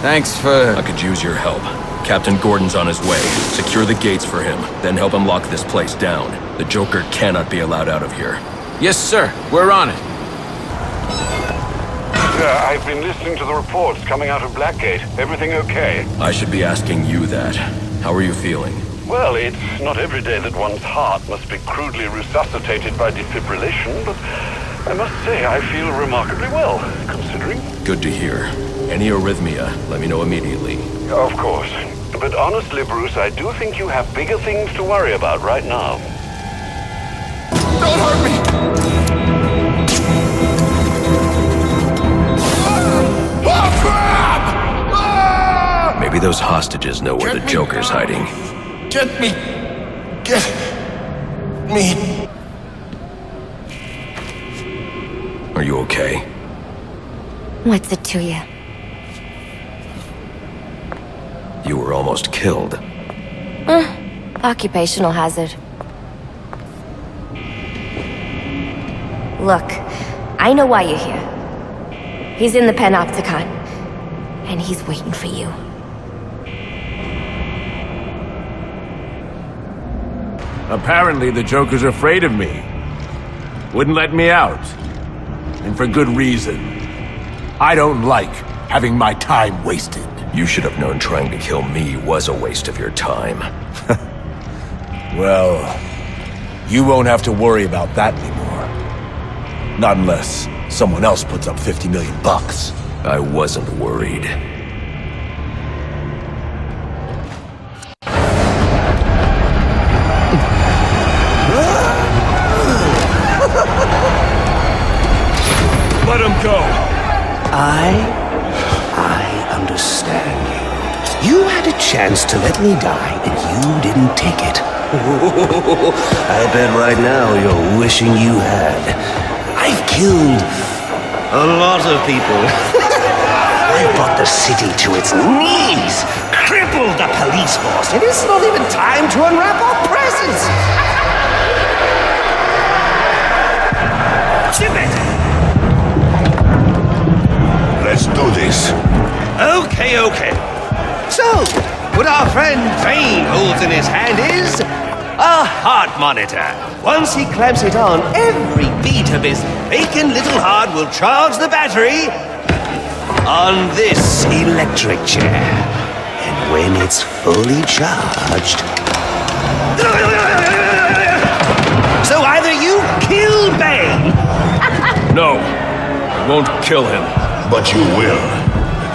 Thanks for... I could use your help. Captain Gordon's on his way. Secure the gates for him, then help him lock this place down. The Joker cannot be allowed out of here. Yes, sir. We're on it. Sir, I've been listening to the reports coming out of Blackgate. Everything okay? I should be asking you that. How are you feeling? Well, it's not every day that one's heart must be crudely resuscitated by defibrillation, but I must say I feel remarkably well, considering. Good to hear. Any arrhythmia, let me know immediately. Of course. But honestly, Bruce, I do think you have bigger things to worry about right now. Don't hurt me! Oh, crap! Ah! Maybe those hostages know where the Joker's hiding. Get me! Get me! Are you okay? What's it to you? You were almost killed. Occupational hazard. Look, I know why you're here. He's in the Panopticon, and he's waiting for you. Apparently the Joker's afraid of me. Wouldn't let me out. And for good reason. I don't like having my time wasted. You should have known trying to kill me was a waste of your time. Well, you won't have to worry about that anymore. Not unless someone else puts up 50 million bucks. I wasn't worried. Let him go! I understand you. You had a chance to let me die, and you didn't take it. I bet right now you're wishing you had. I've killed a lot of people. I've brought the city to its knees, crippled the police force, and it's not even time to unwrap our presents. Ship it! Let's do this. Okay. So, what our friend Bane holds in his hand is a heart monitor. Once he clamps it on, every beat of his bacon little heart will charge the battery on this electric chair. And when it's fully charged... So either you kill Bane... No, I won't kill him. But you will.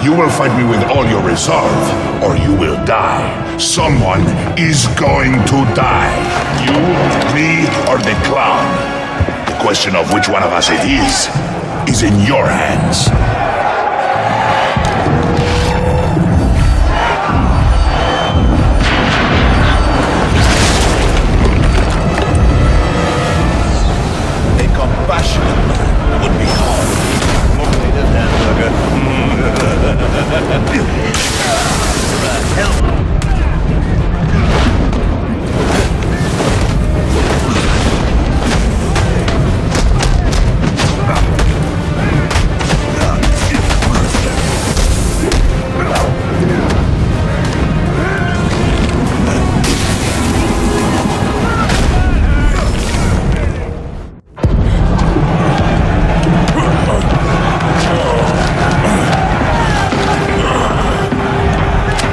You will fight me with all your resolve, or you will die. Someone is going to die. You, me, or the clown. The question of which one of us it is in your hands. A compassionate man would be hard. Motivated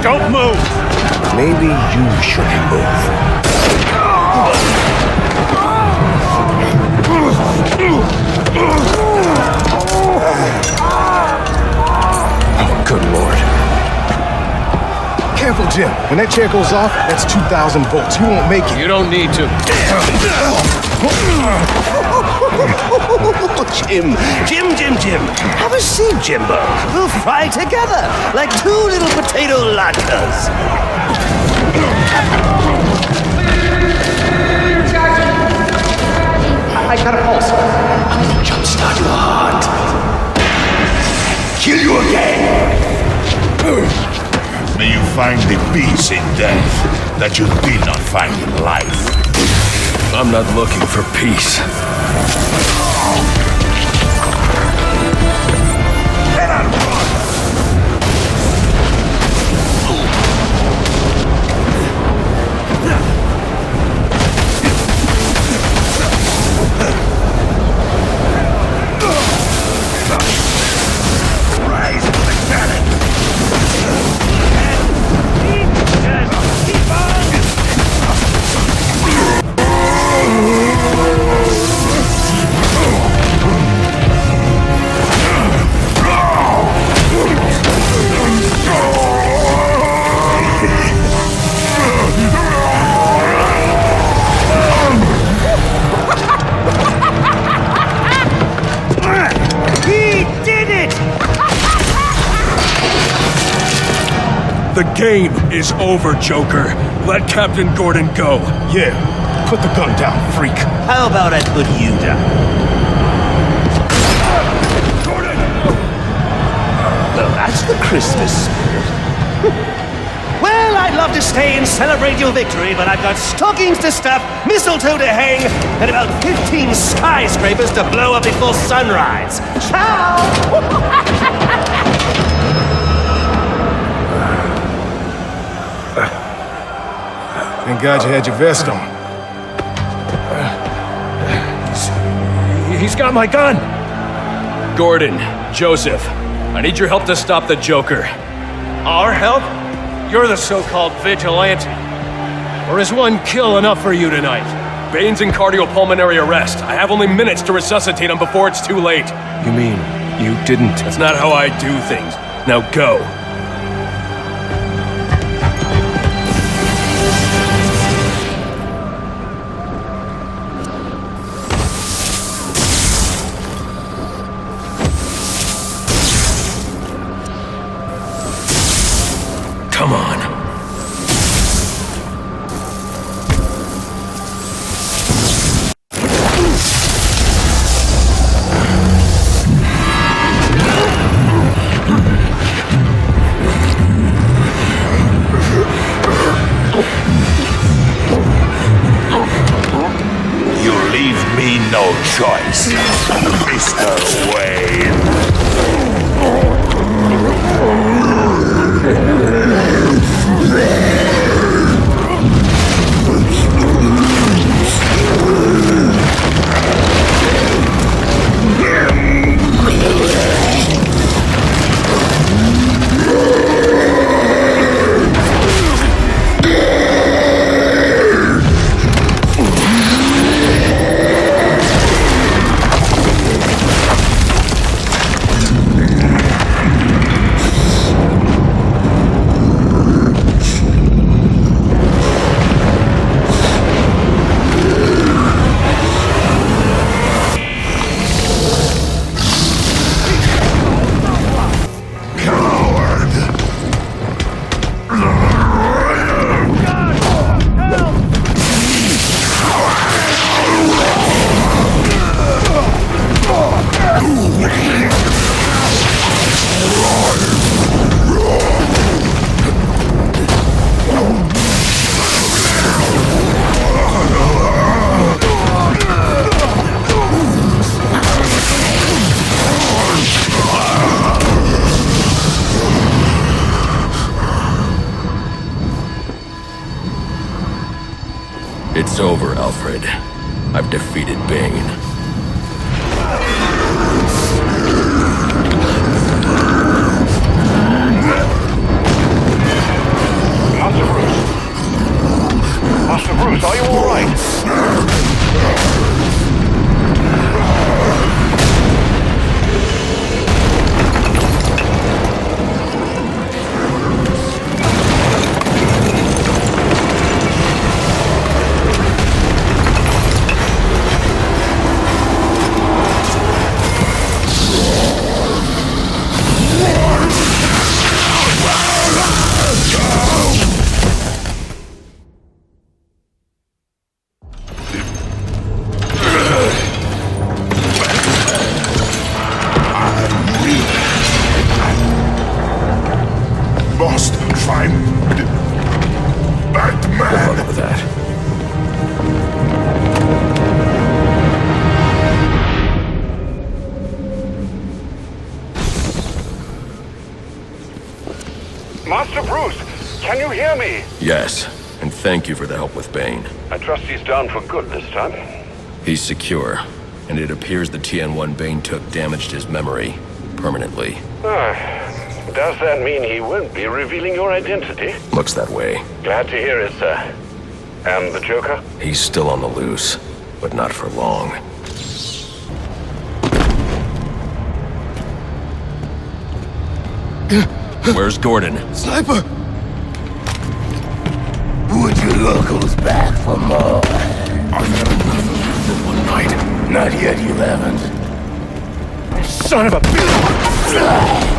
Don't move! Maybe you should move. Oh, good lord. Careful, Jim. When that chair goes off, that's 2,000 volts. You won't make it. You don't need to. Jim. Have a seat, Jimbo. We'll fry together like two little potato latkes. I got a pulse. Jumpstart your heart. Kill you again! May you find the peace in death that you did not find in life. I'm not looking for peace. Rise to the challenge! The game is over, Joker. Let Captain Gordon go. Yeah, put the gun down, freak. How about I put you down? Gordon! Well, that's the Christmas spirit. Well, I'd love to stay and celebrate your victory, but I've got stockings to stuff, mistletoe to hang, and about 15 skyscrapers to blow up before sunrise. Ciao! Thank God you had your vest on. He's got my gun! Gordon, Joseph, I need your help to stop the Joker. Our help? You're the so-called vigilante. Or is one kill enough for you tonight? Bane's in cardiopulmonary arrest. I have only minutes to resuscitate him before it's too late. You mean you didn't? That's not how I do things. Now go. Come on. You leave me no choice, Mr. Wayne. It's over, Alfred. I've defeated Bane. Master Bruce, are you all right? Must find Batman. Good luck with that. Master Bruce, can you hear me? Yes, and thank you for the help with Bane. I trust he's down for good this time. He's secure, and it appears the TN-1 Bane took damaged his memory permanently. Does that mean he won't be revealing your identity? Looks that way. Glad to hear it, sir. And the Joker? He's still on the loose, but not for long. Where's Gordon? Sniper! Would you locals back for more? I've had enough of you for one night. Not yet, you haven't. Son of a bitch!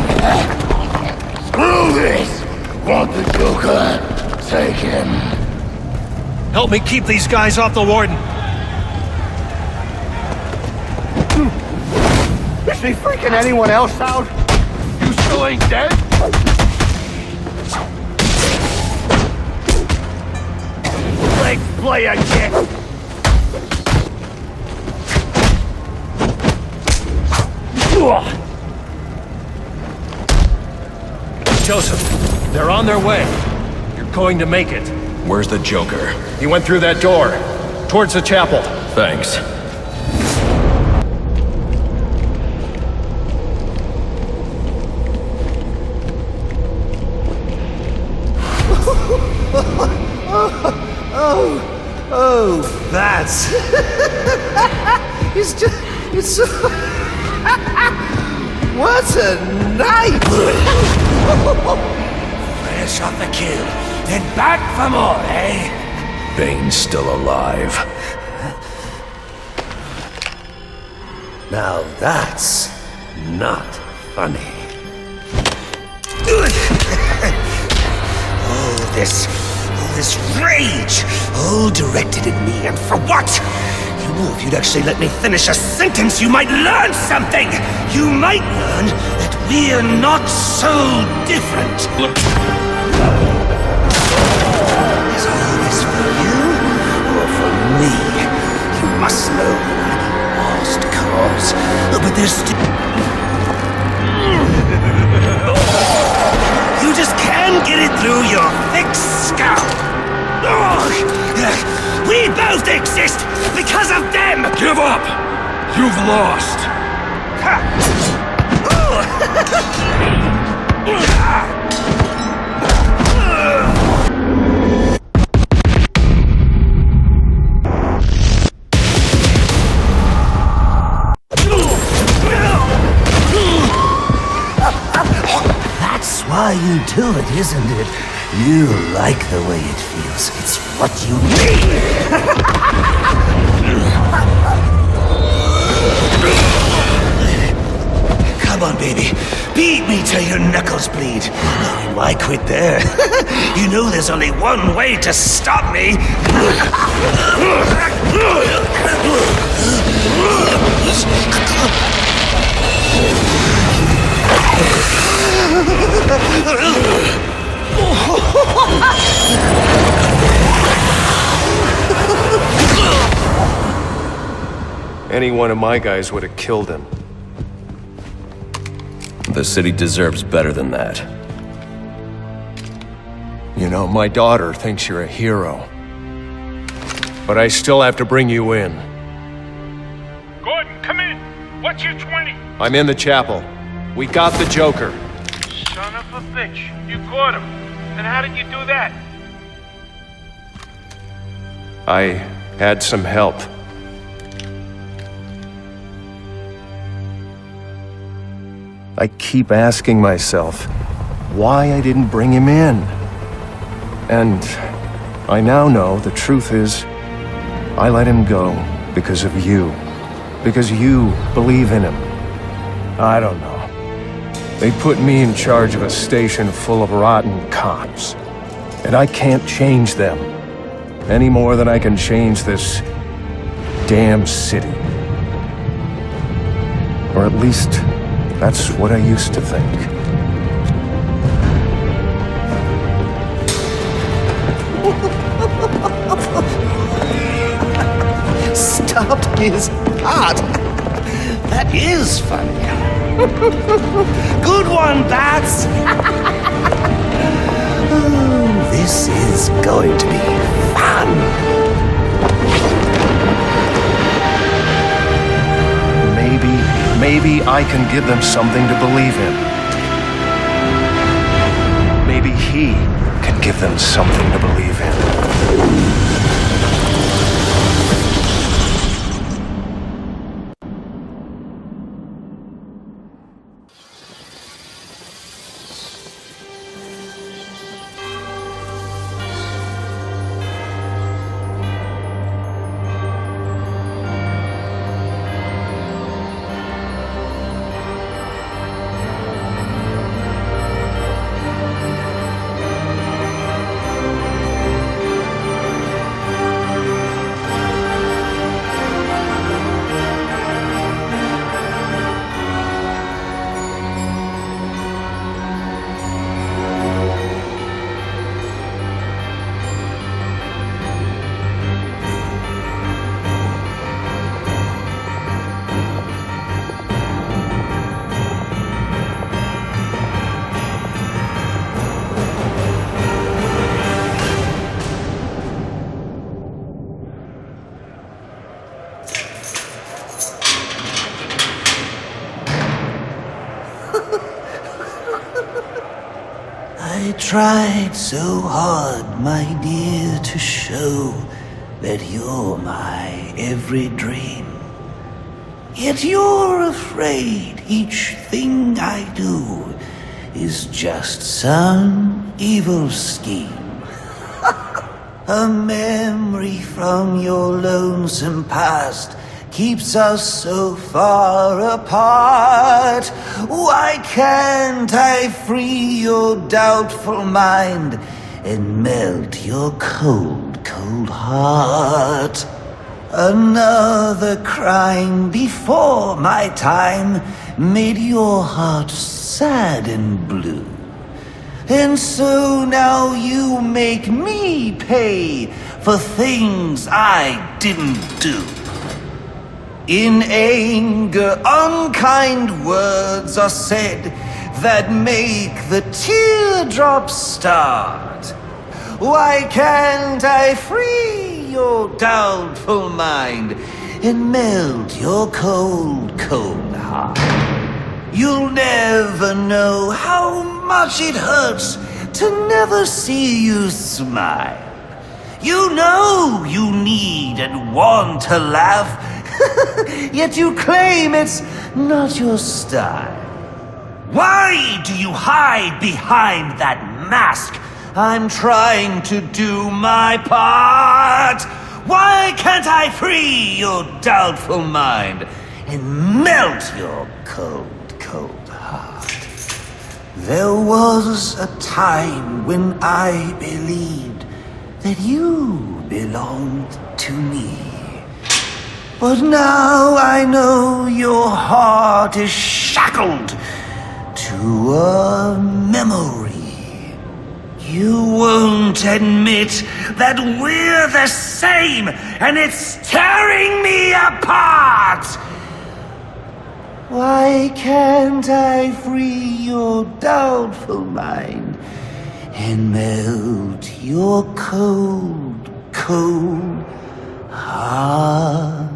Screw this! Want the Joker? Take him. Help me keep these guys off the Warden. Is he freaking anyone else out? You still ain't dead? Let's play again. Joseph, they're on their way. You're going to make it. Where's the Joker? He went through that door, towards the chapel. Thanks. Oh, that's... it's what a night! Fresh off the kill, then back for more, eh? Bane's still alive. Now that's not funny. All this rage, all directed at me, and for what? You know, if you'd actually let me finish a sentence, you might learn something! You might learn that we're not so different! Is all this for you, or for me? You must know I'm a lost cause, but there's still... You just can't get it through your thick skull! We both exist because of them! Give up! You've lost! That's why you do it, isn't it? You like the way it feels. It's what you need! Come on, baby. Beat me till your knuckles bleed. Why quit there? You know there's only one way to stop me. Any one of my guys would have killed him. The city deserves better than that. You know, my daughter thinks you're a hero. But I still have to bring you in. Gordon, come in. What's your 20? I'm in the chapel. We got the Joker. Son of a bitch. You caught him. And how did you do that? I had some help. I keep asking myself why I didn't bring him in. And I now know the truth is, I let him go because of you. Because you believe in him. I don't know. They put me in charge of a station full of rotten cops. And I can't change them. Any more than I can change this damn city. Or at least, that's what I used to think. Stopped his heart. That is funny. Good one, Bats. Oh, this is going to be fun. Maybe I can give them something to believe in. Maybe he can give them something to believe in. I tried so hard, my dear, to show that you're my every dream. Yet you're afraid each thing I do is just some evil scheme. A memory from your lonesome past keeps us so far apart. Why can't I free your doubtful mind and melt your cold, cold heart? Another crime before my time made your heart sad and blue. And so now you make me pay for things I didn't do. In anger, unkind words are said that make the teardrops start. Why can't I free your doubtful mind and melt your cold, cold heart? You'll never know how much it hurts to never see you smile. You know you need and want to laugh, yet you claim it's not your style. Why do you hide behind that mask? I'm trying to do my part. Why can't I free your doubtful mind and melt your cold, cold heart? There was a time when I believed that you belonged to me. But now I know your heart is shackled to a memory. You won't admit that we're the same, and it's tearing me apart! Why can't I free your doubtful mind and melt your cold, cold heart?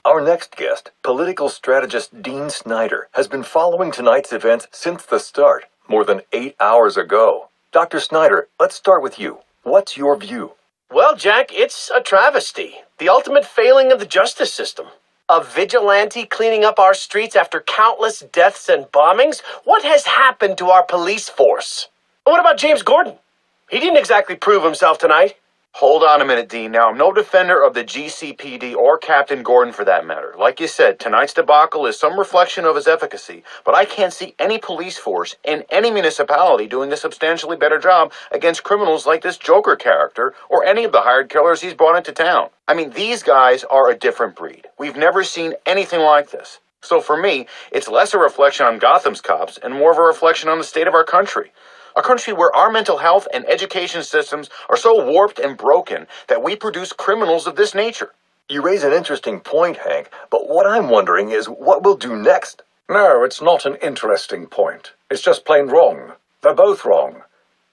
Our next guest, political strategist Dean Snyder, has been following tonight's events since the start, more than 8 hours ago. Dr. Snyder, let's start with you. What's your view? Well, Jack, it's a travesty. The ultimate failing of the justice system. A vigilante cleaning up our streets after countless deaths and bombings? What has happened to our police force? And what about James Gordon? He didn't exactly prove himself tonight. Hold on a minute, Dean. Now, I'm no defender of the GCPD or Captain Gordon for that matter. Like you said, tonight's debacle is some reflection of his efficacy, but I can't see any police force in any municipality doing a substantially better job against criminals like this Joker character or any of the hired killers he's brought into town. I mean, these guys are a different breed. We've never seen anything like this. So for me, it's less a reflection on Gotham's cops and more of a reflection on the state of our country. A country where our mental health and education systems are so warped and broken that we produce criminals of this nature. You raise an interesting point, Hank, but what I'm wondering is what we'll do next. No, it's not an interesting point. It's just plain wrong. They're both wrong.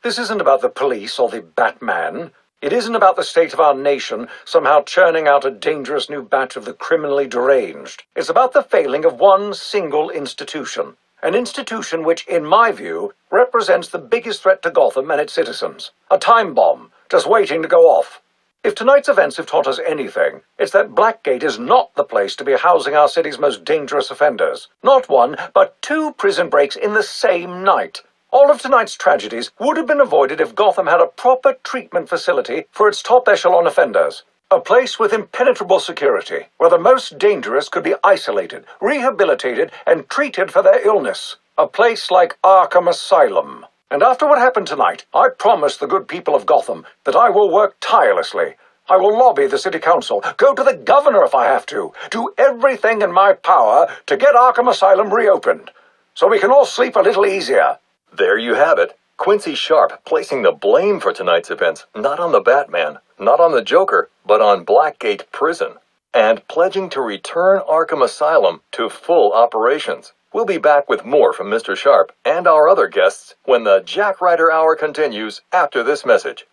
This isn't about the police or the Batman. It isn't about the state of our nation somehow churning out a dangerous new batch of the criminally deranged. It's about the failing of one single institution. An institution which, in my view, represents the biggest threat to Gotham and its citizens. A time bomb, just waiting to go off. If tonight's events have taught us anything, it's that Blackgate is not the place to be housing our city's most dangerous offenders. Not one, but 2 prison breaks in the same night. All of tonight's tragedies would have been avoided if Gotham had a proper treatment facility for its top echelon offenders. A place with impenetrable security, where the most dangerous could be isolated, rehabilitated, and treated for their illness. A place like Arkham Asylum. And after what happened tonight, I promise the good people of Gotham that I will work tirelessly. I will lobby the city council, go to the governor if I have to, do everything in my power to get Arkham Asylum reopened, so we can all sleep a little easier. There you have it. Quincy Sharp placing the blame for tonight's events not on the Batman, not on the Joker, but on Blackgate Prison, and pledging to return Arkham Asylum to full operations. We'll be back with more from Mr. Sharp and our other guests when the Jack Ryder Hour continues after this message.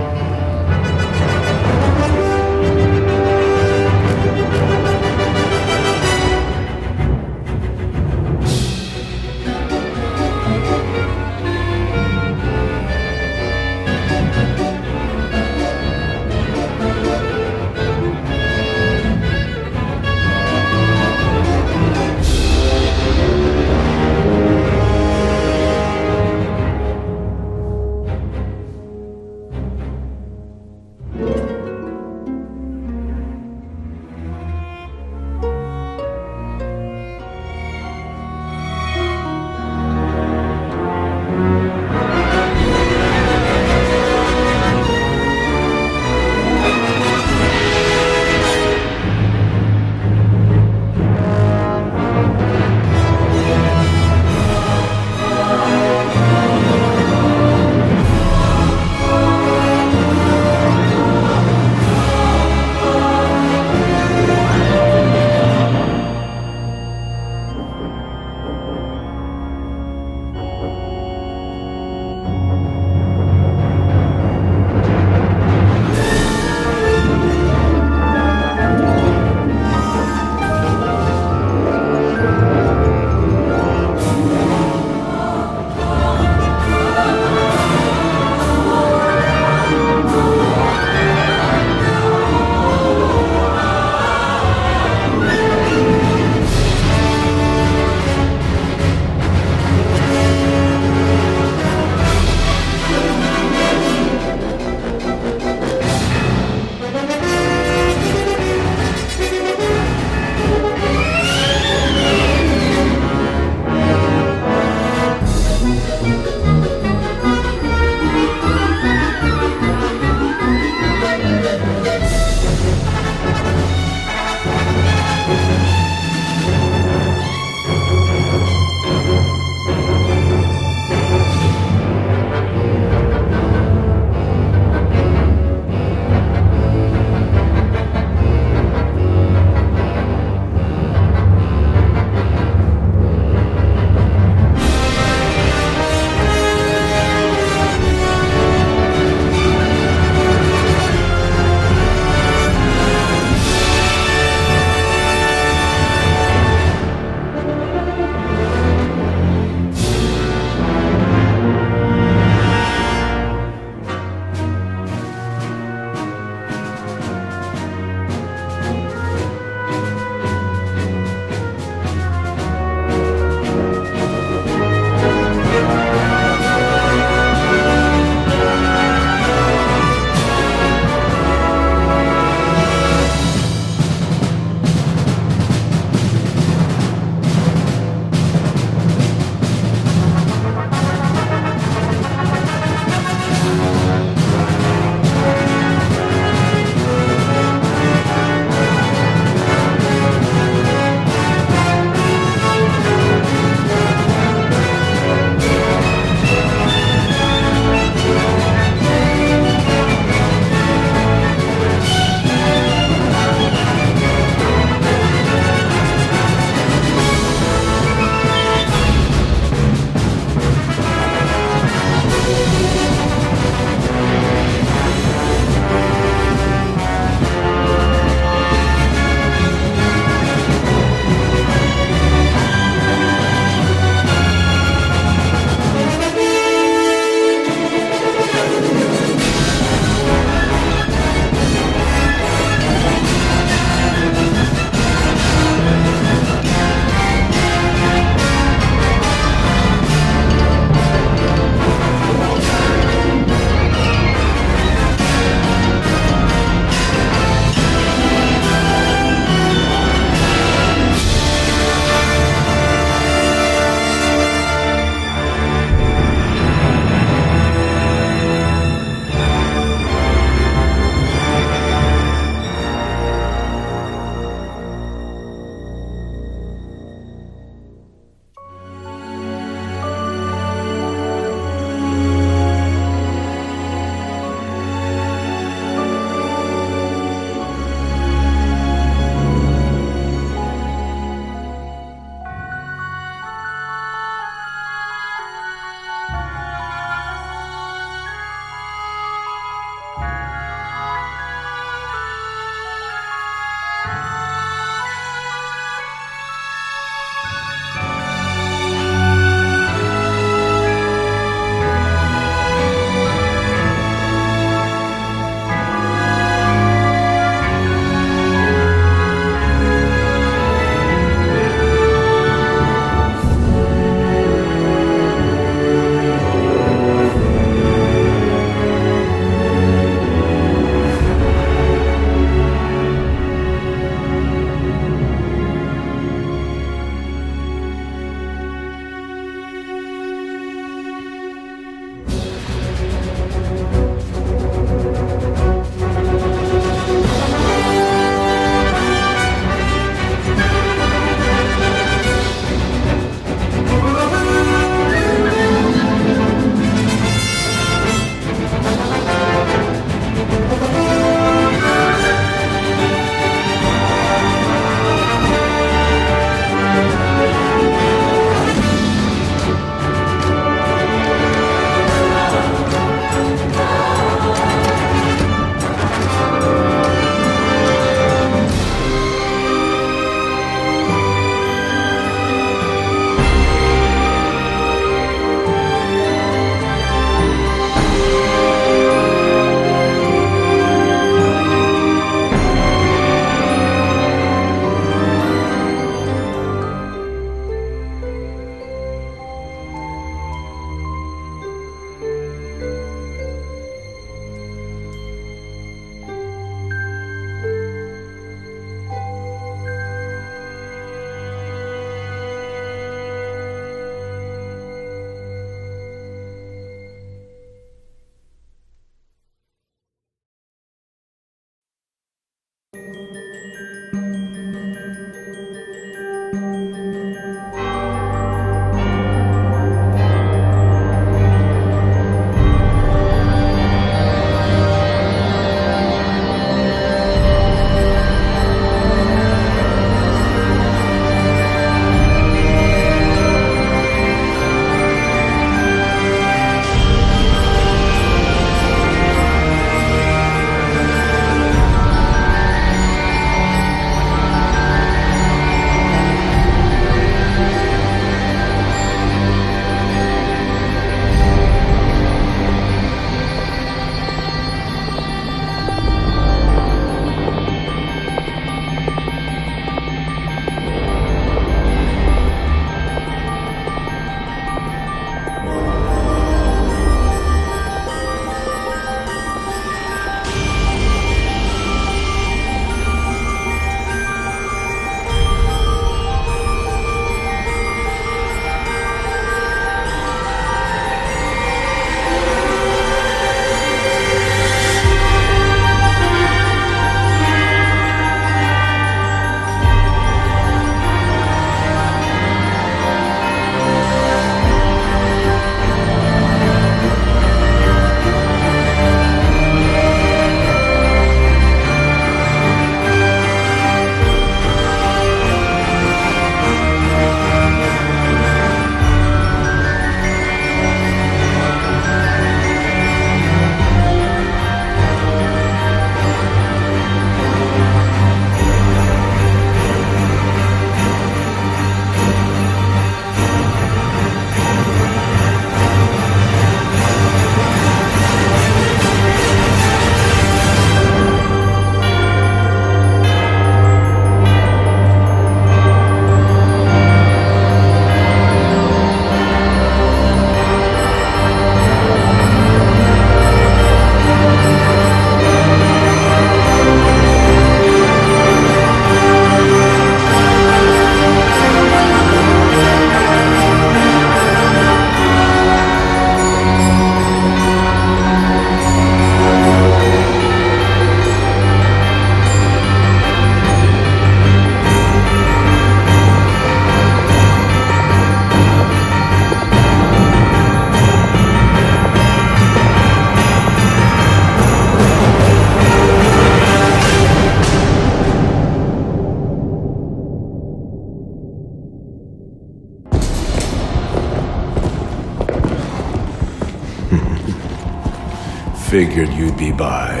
Figured you'd be by.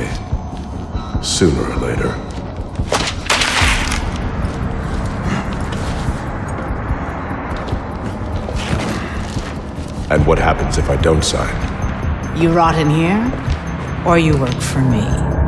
Sooner or later. And what happens if I don't sign? You rot in here, or you work for me?